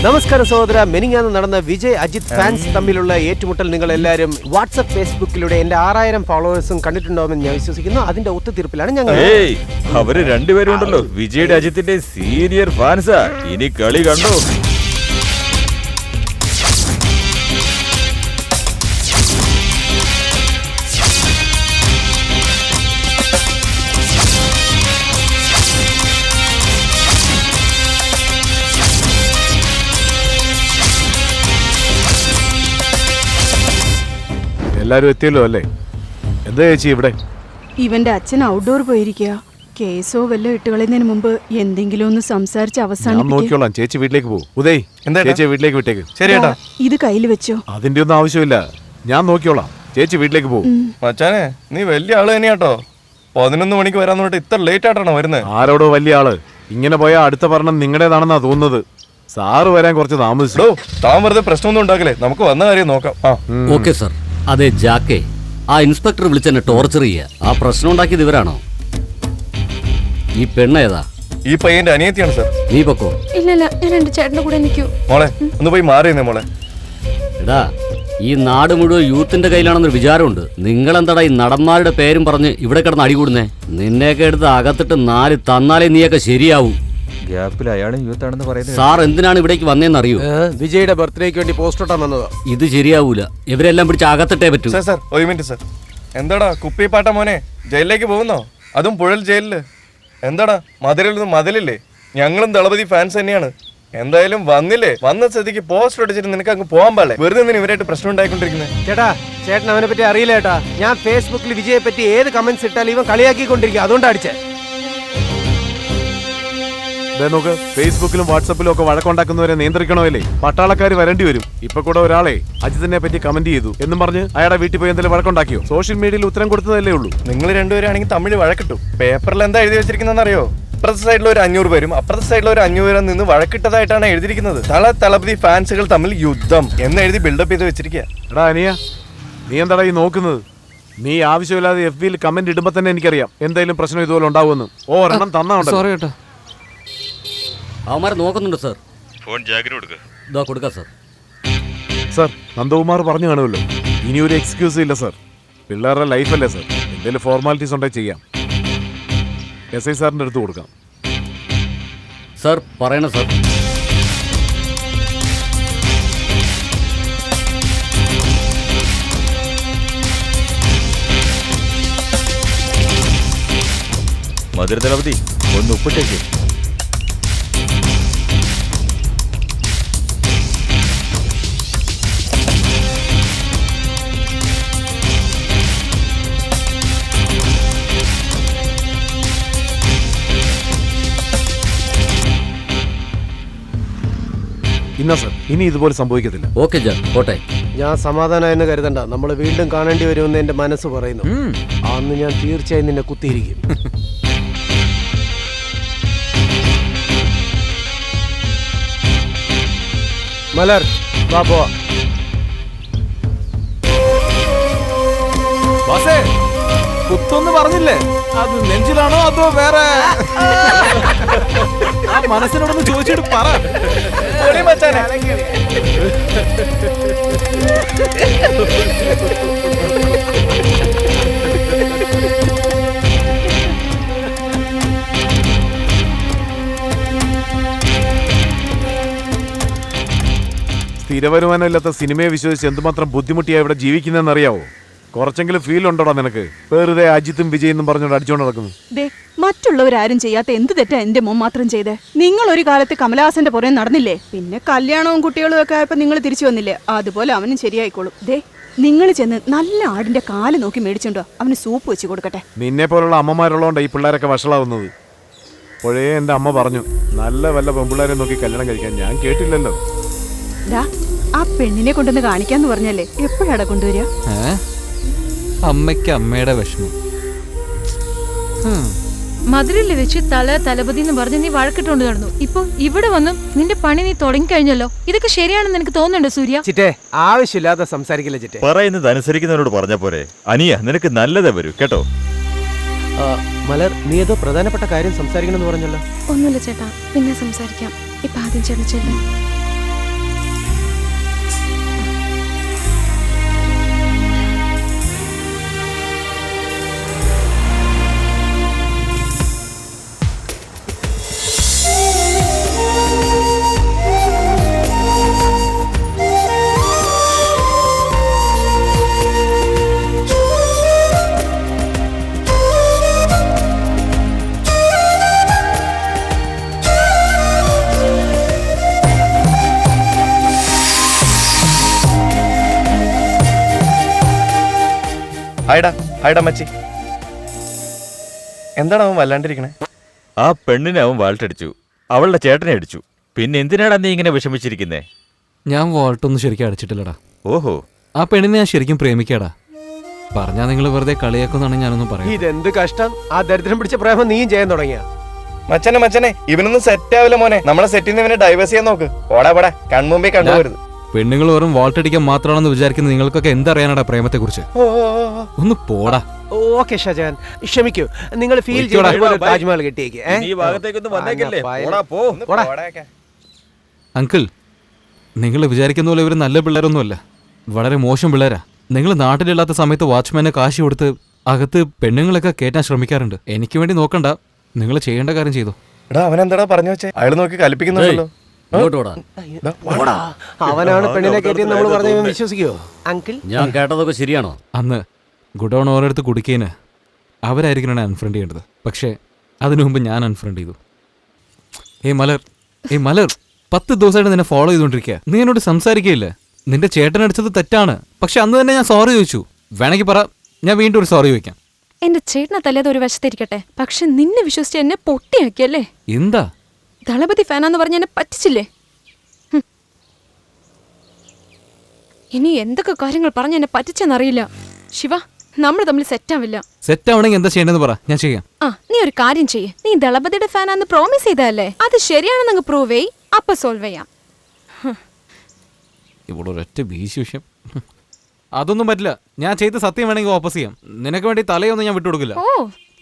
S4: നമസ്കാരം സഹോദര. മെനിങ്ങാന്ന് നടന്ന വിജയ് അജിത് ഫാൻസ് തമ്മിലുള്ള ഏറ്റുമുട്ടൽ നിങ്ങൾ എല്ലാവരും വാട്സ്ആപ്പ് ഫേസ്ബുക്കിലൂടെ എന്റെ 6000 ഫോളോവേഴ്സും കണ്ടിട്ടുണ്ടാവുമെന്ന് ഞാൻ വിശ്വസിക്കുന്നു. അതിന്റെ ഒത്തുതീർപ്പിലാണ് ഞങ്ങൾ.
S6: അവര് രണ്ടുപേരും ഉണ്ടല്ലോ, വിജയുടെ അജിത്തിന്റെ സീനിയർ ഫാൻസാ. ഇനി കളി കണ്ടോ.
S3: എല്ലാരും എത്തിയല്ലോ അല്ലേ? എന്താ ചേച്ചി ഇവിടെ?
S1: ഇവന്റെ അച്ഛൻ ഔട്ട്ഡോർ പോയിരിക്കുക. കേസോ വല്ലോ ഇട്ടുകളയുന്നതിന് മുമ്പ് എന്തെങ്കിലും ഒന്ന് സംസാരിച്ച്
S3: ഞാൻ
S1: അവസാനിപ്പിക്കുക.
S3: നോക്കിയോളാം. ചേച്ചി വീട്ടിലേക്ക് പോകും. ഉദയ്, ചേച്ചിയെ വീട്ടിലേക്ക് വിട്ടേക്ക്.
S8: ശരിയേട്ടാ.
S1: ഇത് കയ്യിൽ വെച്ചോ.
S3: അതിന്റെ ഒന്നും ആവശ്യമില്ല, ഞാൻ നോക്കിയോളാം. ചേച്ചി വീട്ടിലേക്ക് പോകും.
S8: മച്ചാനെ നീ വലിയ ആള് തന്നെയാട്ടോ. 11 മണിക്ക് വരാന്ന് പറഞ്ഞിട്ട് ഇത്ര ലേറ്റ് ആയിട്ടാണോ വരുന്നത്?
S3: ആരോടോ വലിയ ആള്? ഇങ്ങനെ പോയാൽ അടുത്ത ഭരണം നിങ്ങളുടേതാണെന്നാ തോന്നുന്നത്. സാറ് വരാൻ കുറച്ച് താമസിച്ചു.
S8: താൻ വെറുതെ പ്രശ്നമൊന്നും ഉണ്ടാക്കില്ലേ, നമുക്ക് വന്ന കാര്യം നോക്കാം.
S9: Okay sir. അതെ ജാക്കേ, ആ ഇൻസ്പെക്ടർ വിളിച്ചെന്നെ ടോർച്ചർ ചെയ്യുക. ആ പ്രശ്നം ഉണ്ടാക്കിയത് ഇവരാണോ? ഈ പെണ്ണേതാ?
S8: ഈ പയ്യന്റെ അനിയത്തിയാണ് സർ.
S9: നീ പൊക്കോ.
S10: ഇല്ലല്ല, ഞാൻ എന്റെ ചേട്ടന്റെ കൂടെ നിൽക്കൂ.
S8: മോളെ ഒന്ന് പോയി മാറിയെന്നേ മോളെ.
S9: എടാ, ഈ നാട് മുഴുവൻ യൂത്തിന്റെ കയ്യിലാണെന്നൊരു വിചാരമുണ്ട്. നിങ്ങളെന്താടാ ഈ നടന്മാരുടെ പേരും പറഞ്ഞ് ഇവിടെ കിടന്ന് അടികൂടുന്നേ? നിന്നെയൊക്കെ എടുത്ത് അകത്തിട്ട് 4 തന്നാലേ നീയൊക്കെ ശരിയാവും.
S6: ഗ്യാപ്പിൽ അയാളും യൂത്ത് ആണെന്ന് പറയുന്നത്.
S9: സാർ എന്തിനാണ് ഇവിടേക്ക് വന്നേന്ന് അറിയൂ?
S4: വിജയുടെ ബർത്ത്ഡേക്ക് വേണ്ടി പോസ്റ്റ് ഇട്ടാൻ വന്നതാ.
S9: ഇത് ശരിയാവൂല. ഇവരെല്ലാം പിടിച്ച് അകത്തിട്ടേ പറ്റൂ.
S8: സാർ ഒരു മിനിറ്റ് സാർ. എന്താടാ കുപ്പിപ്പാട്ട മോനെ, ജയിലിലേക്ക് പോകുന്നോ? അതും പുഴൽ ജയിലില്. എന്താടാ മതിലൊന്നും മതിലില്ലേ? ഞങ്ങളും ദളപതി ഫാൻസ് തന്നെയാണ്. എന്തായാലും വന്നില്ലേ, വന്ന സ്ഥിതിക്ക് പോസ്റ്റർ അടിച്ചിട്ട് നിനക്ക് അങ്ങ് പോകാൻ പാടില്ലേ? വെറുതെ നിന്ന് ഇവരായിട്ട് പ്രശ്നം ഉണ്ടായിക്കൊണ്ടിരിക്കുന്നത്.
S4: ചേട്ടാ, ചേട്ടൻ അവനെ പറ്റി അറിയില്ല ചേട്ടാ. ഞാൻ ഫേസ്ബുക്കിൽ വിജയെ പറ്റി ഏത് കമന്റ്സ് ഇട്ടാലും ഇവൻ കളിയാക്കിക്കൊണ്ടിരിക്കുക. അതുകൊണ്ടാണ് അടിച്ചേ.
S3: നോക്ക്, ഫേസ്ബുക്കിലും വാട്സപ്പിലും ഒക്കെ വഴക്കുണ്ടാക്കുന്നവരെ നിയന്ത്രിക്കണമല്ലേ? പട്ടാളക്കാർ വരേണ്ടി വരും. ഇപ്പൊ കൂടെ ഒരാളെ അജിത്തിനെ പറ്റി കമന്റ് ചെയ്തു എന്നും പറഞ്ഞ് അയാളുടെ വീട്ടിൽ പോയി എന്തെങ്കിലും വഴക്കുണ്ടാക്കിയോ? സോഷ്യൽ മീഡിയയിൽ ഉത്തരം കൊടുത്തതല്ലേ ഉള്ളൂ.
S8: നിങ്ങൾ രണ്ടുപേരാണെങ്കിൽ തമിഴ് വഴക്കിട്ടു. പേപ്പറിൽ എന്താ എഴുതി വെച്ചിരിക്കുന്നതെന്ന് അറിയോ? അപ്പുറത്തെ സൈഡിൽ ഒരു 500 പേരും അപ്പുറത്തെ സൈഡിൽ ഒരു 500 പേരും നിന്ന് വഴക്കിട്ടതായിട്ടാണ് എഴുതിയിരിക്കുന്നത്. തളപതി ഫാൻസുകൾ തമ്മിൽ യുദ്ധം എന്ന് എഴുതി ബിൽഡപ്പ് ചെയ്ത് വെച്ചിരിക്കുക.
S3: എടാ അനിയ, നീ എന്താടാ ഈ നോക്കുന്നത്? നീ ആവശ്യമില്ലാതെ FB-യിൽ കമന്റ് ഇടുമ്പോ തന്നെ എനിക്കറിയാം എന്തെങ്കിലും പ്രശ്നം ഇതുപോലെ ഉണ്ടാവുമെന്ന്. ഒരെണ്ണം തന്നാ
S2: സോറി കേട്ടോ.
S9: അവന്മാരെ നോക്കുന്നുണ്ട് സാർ.
S8: ഫോൺ ജാഗിന് കൊടുക്കുക.
S9: ഇതാ കൊടുക്കാം സാർ.
S3: സാർ, നന്ദകുമാർ പറഞ്ഞു കാണുമല്ലോ, ഇനി ഒരു എക്സ്ക്യൂസ് ഇല്ല സാർ. പിള്ളേരുടെ ലൈഫല്ലേ സാർ, എന്തെങ്കിലും ഫോർമാലിറ്റീസ് ഉണ്ടെങ്കിൽ ചെയ്യാം. SI സാറിന്റെ അടുത്ത് കൊടുക്കാം.
S9: സാർ പറയണ സാർ.
S6: മധുര ദളപതി, ഒന്ന് ഉപ്പിട്ടേക്ക്.
S3: ഇന്നാ സാർ, ഇനി ഇതുപോലെ സംഭവിക്കത്തില്ല.
S9: ഓക്കെ ജാ, പോട്ടെ.
S4: ഞാൻ സമാധാനമായെന്ന് കരുതണ്ട. നമ്മൾ വീണ്ടും കാണേണ്ടി വരുമെന്ന് എന്റെ മനസ്സ് പറയുന്നു. അന്ന് ഞാൻ തീർച്ചയായും നിന്നെ കുത്തിയിരിക്കും. മലർ, വാ പോവാ.
S2: കുത്തൊന്ന് പറഞ്ഞില്ലേ? അത് നെഞ്ചിലാണോ അതോ വേറെ? ആ മനസ്സിനോടൊന്ന് ചോദിച്ചിട്ട് പറ.
S3: സ്ഥിരവരുമാനമില്ലാത്ത സിനിമയെ വിശ്വസിച്ച് എന്തുമാത്രം ബുദ്ധിമുട്ടിയാ ഇവിടെ ജീവിക്കുന്നതെന്നറിയാവോ? കുറച്ചെങ്കിലും ഫീൽ ഉണ്ടോടാ നിനക്ക്? വെറുതെ അജിത്തും വിജയെന്നും പറഞ്ഞോണ്ട് അടിച്ചോണ്ട് നടക്കുന്നു.
S1: മറ്റുള്ളവരാരും ചെയ്യാത്ത എന്ത് തെറ്റാ എന്റെ മോൻ മാത്രം ചെയ്തേ? നിങ്ങൾ ഒരു കാലത്ത് കമലഹാസന്റെ പുറകെ നടന്നില്ലേ? പിന്നെ കല്യാണവും കുട്ടികളും ഒക്കെ ആയപ്പോ നിങ്ങൾ തിരിച്ചു വന്നില്ലേ? അതുപോലെ അവനും ശരിയായിക്കോളും. നിങ്ങൾ ചെന്ന് നല്ല ആടിന്റെ കാല് നോക്കി മേടിച്ചോണ്ടോ അവന് സൂപ്പ് വെച്ച് കൊടുക്കട്ടെ.
S3: നിന്നെ പോലുള്ള അമ്മമാരുള്ളതുകൊണ്ട് ഈ പിള്ളേരൊക്കെ വഷളാവുന്നത്. അപ്പോഴേ എന്റെ അമ്മ പറഞ്ഞു, നല്ല വല്ല പെൺപിള്ളേരെ നോക്കി കല്യാണം കഴിക്കാൻ. ഞാൻ കേട്ടില്ലല്ലോ.
S1: ആ പെണ്ണിനെ കൊണ്ടൊന്ന് കാണിക്കാന്ന് പറഞ്ഞല്ലേ, എപ്പോഴാടാ കൊണ്ടുവരിക?
S2: അമ്മയ്ക്ക് അമ്മയുടെ വിഷമം.
S5: മധുരയിൽ വെച്ച് തലപതി എന്ന് പറഞ്ഞ് നീ വഴക്കിട്ടുകൊണ്ട് നടന്നു. ഇപ്പൊ ഇവിടെ വന്ന് നിന്റെ പണി നീ തുടങ്ങി കഴിഞ്ഞല്ലോ. ഇതൊക്കെ ശരിയാണെന്ന് എനിക്ക് തോന്നുന്നുണ്ടോ സൂര്യ?
S4: ചിറ്റേ, ആവശ്യമില്ലാതെ സംസാരിക്കില്ല ചിറ്റേ.
S6: പറയുന്നത് അനുസരിക്കുന്നവരോട് പറഞ്ഞ പോരെ. അനിയ, നിനക്ക് നല്ലതേ വരൂ കേട്ടോ.
S4: മലർ, നീ ഏതോ പ്രധാനപ്പെട്ട കാര്യം സംസാരിക്കണമെന്ന് പറഞ്ഞല്ലോ.
S10: ഒന്നുമില്ല ചേട്ടാ, പിന്നെ സംസാരിക്കാം. ഇപ്പൊ ആദ്യം ചെറിയ
S8: ഹായ്ടാ മച്ചി. എന്താണ് അവൻ വല്ലാണ്ടിരിക്കണേ?
S6: ആ പെണ്ണിനെ അവൻ വാൾട്ടടിച്ചു, അവളുടെ ചേട്ടനെ അടിച്ചു. പിന്നെ എന്തിനാടാ നീ ഇങ്ങനെ വിഷമിച്ചിരിക്കുന്നേ?
S2: ഞാൻ വോൾട്ടൊന്നും ശരിക്കും അടിച്ചിട്ടില്ലടാ.
S6: ഓഹോ,
S2: ആ പെണ്ണിനെ ഞാൻ ശരിക്കും പ്രേമിക്കാടാ. പറഞ്ഞാ നിങ്ങൾ വെറുതെ കളിയാക്കുന്നാണ് ഞാനൊന്നും പറയാം.
S4: ഇതെന്ത് കഷ്ടം! ആ ദരിദ്രം പിടിച്ച പ്രേമം നീയും ചെയ്യാൻ തുടങ്ങിയ.
S8: മച്ചനെ ഇവനൊന്നും സെറ്റ് ആവില്ല മോനെ. നമ്മളെ സെറ്റിൽ നിന്ന് ഇവനെ ഡൈവേഴ്സ് ചെയ്യാൻ നോക്ക്. പോടാ കൺമുമ്പേ കണ്ടുപോരുത്.
S2: പെണ്ണുങ്ങൾ വെറും വോൾട്ട് അടിക്കാൻ മാത്രമാണെന്ന് വിചാരിക്കുന്ന നിങ്ങൾക്കൊക്കെ എന്തറിയാനാടാ പ്രേമത്തെ കുറിച്ച്? ഒന്ന് പോടാ.
S4: ഓക്കെ ഷാജാൻ, ക്ഷമിക്കൂ. നിങ്ങൾ ഫീൽ ചെയ്യുന്ന താജ്മഹൽ കെട്ടിയേക്ക്.
S2: അങ്കിൾ, നിങ്ങൾ വിചാരിക്കുന്ന പോലെ ഇവർ നല്ല പിള്ളേരൊന്നുമല്ല, വളരെ മോശം പിള്ളേരാ. നിങ്ങൾ നാട്ടിലില്ലാത്ത സമയത്ത് വാച്ച്മാനെ കാശ് കൊടുത്ത് അകത്ത് പെണ്ണുങ്ങളൊക്കെ കയറ്റാൻ ശ്രമിക്കാറുണ്ട്. എനിക്ക് വേണ്ടി നോക്കണ്ട, നിങ്ങൾ ചെയ്യേണ്ട കാര്യം ചെയ്തു.
S8: അവനെന്താടാ പറഞ്ഞു വെച്ചേ? അയാൾ നോക്കി കലിപ്പിക്കുന്നുണ്ടല്ലോ.
S4: അവനാണ് പെണ്ണിനെ കയറ്റിയെന്ന് നമ്മൾ പറഞ്ഞ വിശ്വസിക്കോ അങ്കിൾ?
S9: ഞാൻ കേട്ടതൊക്കെ ശരിയാണോ?
S2: അന്ന് ഗുഡൌൺ ഓരോരുത്ത് കുടിക്കേന് അവരായിരിക്കണം അൺഫ്രണ്ട് ചെയ്യേണ്ടത്. പക്ഷേ അതിനു മുമ്പ് ഞാൻ അൺഫ്രണ്ട് ചെയ്തു. ഏയ് മലർ 10 ദിവസമായിട്ട് നിന്നെ ഫോളോ ചെയ്തുകൊണ്ടിരിക്കുക. നീ എന്നോട് സംസാരിക്കുകയില്ല. നിന്റെ ചേട്ടൻ അടിച്ചത് തെറ്റാണ്, പക്ഷെ അന്ന് തന്നെ ഞാൻ സോറി ചോദിച്ചു. വേണമെങ്കിൽ പറ, ഞാൻ വീണ്ടും ഒരു സോറി ചോദിക്കാം.
S10: എന്റെ ചേട്ടനെ തല്ലാതെ ഒരു വശത്തിരിക്കട്ടെ, പക്ഷെ നിന്നെ വിശ്വസിച്ച് എന്നെ പൊട്ടിയാക്കിയല്ലേ?
S2: എന്താ
S10: ദളപതി ഫാനാന്ന് പറഞ്ഞ എന്നെ പറ്റിച്ചില്ലേ? ഇനി എന്തൊക്കെ കാര്യങ്ങൾ പറഞ്ഞ് എന്നെ പറ്റിച്ചെന്നറിയില്ല. ശിവ, നമ്മൾ തമ്മിൽ സെറ്റാവില്ല.
S2: സെറ്റ് ആവണമെങ്കിൽ എന്താ ചെയ്യേണ്ടതെന്ന് പറ, ഞാൻ ചെയ്യാം.
S10: നീ ഒരു കാര്യം ചെയ്യ്. നീ ദളപതിയുടെ ഫാനാന്ന് പ്രോമിസ് ചെയ്തല്ലേ, അത് ശരിയാണെന്ന് പ്രൂവ് ചെയ്, അപ്പൊ സോൾവ് ചെയ്യാം.
S2: ഇവിടെ ഒരൊറ്റ ബീച്ച് വിഷയം. അതൊന്നും പറ്റില്ല. ഞാൻ ചെയ്ത സത്യം വേണമെങ്കിൽ വാപ്പസ് ചെയ്യാം. നിനക്ക് വേണ്ടി തലയൊന്നും ഞാൻ വിട്ടുകൊടുക്കില്ല.
S10: ഓ,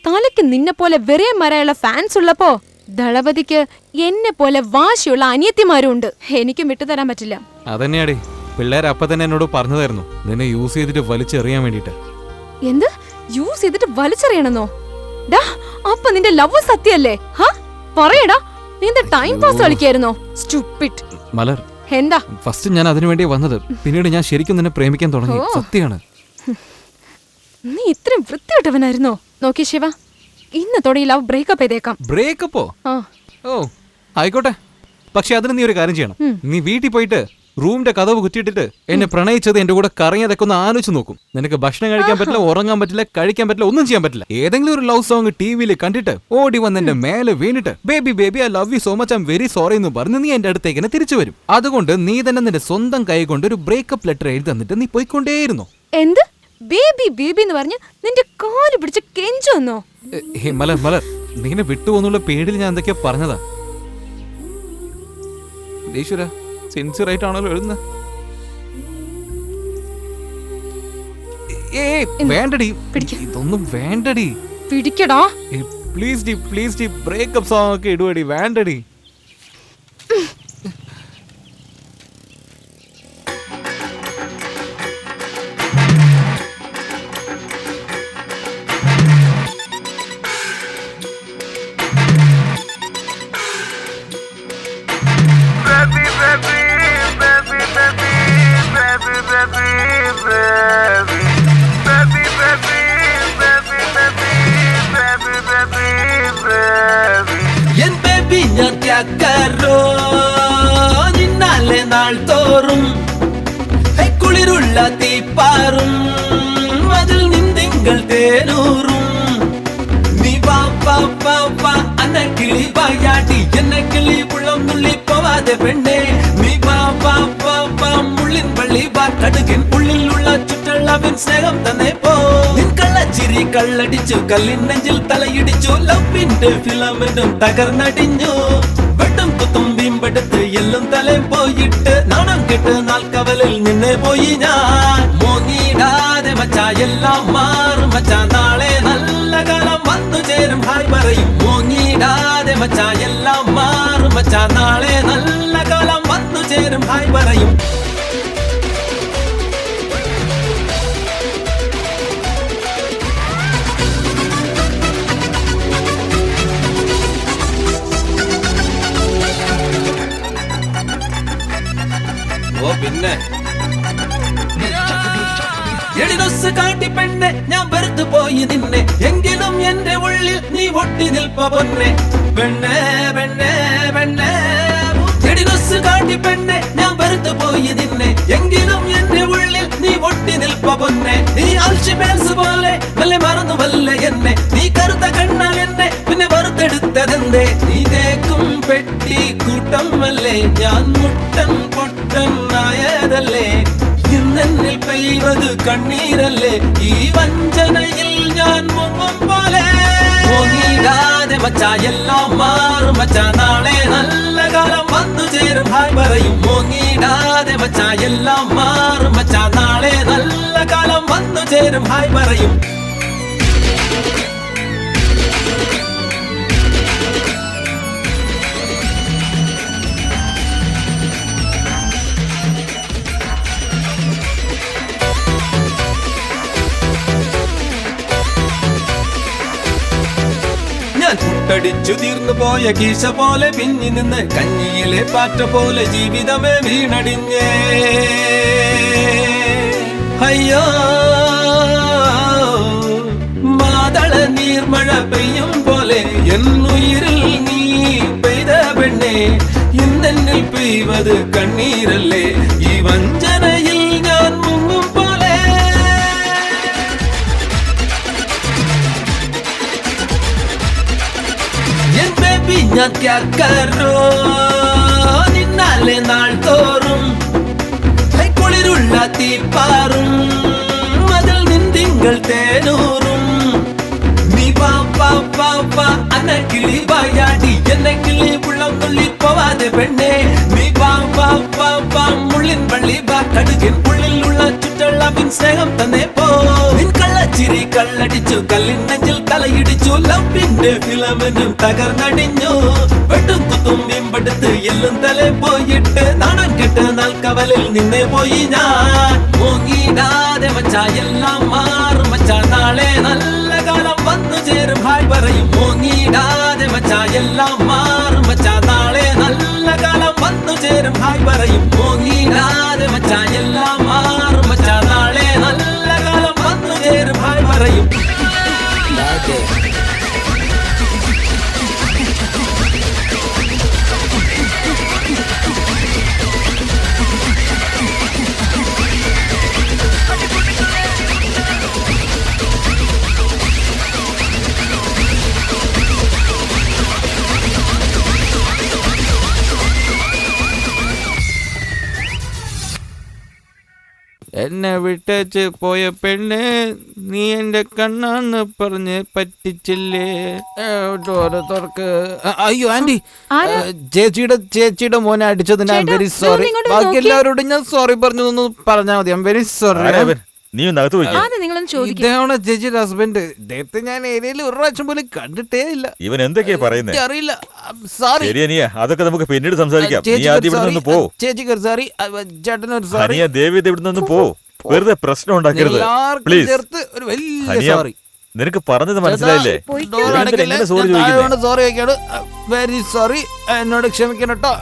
S10: തലയ്ക്ക് നിന്നെ പോലെ വെറിയ മരയുള്ള ഫാൻസ് ഉള്ളപ്പോ ദളപതിക്ക് എന്നെ പോലെ വാശിയുള്ള അനിയത്തിമാരും ഉണ്ട്. എനിക്കും വിട്ടുതരാൻ പറ്റില്ല.
S2: അതന്നെയാടി, പിള്ളേർ അപ്പൊ തന്നെ എന്നോട് പറഞ്ഞതായിരുന്നു, നിന്നെ യൂസ് ചെയ്തിട്ട് വലിച്ചെറിയാൻ വേണ്ടിട്ട്.
S10: എന്ത് യൂസ് ചെയ്തിട്ട് വലിച്ചെറിയണമെന്നോ? ഡാ, അപ്പൊ നിന്റെ ലവ് സത്യല്ലേ? പറയടാ, നീ എന്താ ടൈം പാസ് കളിക്കായിരുന്നോ? സ്റ്റുപ്പിഡ്.
S2: മലർ,
S10: എന്താ?
S2: ഫസ്റ്റ് ഞാൻ അതിനു വേണ്ടി വന്നത്, പിന്നീട് ഞാൻ ശരിക്കും നിന്നെ പ്രേമിക്കാൻ തുടങ്ങി. സത്യമാണ്.
S10: നീ ഇത്രയും വൃത്തിയായിട്ടവനായിരുന്നോ? നോക്കി ശിവ, ഇന്നത്തോടെ ഈ ലവ് ബ്രേക്കപ്പ് ചെയ്തേക്കാം.
S2: ബ്രേക്കപ്പോ? ഓ ആയിക്കോട്ടെ, പക്ഷെ അതിന് നീ ഒരു കാര്യം ചെയ്യണം. നീ വീട്ടിൽ പോയിട്ട് റൂമിന്റെ കതവ് കുറ്റിയിട്ടിട്ട് എന്നെ പ്രണയിച്ചത് എന്റെ കൂടെ കറങ്ങിയതൊക്കെ ഒന്ന് ആലോചിച്ച് നോക്കും. നിനക്ക് ഭക്ഷണം കഴിക്കാൻ പറ്റില്ല, ഉറങ്ങാൻ പറ്റില്ല, കഴിക്കാൻ പറ്റില്ല, ഒന്നും ചെയ്യാൻ പറ്റില്ല. ഏതെങ്കിലും ഒരു ലവ് സോങ് ടിവിയിൽ കണ്ടിട്ട് ഓടി വന്ന് എന്റെ മേലെ വീണിട്ട് baby I love you so much, I am very sorry എന്ന് പറഞ്ഞ് നീ എന്റെ അടുത്തേക്ക് തന്നെ തിരിച്ചു വരും. അതുകൊണ്ട് നീ തന്നെ നിന്റെ സ്വന്തം കൈ കൊണ്ട് ഒരു ബ്രേക്കപ്പ് ലെറ്റർ എഴുതി തന്നിട്ട് നീ പോയിക്കൊണ്ടേയിരുന്നു.
S10: എന്ത് ബേബി എന്ന് പറഞ്ഞ് നിന്റെ കാല് പിടിച്ച് കെഞ്ചു വന്നോ?
S2: മലർ, നീനെ വിട്ടുപോന്നുള്ള പേടിയിൽ ഞാൻ എന്തൊക്കെയാ പറഞ്ഞതാ. ഈശ്വര, സിൻസിയർ ആയിട്ടാണല്ലോ എഴുതുന്നത്. വേണ്ടടി, ഇതൊന്നും വേണ്ടടി.
S10: പിടിക്കടാ
S2: പ്ലീസ് ഡി ബ്രേക്കപ്പ് സോങ് ഒക്കെ ഇടുവടി. വേണ്ടടി.
S7: എൻ ബേബി ഞാൻ ത്യാഗരോ നിന്നാലെ നാൾ തോറും കുളിരുള്ള തീപ്പാറും അതിൽ നിന്തിങ്കൾ തേനൂറും നീ വാ അന്ന കിളി വായാടി എന്നെ കിളി ഉള്ളം തുള്ളി പോവാതെ പെണ്ണേ നീ വാ മുള്ളിൻ വള്ളി വാ കടുകിൻ ഉള്ളിലുള്ള ചുറ്റുള്ളവൻ സ്നേഹം തന്നെ പോ നിൻ കള്ളച്ചിരി കള്ളടിച്ചു കല്ലിൻ നെഞ്ചിൽ തലയിടിച്ചു ലവിന്റെ ഫിലമെന്റും തകർന്നടിഞ്ഞു വെട്ടും കുത്തും വീമ്പെടുത്ത് എല്ലും തലയും പോയിട്ട് നാണം കെട്ട് നാൽക്കവലിൽ നിന്നെ പോയി ഞാൻ മോങ്ങിടാതെ മച്ചാ എല്ലാം മാറും മച്ചാ നാളെ നല്ല കാലം വന്നു ചേരും ഹായ് പറയും മോങ്ങിടാതെ മച്ചാ എല്ലാം മാറും മച്ചാ നാളെ നല്ല കാലം വന്നു ചേരും ഹായ് പറയും പിന്നെ എടിനൊസ് കാട്ടി പെണ്ണെ ഞാൻ വെറുത്തു പോയി നിന്നെ എങ്കിലും എന്റെ ഉള്ളിൽ നീ ഒട്ടി നിൽപ്പ പൊന്നെ പെണ്ണെ പെണ്ണെ പെണ്ണെ എടിനൊസ് കാട്ടി പെണ്ണെ ഞാൻ വെറുത്തു പോയി നിന്നെ എങ്കിലും എന്റെ ഉള്ളിൽ നീ ഒട്ടി നിൽപ്പ പൊന്നെ നീ ഫ്രണ്ട്ഷിപ്പ് ബാൻസ് പോലെ വല്ല മറന്നു വല്ല എന്നെ നീ കറുത്ത കണ്ണാൽ എന്നെ പിന്നെ വറുത്തെടുത്തതെന്തേ നീ തേക്കും പെട്ടി കൂട്ടമല്ലേ ഞാൻ മുട്ടൻ പൊട്ടൻ ആയതല്ലേ ഇന്നെന്നിൽ പെയ്വത് കണ്ണീരല്ലേ ഈ വഞ്ചനയിൽ ഞാൻ മുങ്ങും പോലെ മോങ്ങിടാതെ മച്ചാ എല്ലാം മാറും മച്ചാ നാളെ നല്ല കാലം വന്നു ചേരും ഹായ് പറയും മോങ്ങിടാതെ മച്ചാ എല്ലാം മാറും മച്ചാ നാളെ നല്ല കാലം വന്നു ചേരും ഹായ് പറയും പുട്ടടിച്ചു തീർന്നു പോയ കീശ പോലെ പിന്നി നിന്ന് കഞ്ഞിയിലെ പാറ്റ പോലെ ജീവിതമേ വീണടിഞ്ഞേ അയ്യോ മാതള നീർമഴ പെയ്യും പോലെ എന്നുയിരിൽ നീ പെയ്ത പെണ്ണേ ഇന്നെന്നിൽ പെയ്വത് കണ്ണീരല്ലേ ഈ വഞ്ചനയിൽ ഞാൻ മുങ്ങും പോലെ ഞാൻ കേൾക്കാറോ നിന്നാലെ നാൾ തോറും കുളിരുള്ള തീപ്പാറും അതിൽ നിന്തിങ്കൾ തേനൂറും നീ പാപ്പാ അന്നക്കിളി വായാടി എന്നെ കിളി ഉള്ളം തുള്ളി പോവാതെ പെണ്ണേ നീ പാപ്പാ മുള്ളിൻ വള്ളി കടുകിൻ ഉള്ളിലുള്ള ചുറ്റളവിൻ സ്നേഹം തന്നെ പോ നിൻ കള്ളച്ചിരി കള്ളടിച്ചു കല്ലിൻ നെഞ്ചിൽ തലയിടിച്ചു ലവിന്റെ ഫിലമെന്റും തകർന്നടിഞ്ഞു വെട്ടും കുത്തും വീമ്പെടുത്ത് എല്ലും തലേ പോയിട്ട് നാണം കെട്ട് നാൽക്കവലിൽ നിന്നെ പോയി ഞാൻ മോങ്ങിടാതെ മച്ചാ എല്ലാം മാറും മച്ചാ നാളെ നല്ല കാലം വന്നു ചേരും ഹായ് പറയും മോങ്ങിടാതെ മച്ചാ എല്ലാം മാറും മച്ചാ നാളെ നല്ല കാലം വന്നു ചേരും ഹായ് പറയും മോങ്ങിടാതെ മച്ചാ എല്ലാം മാറും മച്ചാ നാളെ നല്ല കാലം വന്നു ചേരും ഹായ് പറയും
S6: എന്നെ വിട്ടേച്ച് പോയ പെണ്ണ് നീ എന്റെ കണ്ണാന്ന് പറഞ്ഞ് പറ്റിച്ചില്ലേ തുറക്ക്. അയ്യോ ആന്റി, ചേച്ചിയുടെ മോനെ അടിച്ചതിന് ഐ എം വെരി സോറി. ബാക്കി എല്ലാവരോടും ഞാൻ സോറി പറഞ്ഞു പറഞ്ഞാൽ മതി. I am very sorry.
S11: നീ
S6: ഇതാണ് ചേച്ചിയുടെ ഹസ്ബൻഡ്. ഇദ്ദേഹത്തെ ഞാൻ ഏരിയയിൽ ഒരു പ്രാവശ്യം പോലും കണ്ടിട്ടേ ഇല്ല.
S11: ഇവൻ എന്തൊക്കെയാ പറയുന്നത്
S6: അറിയില്ല. സോറി.
S11: അതൊക്കെ നമുക്ക് പിന്നീട് സംസാരിക്കാം. നീ ആദ്യം ഇവിടെ നിന്ന് പോ.
S6: ചേച്ചിക്ക് സോറി, ചേട്ടനൊരു സോറി.
S11: ദേവി ഇവിടെ നിന്ന് പോ. വെറുതെ പ്രശ്നം ഉണ്ടാക്കരുത് പ്ലീസ്. നിനക്ക് പറഞ്ഞത് മനസ്സിലായില്ലേ?
S6: സോറി ചോദിക്കാണ്. Very sorry. എന്നോട് ക്ഷമിക്കണം കേട്ടോ.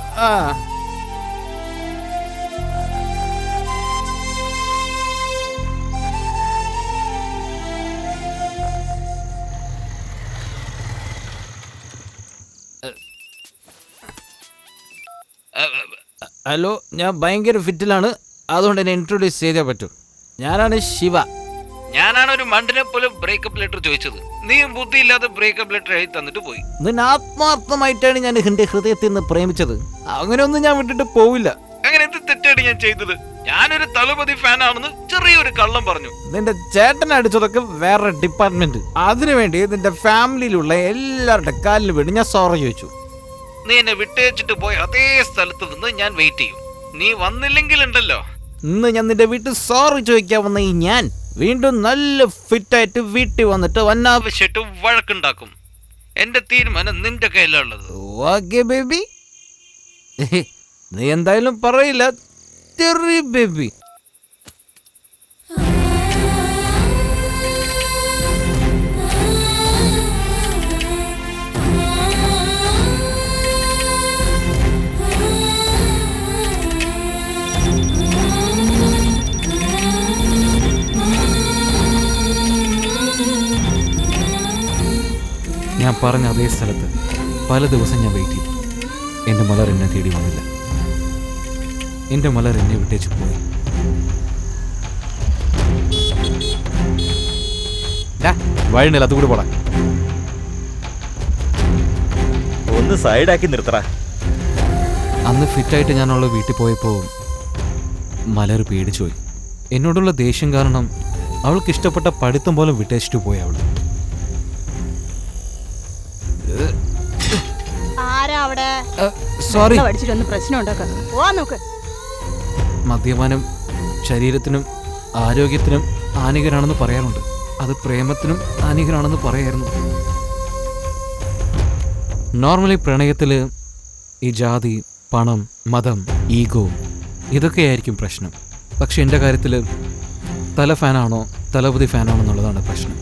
S6: ഹലോ, ഞാൻ ഭയങ്കര ഫിറ്റിലാണ്. അതുകൊണ്ട് എന്നെ ഇൻട്രൊഡ്യൂസ് ചെയ്തേ പറ്റൂ. ഞാനാണ് ശിവ. ഞാനാണ് ഒരു മണ്ടിനെ പോലും ബ്രേക്കപ്പ് ലെറ്റർ ചോദിച്ചത്. നീയും ബുദ്ധിയില്ലാതെ ബ്രേക്കപ്പ് ലെറ്റർ എഴുതി തന്നിട്ട് പോയി. നിന്നെ ആത്മാർത്ഥമായിട്ടാണ് ഞാൻ എന്റെ ഹൃദയത്തിൽ നിന്ന് പ്രേമിച്ചത്. അങ്ങനെയൊന്നും ഞാൻ വിട്ടിട്ട് പോവില്ല. അങ്ങനെ എന്ത് തെറ്റാണ് ഞാൻ ചെയ്തത്? ഞാനൊരു തലപതി ഫാൻ ആണെന്ന് ചെറിയൊരു കള്ളം പറഞ്ഞു. നിന്റെ ചേട്ടൻ അടിച്ചതൊക്കെ വേറെ ഡിപ്പാർട്ട്മെന്റ്. അതിനുവേണ്ടി നിന്റെ ഫാമിലിയിലുള്ള എല്ലാവരുടെ കാലിന് വേണ്ടി ഞാൻ സോറി ചോദിച്ചു. നീ എന്നെ വിട്ടേച്ചിട്ട് പോയ അതേ സ്ഥലത്ത് നിന്ന് ഞാൻ വെയിറ്റ് ചെയ്യും. നീ വന്നില്ലെങ്കിൽ ഉണ്ടല്ലോ, ഇന്ന് ഞാൻ നിന്റെ വീട്ടിൽ സോറി ചോദിക്കാൻ വന്ന ഈ ഞാൻ വീണ്ടും നല്ല ഫിറ്റായിട്ട് വീട്ടിൽ വന്നിട്ട് അനാവശ്യമായിട്ട് വഴക്കുണ്ടാക്കും. എന്റെ തീരുമാനം നിന്റെ കയ്യിലുള്ളത്. Okay baby? നീ എന്തായാലും പറയില്ല ചെറിയ ബേബി. ഞാൻ പറഞ്ഞ അതേ സ്ഥലത്ത് പല ദിവസം ഞാൻ വെയിറ്റ് ചെയ്തു. എൻ്റെ മലർ എന്നെ തേടി വന്നില്ല. എൻ്റെ മലർ എന്നെ വിട്ടേച്ച് പോയി.
S2: വഴിണ്ടല്ല അതുകൂടി പോടാ.
S11: ഒന്ന് സൈഡാക്കി നിർത്തറ.
S2: അന്ന് ഫിറ്റായിട്ട് ഞാനുള്ള വീട്ടിൽ പോയപ്പോൾ മലർ പേടിച്ചു പോയി. എന്നോടുള്ള ദേഷ്യം കാരണം അവൾക്ക് ഇഷ്ടപ്പെട്ട പഠിത്തം പോലും വിട്ടേച്ചിട്ട് പോയി അവള്. സോറി. മദ്യപാനം ശരീരത്തിനും ആരോഗ്യത്തിനും ഹാനികരാണെന്ന് പറയാറുണ്ട്. അത് പ്രേമത്തിനും ഹാനികരാണെന്ന് പറയായിരുന്നു. നോർമലി പ്രണയത്തിൽ ഈ ജാതി, പണം, മതം, ഈഗോ ഇതൊക്കെയായിരിക്കും പ്രശ്നം. പക്ഷെ എൻ്റെ കാര്യത്തിൽ തല ഫാനാണോ തലപതി ഫാനാണോ എന്നുള്ളതാണ് പ്രശ്നം.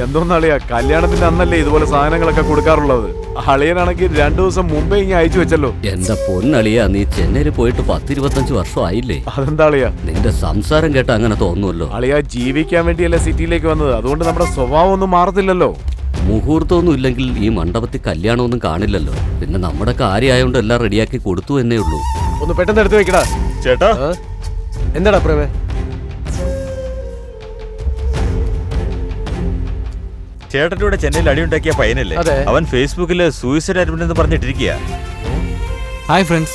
S3: എന്തോന്നളിയാ, കല്യാണത്തിന്റെ അന്നല്ലേ ഇതുപോലെ സാധനങ്ങളൊക്കെ കൊടുക്കാറുള്ളത്? അളിയനാണെങ്കിൽ 2 ദിവസം മുമ്പേ ഇങ്ങനെ അയച്ചു വെച്ചല്ലോ.
S9: എന്റെ പൊന്നളിയാ, നീ ചെന്നൈയിൽ പോയിട്ട് 10-25 വർഷം ആയില്ലേ?
S3: അതെന്താ അളിയാ?
S9: നിന്റെ സംസാരം കേട്ട അങ്ങനെ തോന്നുമല്ലോ.
S3: അളിയാ, ജീവിക്കാൻ വേണ്ടിയല്ലേ സിറ്റിയിലേക്ക് വന്നത്, അതുകൊണ്ട് നമ്മുടെ സ്വഭാവം ഒന്നും മാറത്തില്ലല്ലോ.
S9: മുഹൂർത്തമൊന്നും ഇല്ലെങ്കിൽ ഈ മണ്ഡപത്തിൽ കല്യാണമൊന്നും കാണില്ലല്ലോ. പിന്നെ നമ്മുടെ കാര്യമായോണ്ട് എല്ലാം റെഡിയാക്കി കൊടുത്തു എന്നേ ഉള്ളൂ.
S3: ഒന്ന് പെട്ടെന്ന് എടുത്തു വെക്കടാ.
S11: ചേട്ടാ
S4: എന്താടാ പ്രേമേ?
S11: ചേട്ടൻ്റെ കൂടെ ചെന്നൈയിൽ അടിയുണ്ടാക്കിയ പയ്യനല്ലേ, അവൻ ഫേസ്ബുക്കിൽ സൂയിസൈഡ് അറ്റംപ്റ്റ് എന്ന് പറഞ്ഞിട്ടിരിക്കുക.
S2: ഹായ് ഫ്രണ്ട്സ്,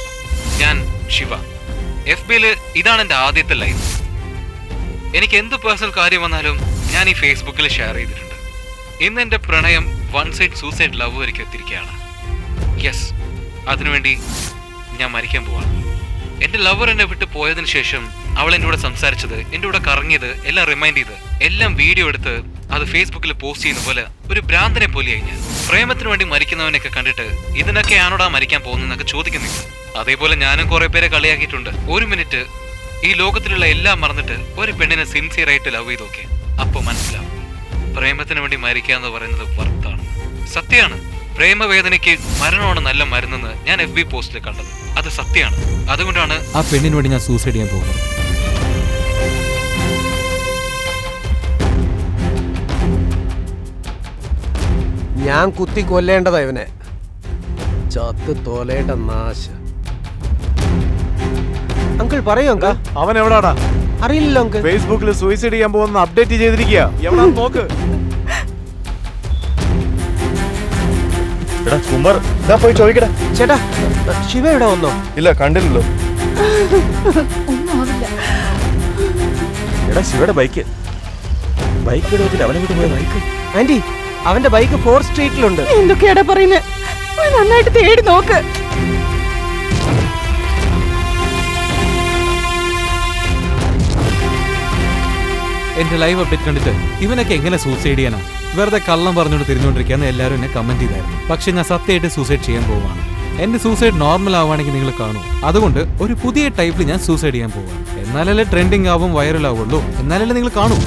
S2: ഞാൻ ശിവ. FBയിൽ ഇതാണ് എൻ്റെ ആദ്യത്തെ ലൈവ്. എനിക്ക് എന്ത് പേഴ്സണൽ കാര്യം വന്നാലും ഞാൻ ഈ ഫേസ്ബുക്കിൽ ഷെയർ ചെയ്തിട്ടുണ്ട്. ഇന്ന് എൻ്റെ പ്രണയം വൺ സൈഡ് സൂസൈഡ് ലവ് വരയ്ക്ക് എത്തിയിരിക്കുകയാണ്. യെസ്, അതിനുവേണ്ടി ഞാൻ മരിക്കാൻ പോവാണ്. എൻ്റെ ലവർ എന്നെ വിട്ട് പോയതിനു ശേഷം അവൾ എൻ്റെ കൂടെ സംസാരിച്ചത്, എൻ്റെ കൂടെ കറങ്ങിയത് എല്ലാം റിമൈൻഡ് ചെയ്ത് എല്ലാം വീഡിയോ എടുത്ത് അത് ഫേസ്ബുക്കിൽ പോസ്റ്റ് ചെയ്യുന്ന പോലെ ഒരു ഭ്രാന്തനെ പോലെയായി ഞാൻ. പ്രേമത്തിന് വേണ്ടി മരിക്കുന്നവനൊക്കെ കണ്ടിട്ട് ഇതിനൊക്കെയാണോടാ മരിക്കാൻ പോകുന്നതെന്നൊക്കെ ചോദിക്കുന്നില്ല. അതേപോലെ ഞാനും കുറെ പേരെ കളിയാക്കിയിട്ടുണ്ട്. 1 മിനിറ്റ് ഈ ലോകത്തിലുള്ള എല്ലാം മറന്നിട്ട് ഒരു പെണ്ണിനെ സിൻസിയർ ആയിട്ട് ലവ് ചെയ്തൊക്കെ അപ്പൊ മനസ്സിലാവും പ്രേമത്തിന് വേണ്ടി മരിക്കുക എന്ന് പറയുന്നത് വർത്താണ്. സത്യമാണ്, പ്രേമവേദനയ്ക്ക് മരണമാണ് നല്ല മരുന്നെന്ന് ഞാൻ FB പോസ്റ്റിൽ കണ്ടത്. അത് സത്യമാണ്. അതുകൊണ്ടാണ് ആ പെണ്ണിന് വേണ്ടി ഞാൻ സൂസൈഡ് ചെയ്യാൻ പോകുന്നത്.
S4: ഞാൻ കുത്തി കൊല്ലേണ്ടതാ ഇവനെ. ചത്ത് തോലേട്ട നാശ. അങ്കിൾ പറയൂ അങ്ക.
S3: അവൻ എവിടാടാ?
S4: അറിയില്ലല്ലോ അങ്കിൾ.
S3: ഫേസ്ബുക്കിൽ സൂയിസൈഡ് ചെയ്യാൻ പോകുന്ന അപ്ഡേറ്റ് ചെയ്തിരിക്കുക. എവിടാ നോക്ക്.
S11: എടാ കുമാർ,
S8: പോയി ചോദിക്കടാ.
S4: ചേട്ടാ, ശിവ ഇവിടെ വന്നോ?
S8: ഇല്ല, കണ്ടില്ലല്ലോ.
S11: എടാ ശിവയുടെ ബൈക്ക് ഇവിടെ അവനെ വിട്ട് പോയ ബൈക്ക്.
S4: ആന്റി, അവന്റെ ബൈക്ക് 4th സ്ട്രീറ്റിലുണ്ട്.
S1: എന്തൊക്കെയാടാ പറയുന്നത്? നന്നായിട്ട് തേടി നോക്ക്.
S2: എന്റെ ലൈവ് അപ്ഡേറ്റ് കണ്ടിട്ട് ഇവനൊക്കെ എങ്ങനെ സൂസൈഡ് ചെയ്യാനാ? വെറുതെ കള്ളം പറഞ്ഞുകൊണ്ട് തിരിഞ്ഞുകൊണ്ടിരിക്കുകയെന്ന് എല്ലാവരും എന്നെ കമന്റ് ചെയ്തായിരുന്നു. പക്ഷെ ഞാൻ സത്യമായിട്ട് സൂസൈഡ് ചെയ്യാൻ പോവാണ്. എന്റെ സൂസൈഡ് നോർമൽ ആവുകയാണെങ്കിൽ നിങ്ങൾ കാണൂ. അതുകൊണ്ട് ഒരു പുതിയ ടൈപ്പിൽ ഞാൻ സൂസൈഡ് ചെയ്യാൻ പോവാണ്. എന്നാലല്ലേ ട്രെൻഡിങ് ആവും, വൈറൽ ആവുള്ളൂ. എന്നാലല്ലേ നിങ്ങൾ കാണൂ.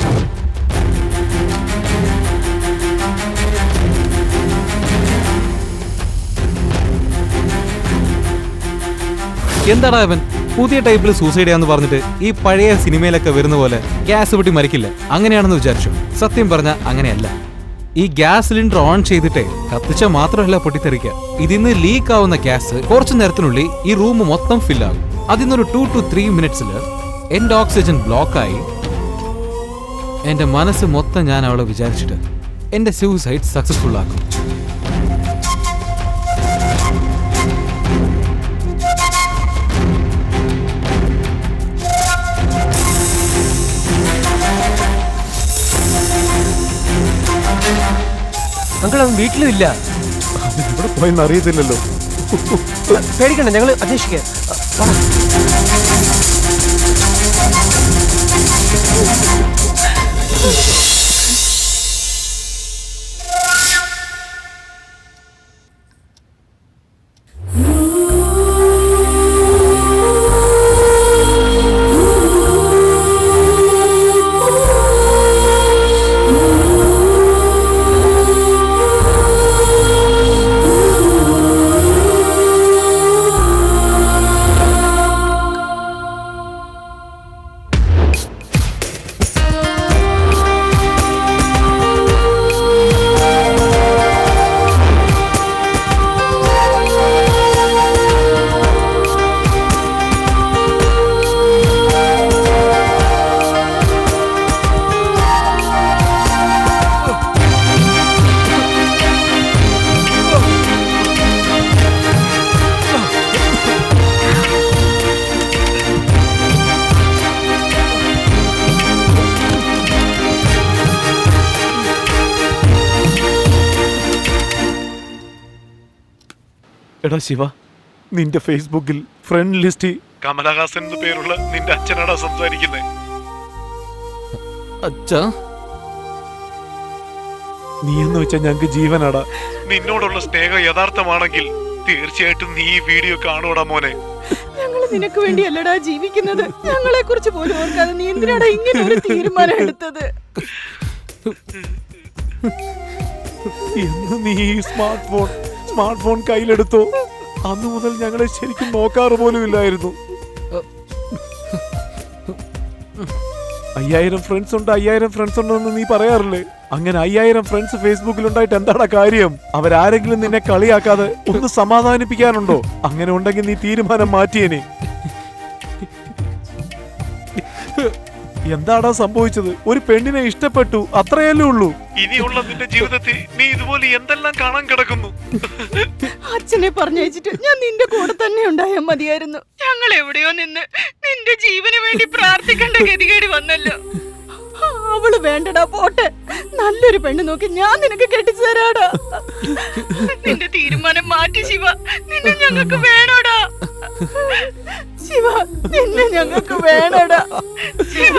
S2: എന്താടാ അവൻ പുതിയ ടൈപ്പിൽ സൂസൈഡ് ചെയ്യാന്ന് പറഞ്ഞിട്ട് ഈ പഴയ സിനിമയിലൊക്കെ വരുന്ന പോലെ ഗ്യാസ് പൊട്ടി മരിക്കില്ല അങ്ങനെയാണെന്ന് വിചാരിച്ചു. സത്യം പറഞ്ഞ അങ്ങനെയല്ല. ഈ ഗ്യാസ് സിലിണ്ടർ ഓൺ ചെയ്തിട്ടേ കത്തിച്ച മാത്രമല്ല പൊട്ടിത്തെറിക്കുക. ഇതിന്ന് ലീക്ക് ആവുന്ന ഗ്യാസ് കുറച്ചു നേരത്തിനുള്ളിൽ ഈ റൂം മൊത്തം ഫില്ലാകും. അതിന്നൊരു 2 to 3 മിനിറ്റ്സിൽ എന്റെ ഓക്സിജൻ ബ്ലോക്കായി എന്റെ മനസ്സ് മൊത്തം ഞാൻ അവളെ വിചാരിച്ചിട്ട് എന്റെ സൂസൈഡ് സക്സസ്ഫുൾ ആക്കും.
S4: അങ്കിൾ, അവൻ വീട്ടിലും ഇല്ല.
S3: ഇവിടെ പോയെന്ന് അറിയത്തില്ലല്ലോ.
S4: പേടിക്കണ്ട, ഞങ്ങൾ അന്വേഷിക്കാം.
S3: എടാ ശിവ, നിന്റെ ഫേസ്ബുക്കിൽ ഫ്രണ്ട് ലിസ്റ്റ് കമലഹാസൻ എന്ന് പേരുള്ള നിന്റെ അച്ഛനാടാ സംസാരിക്കുന്നേ.
S2: അച്ഛാ,
S3: നീ എന്ന് വെച്ചാ ഞങ്ങക്ക് ജീവനാടാ. നിന്നോടുള്ള സ്നേഹം യഥാർത്ഥമാണെങ്കിൽ തീർച്ചയായിട്ടും നീ ഈ വീഡിയോ കാണൂടാ മോനെ.
S1: ഞങ്ങള് നിനക്ക് വേണ്ടിയല്ലടാ ജീവിക്കുന്നത്. ഞങ്ങളെ കുറിച്ച് പോലും ഓർക്കാതെ നീ എന്തിനാടാ ഇങ്ങനെ ഒരു തീരുമാനം എടുത്തത്?
S3: എന്ന് നീ സ്മാർട്ട് ഫോൺ കയ്യിലെടുത്തോ അന്നു മുതൽ ഞങ്ങളെ ശരിക്കും നോക്കാറ് പോലും ഇല്ലായിരുന്നു. 5000 ഫ്രണ്ട്സ് ഉണ്ട്, 5000 ഫ്രണ്ട്സ് ഉണ്ടെന്ന് നീ പറയാറില്ലേ? അങ്ങനെ 5000 ഫ്രണ്ട്സ് ഫേസ്ബുക്കിൽ ഉണ്ടായിട്ട് എന്താടാ കാര്യം? അവരാരെങ്കിലും നിന്നെ കളിയാക്കാതെ ഒന്ന് സമാധാനിപ്പിക്കാനുണ്ടോ? അങ്ങനെ ഉണ്ടെങ്കിൽ നീ തീരുമാനം മാറ്റിയേനെ. എന്താടാ സംഭവിച്ചത്? ഒരു പെണ്ണിനെ ഇഷ്ടപ്പെട്ടു, അത്രയല്ലേ ഉള്ളൂ. ഇനിയുള്ള നിന്റെ ജീവിതത്തിൽ നീ ഇതുപോലെ എന്തെല്ലാം കാണാൻ കിടക്കുന്നു.
S1: അച്ഛനെ പറഞ്ഞയച്ചിട്ട് ഞാൻ നിന്റെ കൂടെ തന്നെ ഉണ്ടായാൽ മതിയായിരുന്നു. ഞങ്ങൾ എവിടെയോ നിന്ന് നിന്റെ ജീവന് വേണ്ടി പ്രാർത്ഥിക്കേണ്ട ഗതികേടി വന്നല്ലോ. അവള് വേണ്ടടാ, പോട്ടെ. നല്ലൊരു പെണ്ണ് നോക്കി ഞാൻ നിനക്ക് കെട്ടിച്ചു തരാടാ. നിന്റെ തീരുമാനം മാറ്റി ശിവ. നിന്നെ ഞങ്ങൾക്ക് വേണോടാ ശിവ, നിന്നെ ഞങ്ങൾക്ക് വേണോടാ ശിവ.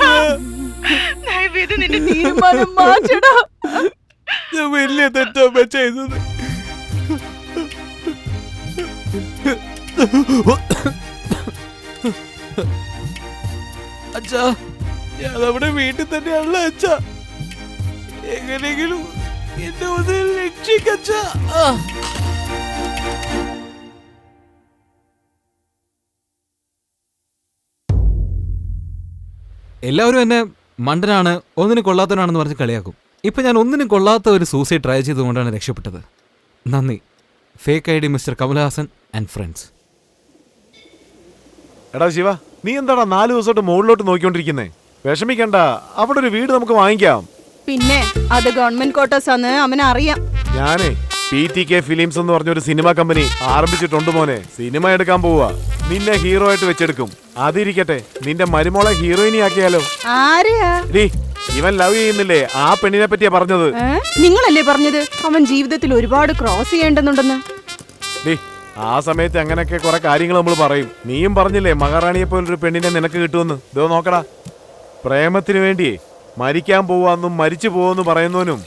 S1: ദയവേത് നിന്റെ തീരുമാനം മാറ്റടാ.
S3: ഞാൻ വലിയ തെറ്റമ്മ ചെയ്തത്.
S2: അച്ഛാ, ഞാൻ നമ്മുടെ വീട്ടിൽ തന്നെയാണല്ലോ അച്ഛാ. എങ്ങനെയെങ്കിലും എന്നെ ഒന്ന് രക്ഷിക്കച്ചാ. എല്ലാവരും എന്നെ മണ്ടനാണ്, ഒന്നിനും കൊള്ളാത്തവനാണെന്ന് പറഞ്ഞ് കളിയാക്കും. ഇപ്പൊ ഞാൻ ഒന്നിനും കൊള്ളാത്ത ഒരു സൂസൈഡ് ട്രൈ ചെയ്തുകൊണ്ടാണ് രക്ഷപ്പെട്ടത്. നന്ദി. Fake I D mister Kamal Haasan and friends.
S3: എടാ ശിവ, നീ എന്താടാ 4 ദിവസമായിട്ട് മുകളിലോട്ട് നോക്കിക്കൊണ്ടിരിക്കുന്നേ? വിഷമിക്കണ്ട, അവിടെ ഒരു വീട് നമുക്ക് വാങ്ങിക്കാം.
S1: പിന്നെ അത് ഗവൺമെന്റ് ക്വാർട്ടേഴ്സ് ആന്ന് അവനറിയാം.
S3: ഞാനേ PTK ഫിലിംസ് എന്ന് പറഞ്ഞ ഒരു സിനിമ കമ്പനി ആരംഭിച്ചിട്ടുണ്ട് മോനെ. സിനിമ എടുക്കാൻ പോവാ. നിന്നെ ഹീറോ ആയിട്ട് വെച്ചെടുക്കും. അതിരിക്കട്ടെ, നിന്റെ മരുമോളെ ഹീറോയിനി ആക്കിയാലോ?
S1: ആരെയാ?
S3: ഇവൻ ലവ് ചെയ്യുന്നില്ലേ? ആ പെണ്ണിനെ പറ്റിയാ പറഞ്ഞത്.
S1: നിങ്ങളല്ലേ പറഞ്ഞത് അവൻ ജീവിതത്തിൽ ഒരുപാട് ക്രോസ് ചെയ്യേണ്ടെന്നുണ്ടെന്ന്?
S3: ആ സമയത്ത് അങ്ങനെയൊക്കെ കുറെ കാര്യങ്ങൾ നമ്മൾ പറയും. നീയും പറഞ്ഞില്ലേ മഹാറാണിയെ പോലൊരു പെണ്ണിനെ നിനക്ക് കിട്ടുമെന്ന്. ഇതോ നോക്കടാ, പ്രേമത്തിന് വേണ്ടിയേ മരിക്കാൻ പോവാന്നും മരിച്ചു പോവെന്ന് പറയുന്നവനും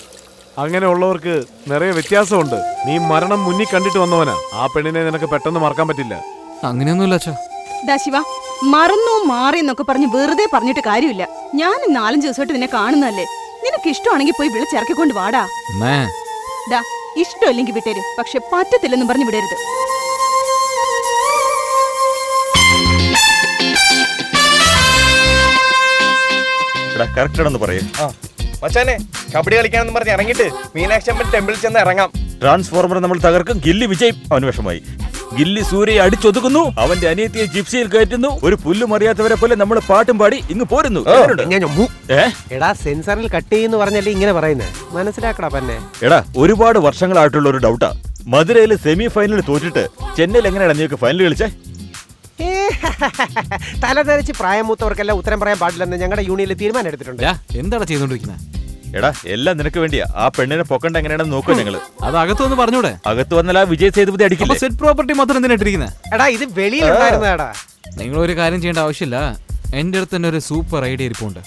S3: അങ്ങനെയുള്ളവർക്ക് നിറയെ വ്യത്യാസമുണ്ട്. നീ മരണം മുന്നിൽ കണ്ടിട്ട് വന്നവനാ. ആ പെണ്ണിനെ നിനക്ക് പെട്ടെന്ന് മറക്കാൻ പറ്റില്ല.
S2: അങ്ങനെയൊന്നുമില്ല അച്ഛാ.
S1: ദാ ശിവ, മറന്നു മാറി എന്നൊക്കെ പറഞ്ഞ് വെറുതെ പറഞ്ഞിട്ട് കാര്യമില്ല. ഞാൻ 4-5 ദിവസമായിട്ട് നിന്നെ കാണുന്നതല്ലേ. നിനക്ക് ഇഷ്ടമാണെങ്കിൽ പോയി വിളിച്ചിറക്കിക്കൊണ്ട് വാടാ. ദാ ഇഷ്ടമില്ലെങ്കിൽ വിട്ടേരും, പക്ഷെ പറ്റത്തില്ലെന്ന് പറഞ്ഞു വിടരുത്.
S8: മച്ചാനെ, കബഡി കളിക്കാനെന്ന് പറഞ്ഞ് ഇറങ്ങിട്ട് മീനാക്ഷി അമ്മൻ ടെമ്പിളിൽ ചെന്ന് ഇറങ്ങാം.
S11: ട്രാൻസ്ഫോർമർ നമ്മൾ തകർക്കും. ഗില്ലി വിജയ് അവന് വിഷമായി. ഗില്ലി സൂര്യയെ അടിച്ചൊതുക്കുന്നു. അവന്റെ അനിയത്തിയെ ജിപ്സിയിൽ കയറ്റുന്നു. ഒരു പുല്ലും അറിയാത്തവരെ പോലെ നമ്മൾ പാട്ടും പാടി ഇങ്ങ് പോരുന്നു.
S4: എടാ, സെൻസറിൽ കട്ട് ചെയ്യുന്നു പറഞ്ഞല്ലേ ഇങ്ങനെ പറയുന്നേ? മനസ്സിലാക്കടാ പന്നെ.
S11: എടാ, ഒരുപാട് വർഷങ്ങളായിട്ടുള്ള ഒരു ഡൗട്ടാ. മധുരയില് സെമി ഫൈനൽ തോറ്റിട്ട് ചെന്നൈയിൽ എങ്ങനെയാണ് നീക്ക് ഫൈനൽ കളിച്ചേ?
S4: തലതെറിച്ച് പ്രായമൂത്തവർക്കെല്ലാം ഉത്തരം പറയാൻ പാടില്ലെന്ന് ഞങ്ങളുടെ യൂണിയനിൽ തീരുമാനം എടുത്തിട്ടുണ്ട്.
S2: എന്താണ് ചെയ്തോണ്ടിരിക്കുന്നത്?
S11: എടാ, എല്ലാം നിനക്ക് വേണ്ടിയാ. ആ പെണ്ണിനെ പൊക്കണ്ട എങ്ങനെയാണെന്ന് നോക്കുക ഞങ്ങള്.
S2: അത് അകത്ത് വന്ന് പറഞ്ഞൂടെ?
S11: അകത്ത് വന്നാൽ ആ വിജയ് സേതുപതി അടിക്കില്ല.
S2: സെറ്റ് പ്രോപ്പർട്ടി മാത്രം എന്തിനാ ഇട്ടിരിക്കുന്നത്?
S4: എടാ, ഇത് വെളിയിലുണ്ടായിരുന്നടാ.
S2: നിങ്ങൾ ഒരു കാര്യം ചെയ്യേണ്ട ആവശ്യമില്ല. എന്റെ അടുത്ത് തന്നെ ഒരു സൂപ്പർ ഐഡിയ ഇരിപ്പുണ്ട്.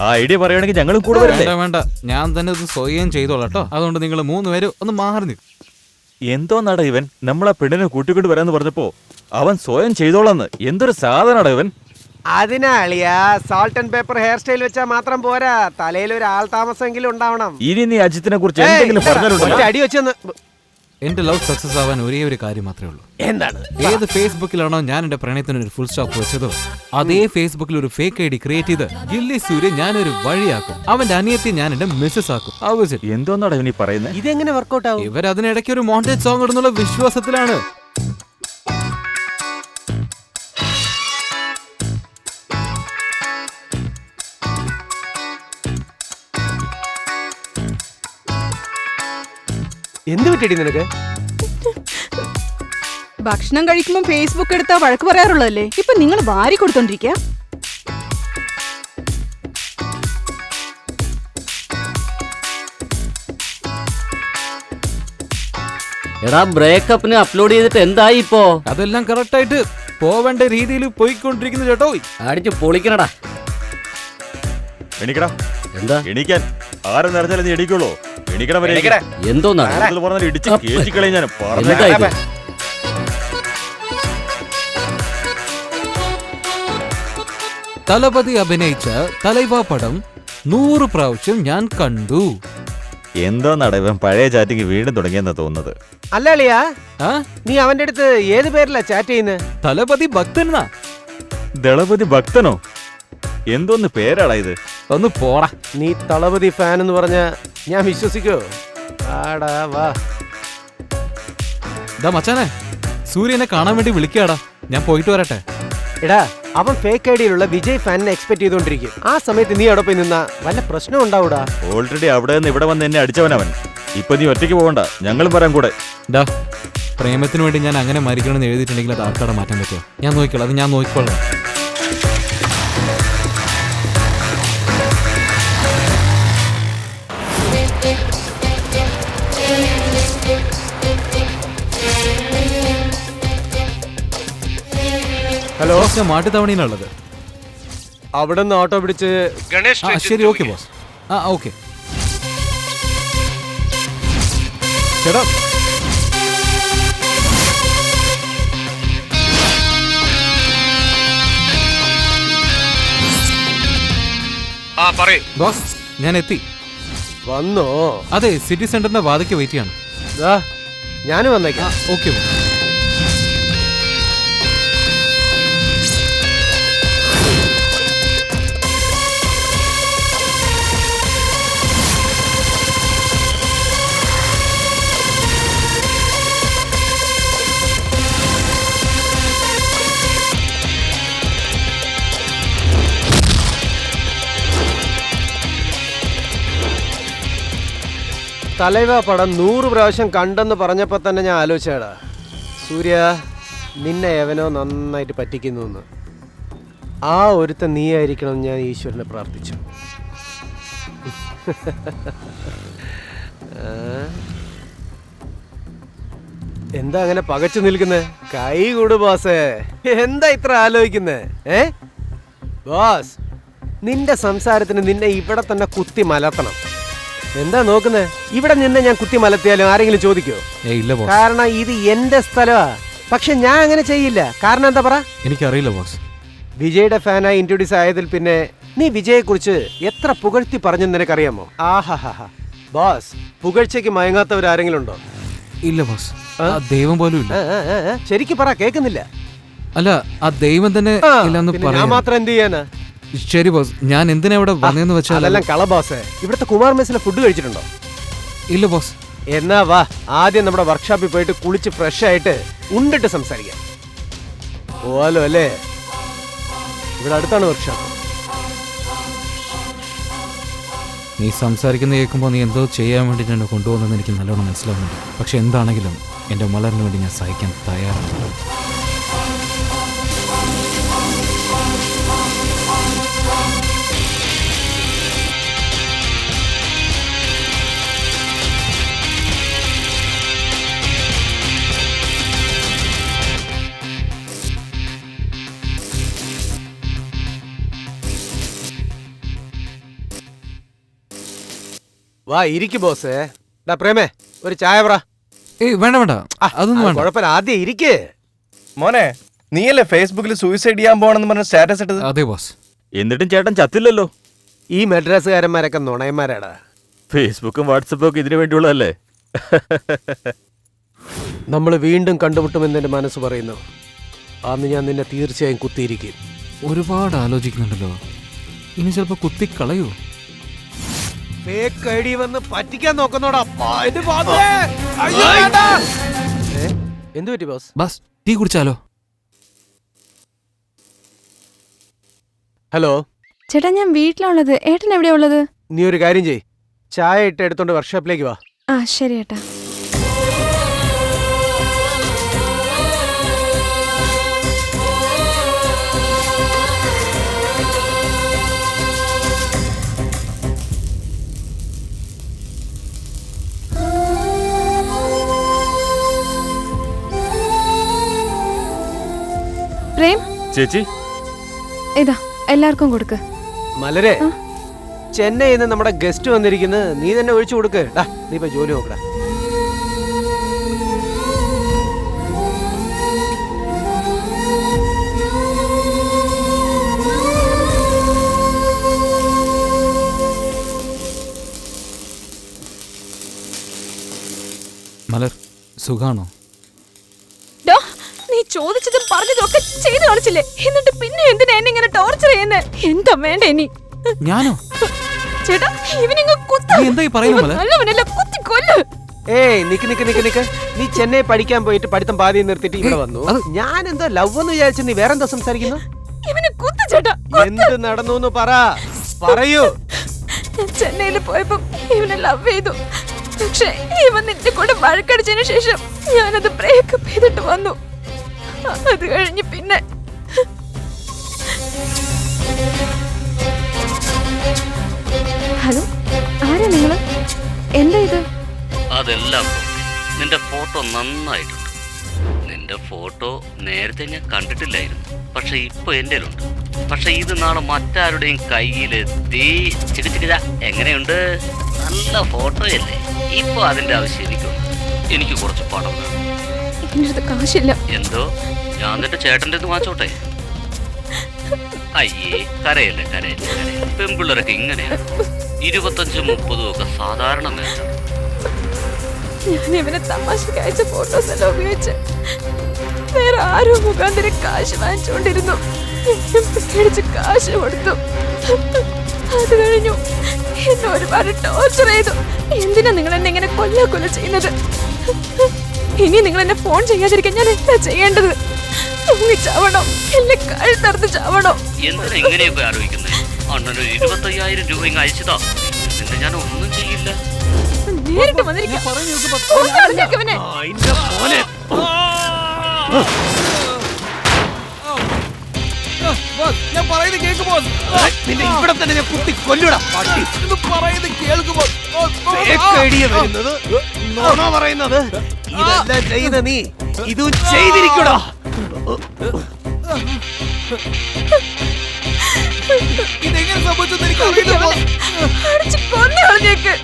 S11: ആ ഐഡിയ പറയുകയാണെങ്കിൽ ഞങ്ങളും കൂടെ വരണ്ടേ?
S2: വേണ്ട, ഞാൻ തന്നെ ഇത് സ്വയം ചെയ്തോളാം കേട്ടോ. അതുകൊണ്ട് നിങ്ങൾ 3 പേര് ഒന്ന് മാറി നിൽക്കും.
S11: എന്തോന്നാടാ ഇവൻ? നമ്മളാ പെണ്ണിനെ കൂട്ടിക്കൊണ്ട് വരാന്ന് പറഞ്ഞപ്പോ അവൻ സ്വയം ചെയ്തോളാന്ന്. എന്തൊരു സാധനാടാ ഇവൻ.
S4: അതിനാളിയാ salt and pepper hair style വെച്ചാൽ മാത്രം പോരാ, തലയിൽ ഒരു ആൾ താമസമെങ്കിലും ഉണ്ടാവണം.
S11: ഇനി നീ അജിത്തിനെ കുറിച്ച് എന്തെങ്കിലും പറഞ്ഞാലുണ്ടോ?
S4: അടി വെച്ചെന്ന്.
S2: എന്റെ ലവ് സക്സസ് ആവാൻ ഒരേ ഒരു കാര്യം മാത്രമേ ഉള്ളൂ.
S4: എന്താണ്?
S2: ഏത് ഫേസ്ബുക്കിലാണോ ഞാൻ എന്റെ പ്രണയത്തിന് ഒരു ഫുൾ സ്റ്റോപ്പ് വെച്ചതോ അതേ ഫേസ്ബുക്കിൽ ഒരു ഫേക്ക് ഐഡി ക്രിയേറ്റ് ചെയ്ത് ഗില്ലി സൂര്യ ഞാനൊരു വഴിയാക്കും. അവന്റെ അനിയത്തി ഞാൻ എന്റെ മിസ്സസ് ആക്കും.
S11: എന്തോന്നാടാ ഇവനീ പറയുന്നത്?
S4: ഇതെങ്ങനെ വർക്കൗട്ട് ആവും?
S2: ഇവർ അതിനിടയ്ക്ക് ഒരു മോണ്ടേജ് സോങ് ഇടുന്നുള്ള വിശ്വാസത്തിലാണ്.
S4: എന്ത് പറ്റിയടി നിനക്ക്?
S1: ഭക്ഷണം കഴിക്കുമ്പോൾ ഫേസ്ബുക്ക് എടുത്താ വഴക്ക് പറയാറുള്ളതല്ലേ? ഇപ്പൊ നിങ്ങൾ വാരി കൊടുത്തോണ്ടിരിക്കുക.
S9: എടാ ബ്രേക്കപ്പിന് അപ്ലോഡ് ചെയ്തിട്ട് എന്തായി ഇപ്പോ?
S2: അതെല്ലാം കറക്റ്റ് ആയിട്ട് പോവേണ്ട രീതിയിൽ പോയിക്കൊണ്ടിരിക്കുന്നു ചേട്ടോ.
S9: അടിച്ച് പൊളിക്കണടാ.
S11: എണീക്കടാ.
S9: എന്താ
S11: എണീക്കാൻ ആരെന്ന് അറിഞ്ഞാലും നീ എണീക്കുള്ളൂ. എണീക്കണം
S9: എന്തോന്നാണ്
S11: പറഞ്ഞാൽ ഇടിച്ച് കേറ്റിക്കളയും ഞാൻ.
S9: എന്താ ഇത്?
S2: തലപതി അഭിനയിച്ച തലൈവ പടം 100 പ്രാവശ്യം ഞാൻ കണ്ടു.
S11: എന്തോ നടവൻ പഴയ ചാറ്റിങ് വീണ്ടും തുടങ്ങിയെന്നാ തോന്നുന്നത്.
S4: അല്ല അളിയാ, നീ അവന്റെ അടുത്ത് ഏത് പേരിലാ ചാറ്റ് ചെയ്യുന്നത്?
S2: തലപതി ഭക്തനാ.
S11: ദളപതി ഭക്തനോ? എന്തോന്ന് പേരാടാ ഇത്?
S2: ഒന്ന് പോടാ.
S4: നീ തളപതി ഫാൻ എന്ന് പറഞ്ഞ ഞാൻ വിശ്വസിക്കോ? ആടാ വാ.
S2: മച്ചാനെ, സൂര്യനെ കാണാൻ വേണ്ടി വിളിക്കാടാ. ഞാൻ പോയിട്ട് വരട്ടെ.
S4: എടാ, അവൻ ഫേക്ക് ഐഡിയിലുള്ള വിജയ് ഫാനിനെ എക്സ്പെക്ട് ചെയ്തോണ്ടിരിക്കും. ആ സമയത്ത് നീ അവിടെ പോയി നിന്നാ വല്ല പ്രശ്നം ഉണ്ടാവൂടാ.
S11: ഓൾറെഡി അവിടെ നിന്ന് ഇവിടെ വന്ന് എന്നെ അടിച്ചവനവൻ. ഇപ്പൊ നീ ഒറ്റയ്ക്ക് പോകണ്ട, ഞങ്ങളും വരാൻ കൂടെ.
S2: പ്രേമത്തിന് വേണ്ടി ഞാൻ അങ്ങനെ മരിക്കണമെന്ന് എഴുതിയിട്ടുണ്ടെങ്കിൽ അത് ആർക്കാടെ മാറ്റാൻ പറ്റുമോ? ഞാൻ നോക്കിക്കോളാം, അത് ഞാൻ നോക്കിക്കോളാം.
S4: ഹലോ,
S2: ഞാൻ മാട്ടുതവണയിലുള്ളത്.
S4: അവിടെ നിന്ന് ഓട്ടോ പിടിച്ച് ഗണേഷ്.
S2: ശരി, ഓക്കെ ബോസ്. ഓക്കെ ചേട്ടാ. ബോസ്, ഞാൻ എത്തി.
S4: വന്നോ?
S2: അതെ, സിറ്റി സെന്ററിന്റെ വാതിക്ക് വെയിറ്റ് ചെയ്യാണ്.
S4: ഞാനും വന്നേക്കാം.
S2: Okay boss.
S4: തലൈവ പടം 100 പ്രാവശ്യം കണ്ടെന്ന് പറഞ്ഞപ്പോൾ തന്നെ ഞാൻ ആലോചിച്ചാടാ, സൂര്യ നിന്നെ എവനോ നന്നായിട്ട് പറ്റിക്കുന്നു എന്ന്. ആ ഒരുത്തൻ നീ ആയിരിക്കണം ഞാൻ ഈശ്വരനെ പ്രാർത്ഥിച്ചു. എന്താ അങ്ങനെ പകച്ചു നിൽക്കുന്നേ? കൈ കൂട് ബോസേ. എന്താ ഇത്ര ആലോചിക്കുന്നേ? ബോസ്, നിന്റെ സംസാരത്തിന് നിന്നെ ഇവിടെ തന്നെ കുത്തി മലർത്തണം. എന്താ നോക്കുന്നേ? ഇവിടെ നിന്ന് ഞാൻ കുത്തി മലത്തിയാലും ആരെങ്കിലും ചോദിക്കോ? കാരണം ഇത് എന്റെ സ്ഥലമാ. പക്ഷെ ഞാൻ അങ്ങനെ ചെയ്യില്ല. കാരണം എന്താ പറ?
S2: എനിക്കറിയില്ല ബോസ്.
S4: വിജയുടെ ഫാനായി ഇൻട്രൊഡ്യൂസ് ആയതിൽ പിന്നെ നീ വിജയെ കുറിച്ച് എത്ര പുകഴ്ത്തി പറഞ്ഞെന്ന് നിനക്കറിയാമോ? ആഹാ ബോസ്, പുകഴ്ചയ്ക്ക് മയങ്ങാത്തവരാരെങ്കിലും ഉണ്ടോ?
S2: ഇല്ല ബോസ്, ദൈവം പോലും ഇല്ല.
S4: ശരിക്കും പറ, കേൾക്കുന്നില്ല.
S2: അല്ല, ആ ദൈവം തന്നെ
S4: ഞാൻ മാത്രം എന്ത് ചെയ്യാനാ?
S2: ശരി ബോസ്, ഞാൻ എന്തിനാ ഇവിടെ വന്നതെന്ന് വെച്ചാൽ
S4: അതെല്ലാം കള ബോസേ. ഇവിടുത്തെ കുമാർ മെസ്സിലെ ഫുഡ് കഴിച്ചിട്ടുണ്ടോ?
S2: ഇല്ല ബോസ്.
S4: എന്നാ വാ, ആദ്യം നമ്മുടെ വർക്ക്ഷോപ്പിൽ പോയിട്ട് കുളിച്ച് ഫ്രഷ് ആയിട്ട് ഉണ്ടിട്ട് സംസാരിക്കാം. പോവാലോ അല്ലേ? ഇവിടെ അടുത്താണ് വർക്ക്ഷോപ്പ്.
S2: നീ സംസാരിക്കുന്ന കേൾക്കുമ്പോൾ നീ എന്തോ ചെയ്യാൻ വേണ്ടിയിട്ട് എന്നെ കൊണ്ടുപോകുന്നതെന്ന് എനിക്ക് നല്ലോണം മനസ്സിലാവുന്നുണ്ട്. പക്ഷെ എന്താണെങ്കിലും എൻ്റെ മലറിന് വേണ്ടി ഞാൻ സഹിക്കാൻ തയ്യാറാണ്.
S4: വാ ഇരിക്കു ബോസേ. പ്രേമേ, ഒരു ചായ പറ.
S2: വേണ്ട വേണ്ട, അതൊന്നും വേണ്ട.
S4: കുഴപ്പമില്ല, ആദ്യം ഇരിക്കേ.
S8: മോനെ, നീയല്ലേ ഫേസ്ബുക്കിൽ സൂയിസൈഡ് ചെയ്യാൻ പോകണമെന്ന് പറഞ്ഞ സ്റ്റാറ്റസ് ഇട്ടത്?
S2: അതെ ബോസ്.
S11: എന്നിട്ടും ചേട്ടൻ ചത്തില്ലല്ലോ.
S4: ഈ മദ്രാസുകാരന്മാരൊക്കെ നുണയന്മാരാടാ.
S11: ഫേസ്ബുക്കും വാട്സപ്പും ഒക്കെ ഇതിനു വേണ്ടിയുള്ളതല്ലേ?
S4: നമ്മൾ വീണ്ടും കണ്ടുമുട്ടുമെന്ന് എന്റെ മനസ്സ് പറയുന്നു. അന്ന് ഞാൻ നിന്നെ തീർച്ചയായും കുത്തിയിരിക്കും.
S2: ഒരുപാട് ആലോചിക്കുന്നുണ്ടല്ലോ. ഇനി ചിലപ്പോ കുത്തിക്കളയോ?
S4: ഫേക്ക് ഐഡി വന്ന് പറ്റിക്കാൻ നോക്കുന്നോടാ. എന്തു പറ്റി ബോസ്?
S2: ബസ്, ടീ കുടിച്ചാലോ?
S4: ഹലോ
S10: ചേട്ടാ, ഞാൻ വീട്ടിലുള്ളത്. ഏട്ടൻ എവിടെയാ ഉള്ളത്?
S4: നീ ഒരു കാര്യം ചെയ്, ചായ ഇട്ട് എടുത്തോണ്ട് വർക്ക്ഷോപ്പിലേക്ക് വാ.
S10: ശരി ഏട്ടാ.
S11: ചേച്ചി
S10: ഇതാ എല്ലാവർക്കും കൊടുക്ക്.
S4: മലരെ ചെന്നൈയിൽ നിന്ന് നമ്മുടെ ഗസ്റ്റ് വന്നിരിക്കുന്നത്, നീ തന്നെ ഒഴിച്ചു കൊടുക്ക്. നീ ഇപ്പൊ ജോലി നോക്കടാ.
S2: മലർ സുഖാണോ?
S10: നീ ചോദിച്ചതും പറഞ്ഞതും ഒക്കെ ചെയ്തു കാണിച്ചില്ലേ? എന്നിട്ട് പിന്നെ എന്തിനാ എന്നെ ഇങ്ങനെ ടോർച്ചർ ചെയ്യുന്നേ? എന്താ വേണ്ട ഇനി?
S2: ഞാനോ?
S10: ചേട്ടാ ഇവനിങ്ങ് കുത്ത്.
S2: നീ എന്തായി പറയുന്നു മലർ?
S10: നല്ലവനല്ല, കുത്തി കൊല്ല്.
S4: ഏയ് നിക്ക് നിക്ക് നിക്ക് നിക്ക്. നീ ചെന്നൈ പഠിക്കാൻ പോയിട്ട് പഠിത്തം പാതി നിർത്തിയിട്ട് ഇവിടെ വന്നു. ഞാൻ എന്തോ ലവ് എന്ന് വിചാരിച്ചു, നീ വേറെന്താ സംസാരിക്കുന്നു?
S10: ഇവന് കുത്ത് ചേട്ടാ.
S4: എന്ത് നടന്നു എന്ന് പറയൂ.
S10: ചെന്നൈയിൽ പോയപ്പോ ഇവനെ ലവ് ചെയ്തു. പക്ഷെ ഇവൻ നിന്റെ കൂടെ വഴക്കടിച്ചതിന് ശേഷം ഞാനത് ബ്രേക്കപ്പ് ചെയ്തിട്ട് വന്നു. അത് കഴിഞ്ഞ് പിന്നെ ഹലോ, ആരാ നിങ്ങള്? എന്താ ഇത്?
S9: അതെല്ലാം നിന്റെ ഫോട്ടോ നന്നായിട്ടുണ്ട്. നിന്റെ ഫോട്ടോ നേരത്തെ ഞാൻ കണ്ടിട്ടില്ലായിരുന്നു, പക്ഷെ ഇപ്പൊ എന്റെ ഉണ്ട്. പക്ഷെ ഇത് നാളെ മറ്റാരുടെയും കയ്യിലെത്തി ചികിച്ചിക എങ്ങനെയുണ്ട്? നല്ല ഫോട്ടോയല്ലേ? ഇപ്പൊ അതിന്റെ ആവശ്യം എനിക്കുണ്ട്. എനിക്ക് കുറച്ച് പണം വേണം.
S10: എന്റെ അടുത്ത് കാശില്ല.
S9: എന്തോ? ഞാൻ നിന്റെ ചേട്ടൻ്റെ വാങ്ങിച്ചോട്ടെ? അയ്യേ, കരയല്ലേ കരയല്ലേ കരയല്ലേ. പെൺപിള്ളേരൊക്കെ ഇങ്ങനെയാണ്. 25-30 ഒക്കെ സാധാരണ മേടിച്ചു.
S10: ഞാൻ ഇവനെ തമാശക്ക് അയച്ച ഫോട്ടോസ് എല്ലാം ഉപയോഗിച്ച് വേറെ ആരോ മുഖാന്തരം കാശ് വാങ്ങിച്ചുകൊണ്ടിരുന്നു. പേടിച്ച് കാശ് കൊടുത്തു. അത് കഴിഞ്ഞു എന്നെ ഒരുപാട് ടോർച്ചർ ചെയ്തു. എന്തിനാ നിങ്ങൾ എന്നെ ഇങ്ങനെ കൊല്ല ചെയ്യുന്നത്? ഇനി നിങ്ങൾ എന്നെ ഫോൺ ചെയ്യാതിരിക്കാൻ ഞാൻ എന്താ ചെയ്യേണ്ടത്? തൂങ്ങിച്ചാവണോ? എന്നെ കഴുത്തറുത്ത് ചാവണോ?
S9: എന്തിനാ ഇങ്ങനെയൊക്കെ ആലോചിക്കുന്നത്? അണ്ണനൊരു 25,000 രൂപ ഇങ്ങ് അയച്ചതാ. നിന്നെ ഞാൻ ഒന്നും ചെയ്യില്ല.
S10: നേരിട്ട് വന്നിരിക്കാം.
S2: ഞാൻ പറയുന്നത് കേക്ക് ബോസ്.
S4: ഇവിടെ തന്നെ ഞാൻ കുത്തി കൊല്ലൂടാ.
S2: പറയുന്നത് കേൾക്ക് ബോസ്.
S4: പറയുന്നത് ഇതെല്ലാം ചെയ്യുന്ന നീ ഇതും ചെയ്തിരിക്കണോ?
S2: ഇതെങ്ങനെ സംഭവിച്ചെന്ന് എനിക്ക് അറിയില്ല ബോസ്.
S10: കൊന്നു കളഞ്ഞേക്ക്.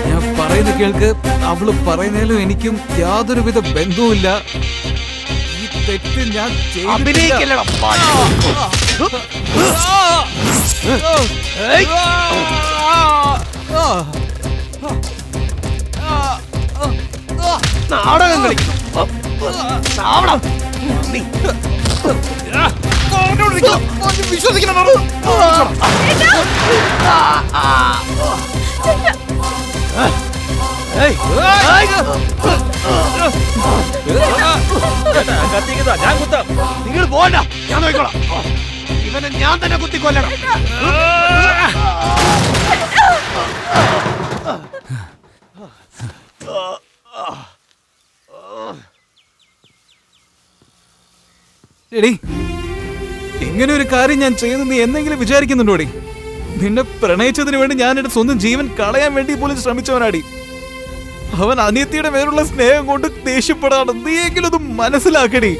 S2: ഞാൻ പറയുന്നത് കേൾക്ക്. അവള് പറയുന്നതിലും എനിക്കും യാതൊരുവിധ ബന്ധവുമില്ല. ഈ തെറ്റ് ഞാൻ
S4: അഭിനയിക്കല്ലടാ. നാടകം കളിക്കും.
S2: വിശ്വസിക്കണം.
S11: ഞാൻ കുത്താം.
S4: നിങ്ങൾ പോണ്ട, ഞാൻ നോക്കിക്കോളാം. ഇവനെ ഞാൻ തന്നെ കുത്തിക്കൊല്ലണം.
S2: എടീ, ഇങ്ങനെ ഒരു കാര്യം ഞാൻ ചെയ്യുന്ന നീ എന്തെങ്കിലും വിചാരിക്കുന്നുണ്ടോടി? നിന്നെ പ്രണയിച്ചതിന് വേണ്ടി ഞാൻ എന്റെ സ്വന്തം ജീവൻ കളയാൻ വേണ്ടി പോലും ശ്രമിച്ചവനാടി. അവൻ അനിയത്തിയുടെ മേലുള്ള സ്നേഹം കൊണ്ട് ദേഷ്യപ്പെടാണ്. നീയെങ്കിലും അത് മനസ്സിലാക്കടി.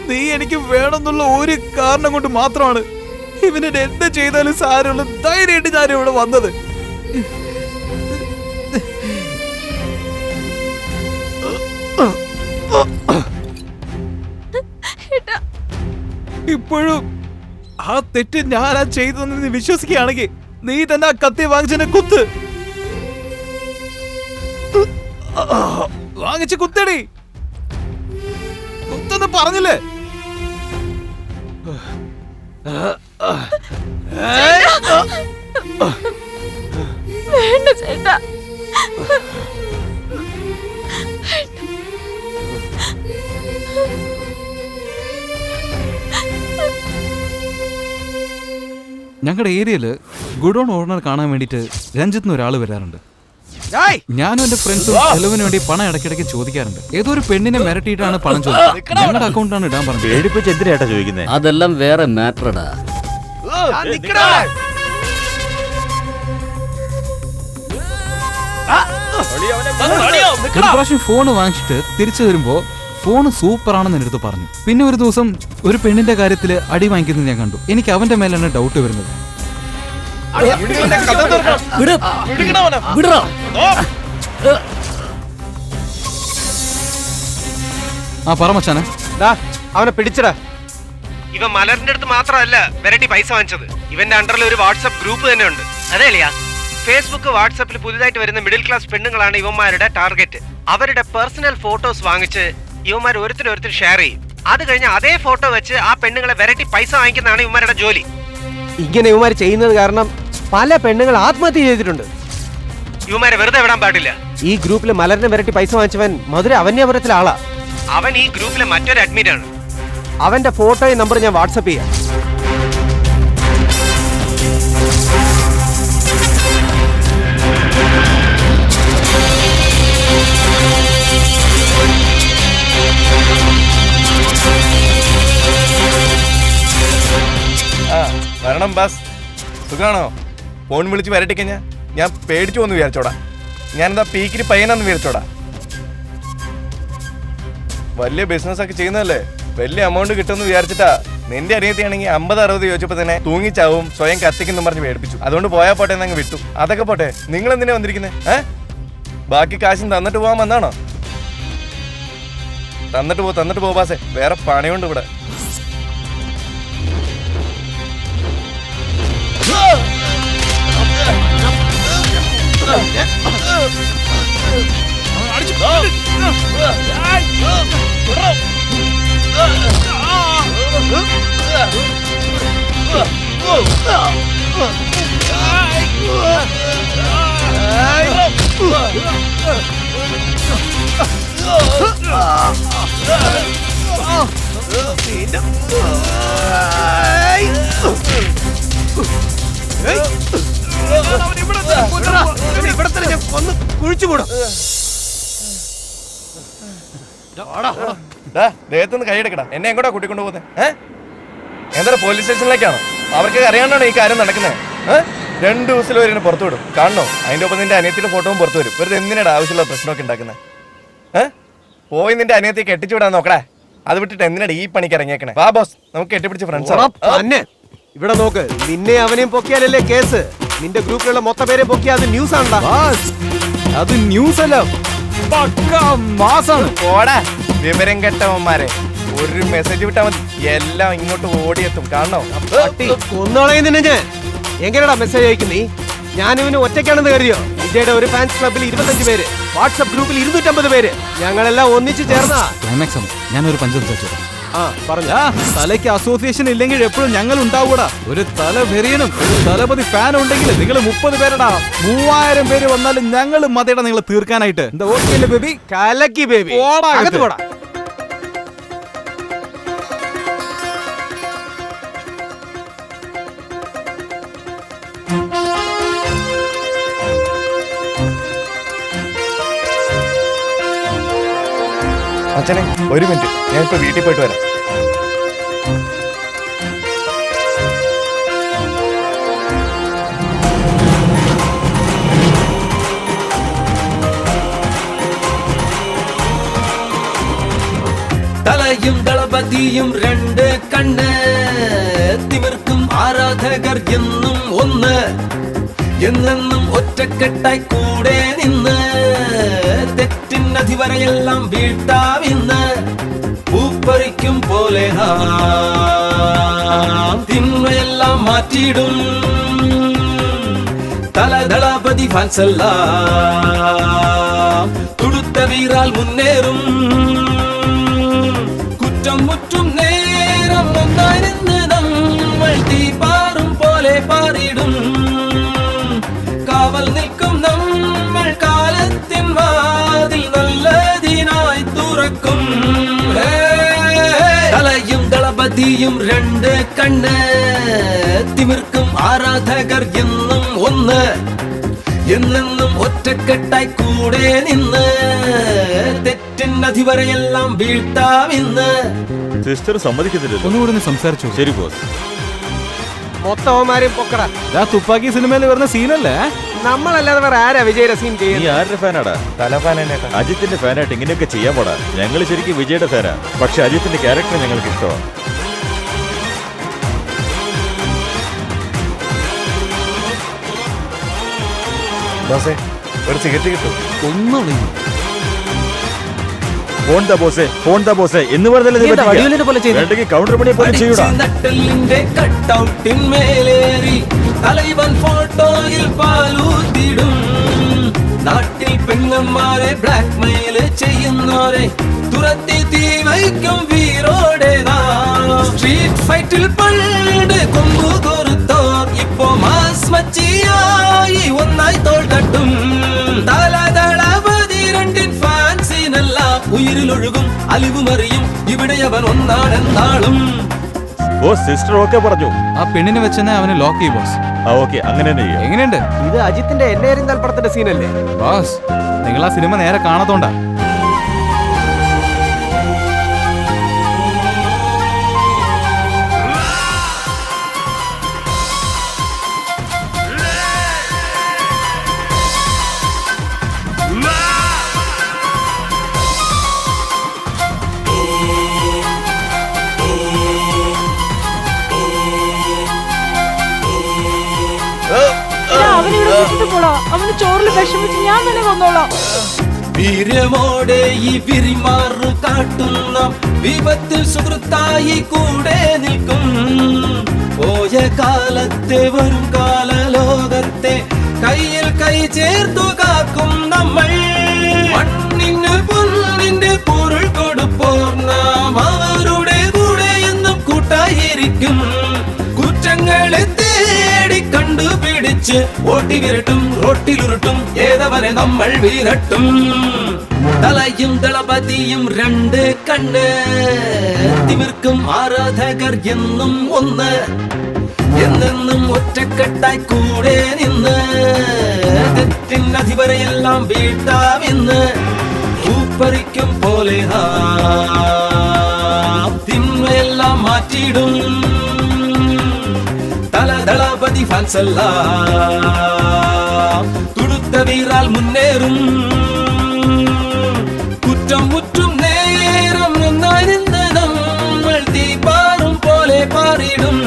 S2: നീ എനിക്ക് വേണമെന്നുള്ള ഒരു കാരണം കൊണ്ട് മാത്രമാണ് ഇവനെ എന്ത് ചെയ്താലും സാരമുള്ള ധൈര്യമായിട്ട് ഞാൻ ഇവിടെ വന്നത്. ഇപ്പോഴും ആ തെറ്റ് ഞാനാ ചെയ്തതെന്ന് നീ വിശ്വസിക്കുകയാണെങ്കിൽ നീ തന്നെ ആ കത്തി വാങ്ങിച്ചെന്നെ കുത്ത്. വാങ്ങിച്ച് കുത്തടി. കുത്തെന്ന് പറഞ്ഞില്ലേ?
S10: വേണ്ട ചേട്ടാ.
S2: ഞങ്ങളുടെ ഏരിയയില് ഗുഡോൺ ഓണർ കാണാൻ വേണ്ടിട്ട് രഞ്ജിത്തിന് ഒരാൾ വരാറുണ്ട്. ഞാനും എന്റെ ഫ്രണ്ട്സും ചെലവിന് വേണ്ടി പണം ഇടയ്ക്കിടയ്ക്ക് ചോദിക്കാറുണ്ട്. ഏതോ ഒരു പെണ്ണിനെ മിരട്ടിയിട്ടാണ് പണം ചോദിച്ചത്. ഞങ്ങളുടെ അക്കൗണ്ടാണ് ഇടാൻ പറഞ്ഞത്.
S6: പേടിപ്പിച്ച് എന്തിനാ ചോദിക്കുന്നത്?
S9: അതെല്ലാം വേറെ മാറ്ററടാ.
S2: ഒരു പ്രാവശ്യം ഫോൺ വാങ്ങിച്ചിട്ട് തിരിച്ചു വരുമ്പോ ഫോൺ സൂപ്പർ ആണെന്ന് എൻ്റെ അടുത്ത് പറഞ്ഞു. പിന്നെ ഒരു ദിവസം ഒരു പെണ്ണിന്റെ കാര്യത്തിൽ അടി വാങ്ങിക്കുന്നത് ഞാൻ കണ്ടു. എനിക്ക് അവന്റെ മേലാണ് ഡൗട്ട് വരുന്നത്. ആ പറ മച്ചാനെ.
S4: അവനെ പിടിച്ചടാ. ഇവൻ മലറിന്റെ അടുത്ത് മാത്രമല്ല വെറൈറ്റി പൈസ വാങ്ങിച്ചത്, ഇവന്റെ അണ്ടറിൽ ഒരു വാട്സ്ആപ്പ് ഗ്രൂപ്പ് തന്നെ ഉണ്ട്. അതേലിയാ, ഫേസ്ബുക്ക് വാട്സാപ്പിൽ പുതുതായിട്ട് വരുന്ന മിഡിൽ ക്ലാസ് പെണ്ണുങ്ങളാണ് ഇവന്മാരുടെ ടാർഗറ്റ്. അവരുടെ പേഴ്സണൽ ഫോട്ടോസ് വാങ്ങിച്ച് ഇവന്മാർ ഓരോരുത്തർ ഷെയർ ചെയ്യും. അത് കഴിഞ്ഞ് അതേ ഫോട്ടോ വെച്ച് ആ പെണ്ണുങ്ങളെ വെറൈറ്റി പൈസ വാങ്ങിക്കുന്നതാണ് ഇവന്മാരുടെ ജോലി. ഇങ്ങനെ ഇവന്മാർ ചെയ്യുന്നത് കാരണം പല പെണ്ണുങ്ങൾ ആത്മഹത്യ ചെയ്തിട്ടുണ്ട്. ഇവന്മാരെ വെറുതെ വിടാൻ പാടില്ല. ഈ ഗ്രൂപ്പിൽ മലറിന് വെറൈറ്റി പൈസ വാങ്ങിച്ചവൻ മധുര അവന്യപുരത്തിലെ ആളാ. അവൻ ഈ ഗ്രൂപ്പിലെ മറ്റൊരു അഡ്മിൻ ആണ്. അവന്റെ ഫോട്ടോയും നമ്പർ ഞാൻ വാട്സപ്പ് ചെയ്യാം.
S8: വരണം ബാസ്, സുഖാണോ? ഫോൺ വിളിച്ച് വരട്ടിക്കഴിഞ്ഞാ ഞാൻ പേടിച്ചു വന്ന് വിചാരിച്ചോടാ. ഞാനെന്താ പീക്കിരി പയ്യനാന്ന് വിചാരിച്ചോടാ. വലിയ ബിസിനസ് ഒക്കെ ചെയ്യുന്നതല്ലേ, വലിയ എമൗണ്ട് കിട്ടുമെന്ന് വിചാരിച്ചിട്ടാ. നിന്റെ അനിയത്തിയാണെങ്കിൽ 50-60 ചോദിച്ചപ്പോ തന്നെ തൂങ്ങിച്ചാവും, സ്വയം കത്തിക്കുന്നു പറഞ്ഞ് പേടിപ്പിച്ചു. അതുകൊണ്ട് പോയാ പോട്ടെ എന്നങ്ങ് വിട്ടു. അതൊക്കെ പോട്ടെ, നിങ്ങൾ എന്തിനാ വന്നിരിക്കുന്നത്? ബാക്കി കാശും തന്നിട്ട് പോകാൻ വന്നാണോ? തന്നിട്ട് പോ ബാസേ, വേറെ പണിയുണ്ട് ഇവിടെ. ദേഹത്തുനിന്ന് കൈയെടുക്കടാ. എന്നെ എങ്ങോട്ടാ കൂട്ടിക്കൊണ്ടു പോകുന്നത്? എന്താ പോലീസ് സ്റ്റേഷനിലേക്കാണോ? അവർക്ക് അറിയാണ്ടാണോ ഈ കാര്യം നടക്കുന്നത്? 2 ദിവസത്തിൽ വരെ പുറത്തു വിടും, കാണണോ? അതിന്റെ ഒപ്പം നിന്റെ അനിയത്തിന്റെ ഫോട്ടോയും പുറത്തു വരും. വെറുതെ എന്തിനാണ് ആവശ്യമുള്ള പ്രശ്നമൊക്കെ ഉണ്ടാക്കുന്നത്? പോയി നിന്റെ അനിയത്തെ കെട്ടിച്ചു വിടാൻ നോക്കടാ. അത് വിട്ടിട്ട് എന്തിനാണ് ഈ പണിക്ക് ഇറങ്ങിയേക്കണേ? വാ ബോസ്, നമുക്ക് കെട്ടിപ്പിടിച്ച് ഫ്രണ്ട്സ്.
S4: ഇവിടെ നോക്ക്, നിന്നെ അവനെയും പൊക്കിയാലല്ലേ കേസ്. നിന്റെ ഗ്രൂപ്പിലുള്ള മൊത്തം പേരെ പൊക്കിയാ അത് ന്യൂസ് ആണോ?
S2: അത് ന്യൂസ് അല്ല, മാസാണ്.
S8: പോടാ വിവരം കെട്ടവന്മാരെ. ഒരു മെസ്സേജ് വിട്ടാ മതി, എല്ലാം ഇങ്ങോട്ട് ഓടിയെത്തും, കാണണോ?
S4: കൊന്നോളയുന്നതിന് ഞാൻ എങ്ങനെയാടാ മെസ്സേജ് അയക്കുന്നേ? ഞാനിവന് ഒറ്റയ്ക്കാണെന്ന് കരുതിയോ? വിജയുടെ ഒരു ഫാൻസ് ക്ലബിൽ 25 പേര്, വാട്സ്ആപ്പ് ഗ്രൂപ്പിൽ 250 പേര്, ഞങ്ങളെല്ലാം ഒന്നിച്ച് ചേർന്നാ.
S2: ഞാനൊരു പഞ്ചം തലയ്ക്ക് അസോസിയേഷൻ ഇല്ലെങ്കിൽ എപ്പോഴും ഞങ്ങൾ ഉണ്ടാവൂടാ. ഒരു തലവെറിയനും ഒരു തലപതി ഫാനും ഉണ്ടെങ്കിൽ നിങ്ങൾ 30 പേരടാ. 3000 പേര് വന്നാലും ഞങ്ങൾ മതയുടെ നിങ്ങളെ തീർക്കാനായിട്ട്. എന്താ ഓക്കെ അല്ലേ ബേബി?
S4: കലക്കി ബേബി. അകത്ത് പോടാ.
S8: അച്ഛനെ ഒരു മിനിറ്റ്, ഞാനിപ്പോ വീട്ടിൽ പോയിട്ട് വരാം.
S7: തലയും ദളപതിയും 2 കണ്ണ്, തിമിർക്കും ആരാധകർ എന്നും ഒന്ന്, എന്നെന്നും ഒറ്റക്കെട്ടായി കൂടെ നിന്ന്, തെറ്റിനധിവരെയെല്ലാം വീട്ടാവിന്ന്, പൂപ്പറിക്കും പോലെ തിന്മയെല്ലാം മാറ്റിയിടും. തലദളപതി ഫാൻസെല്ലാം തുടുത്ത വീറാൽ മുന്നേറും. കുറ്റം മുറ്റും നേരം ഒന്നായിരുന്ന് നമ്മൾ തീപാറും പോലെ പാറിയിടും. കാവൽ നിൽക്കും നമ്മൾ കാലത്തിൻ വാതിൽ നല്ലതിനായി തുറക്കും. തലയും ദളപതിയും 2 കണ്ണ്, തിമിർക്കും ആരാധകർ എന്നും ഒന്ന്, എന്നെന്നും ഒറ്റക്കെട്ടായി കൂടെ നിന്ന്, തെറ്റിനധിവരെയെല്ലാം വീഴ്ത്താവിന്ന്.
S11: സിസ്റ്റർ സമ്മതിക്കുന്നില്ല.
S2: ഒന്നുകൂടി സംസാരിച്ചു.
S11: ശരി ബോസ്.
S4: മൊത്തവന്മാരെയും പൊക്കട.
S2: തുപ്പാക്കി സിനിമയിൽ വരുന്ന സീനല്ലേ?
S4: നമ്മളല്ലാതെ വേറെ ആരാ വിജയുടെ സീൻ
S11: നീ
S4: ചെയ്യുന്നത്?
S11: ആരുടെ ഫാനാടാ?
S8: തല ഫാൻ തന്നെ.
S11: അജിത്തിന്റെ ഫാനായിട്ട് ഇങ്ങനെയൊക്കെ ചെയ്യാൻ പോടാ. ഞങ്ങൾ ശരിക്കും വിജയുടെ ഫാനാ, പക്ഷെ അജിത്തിന്റെ ക്യാരക്ടർ ഞങ്ങൾക്ക് ഇഷ്ടമാണ്.
S8: ബോസേ ഒരു സിഗരറ്റ് കിട്ടും?
S2: ഒന്നും
S11: ഫോൺ ദാ ബോസേ എന്ന് പറഞ്ഞാൽ കൗണ്ടർ പണി പോലെ ചെയ്യൂടാ.
S7: നട്ടലിന്റെ കട്ടൗട്ടിന്മേലേറി തലൈവൻ ഫോട്ടോയിൽ പാലൂത്തിടും. നാട്ടിൽ പെണ്ണന്മാരെ ബ്ലാക്ക് മെയിൽ ചെയ്യുന്നോരെ തുരത്തി തീ വയ്ക്കും വീരോടേതാ. സ്ട്രീറ്റ് ഫൈറ്റിൽ പണ്ട് കൊമ്പു കൊറുത്തോർ ഇപ്പോ മാസ് മച്ചിയായി ഒന്നായി തോൾ തട്ടും. തലതളപതി രണ്ടിൻ ഫാൻസിനല്ല ഉയിരിലൊഴുകും അലിവുമറിയും ഇവിടെ അവൻ ഒന്നാണെന്നാളും.
S11: ബോസ് സിസ്റ്റർ ഓക്കെ പറഞ്ഞു.
S2: ആ പെണ്ണിനെ വെച്ചെന്നെ അവന് ലോക്ക് ചെയ്യും ബോസ്.
S11: ഓക്കെ അങ്ങനെ തന്നെ ചെയ്യാം.
S2: എങ്ങനെയുണ്ട്?
S4: ഇത് അജിത്തിന്റെ എന്നെ എറിഞ്ഞാൽ പടത്തിന്റെ സീനല്ലേ?
S2: ബോസ് നിങ്ങൾ ആ സിനിമ നേരെ കാണാത്തോണ്ടാ.
S1: അവന് ചോറിൽ വിഷമിച്ച് ഞാൻ തന്നെ വന്നോളാം.
S7: വീര്യമോടെ ഈ വിരിമാറു കാട്ടുന്ന വിപത്തിൽ സുഹൃത്തായി കൂടെ നിൽക്കും. പോയ കാലത്തെ വരും കാല ലോകത്തെ കയ്യിൽ കൈ ചേർത്തു കാക്കും നമ്മൾ. മണ്ണിന് പൊന്നിന്റെ പൊരുൾ കൊടുപ്പോർ നാം അവരുടെ കൂടെ എന്നും കൂട്ടായിരിക്കും. കുറ്റങ്ങളെ തേടി കണ്ടുപിടിച്ച് ഓട്ടി വിരട്ടും റോട്ടിലുരുട്ടും ഏതവനെ നമ്മൾ വിരട്ടും. തലയും ദളപതിയും രണ്ട് കണ്ണ് തിമിർക്കും ആരാധകർ എന്നും ഒന്ന്. എന്നെന്നും ഒറ്റക്കെട്ടായി കൂടെ നിന്ന് തെറ്റിനധിപരെയെല്ലാം വീട്ടാവിന്ന്. പൂപ്പറിക്കും പോലെ തിന്മയെല്ലാം മാറ്റിയിടും. തലദളപതി ഫാൻസല്ല തുടുത്ത വീറാൽ മുന്നേറും. കുറ്റം മുറ്റും നേരം നിന്നായിരുന്ന് നമ്മൾ തീപാറും പോലെ പാറിടും.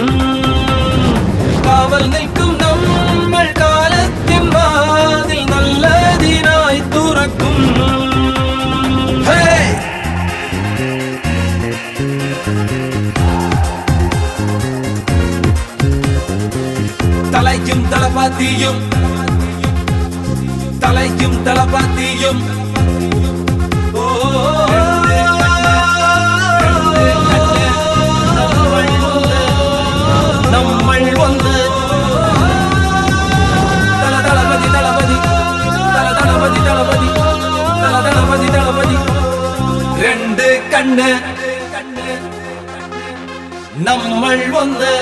S7: കാവൽ നിൽക്കും നമ്മൾ കാലത്തിൻ വാതിൽ നല്ലതിനായി തുറക്കും. തലയ്ക്കും തളപതിയും തലയ്ക്കും തളപതിയും നമ്മൾ ഒന്ന്. തളപതി തളപതി തളപതി തളപതി തളപതി തളപതി രണ്ട് കണ്ണ് നമ്മൾ ഒന്ന്.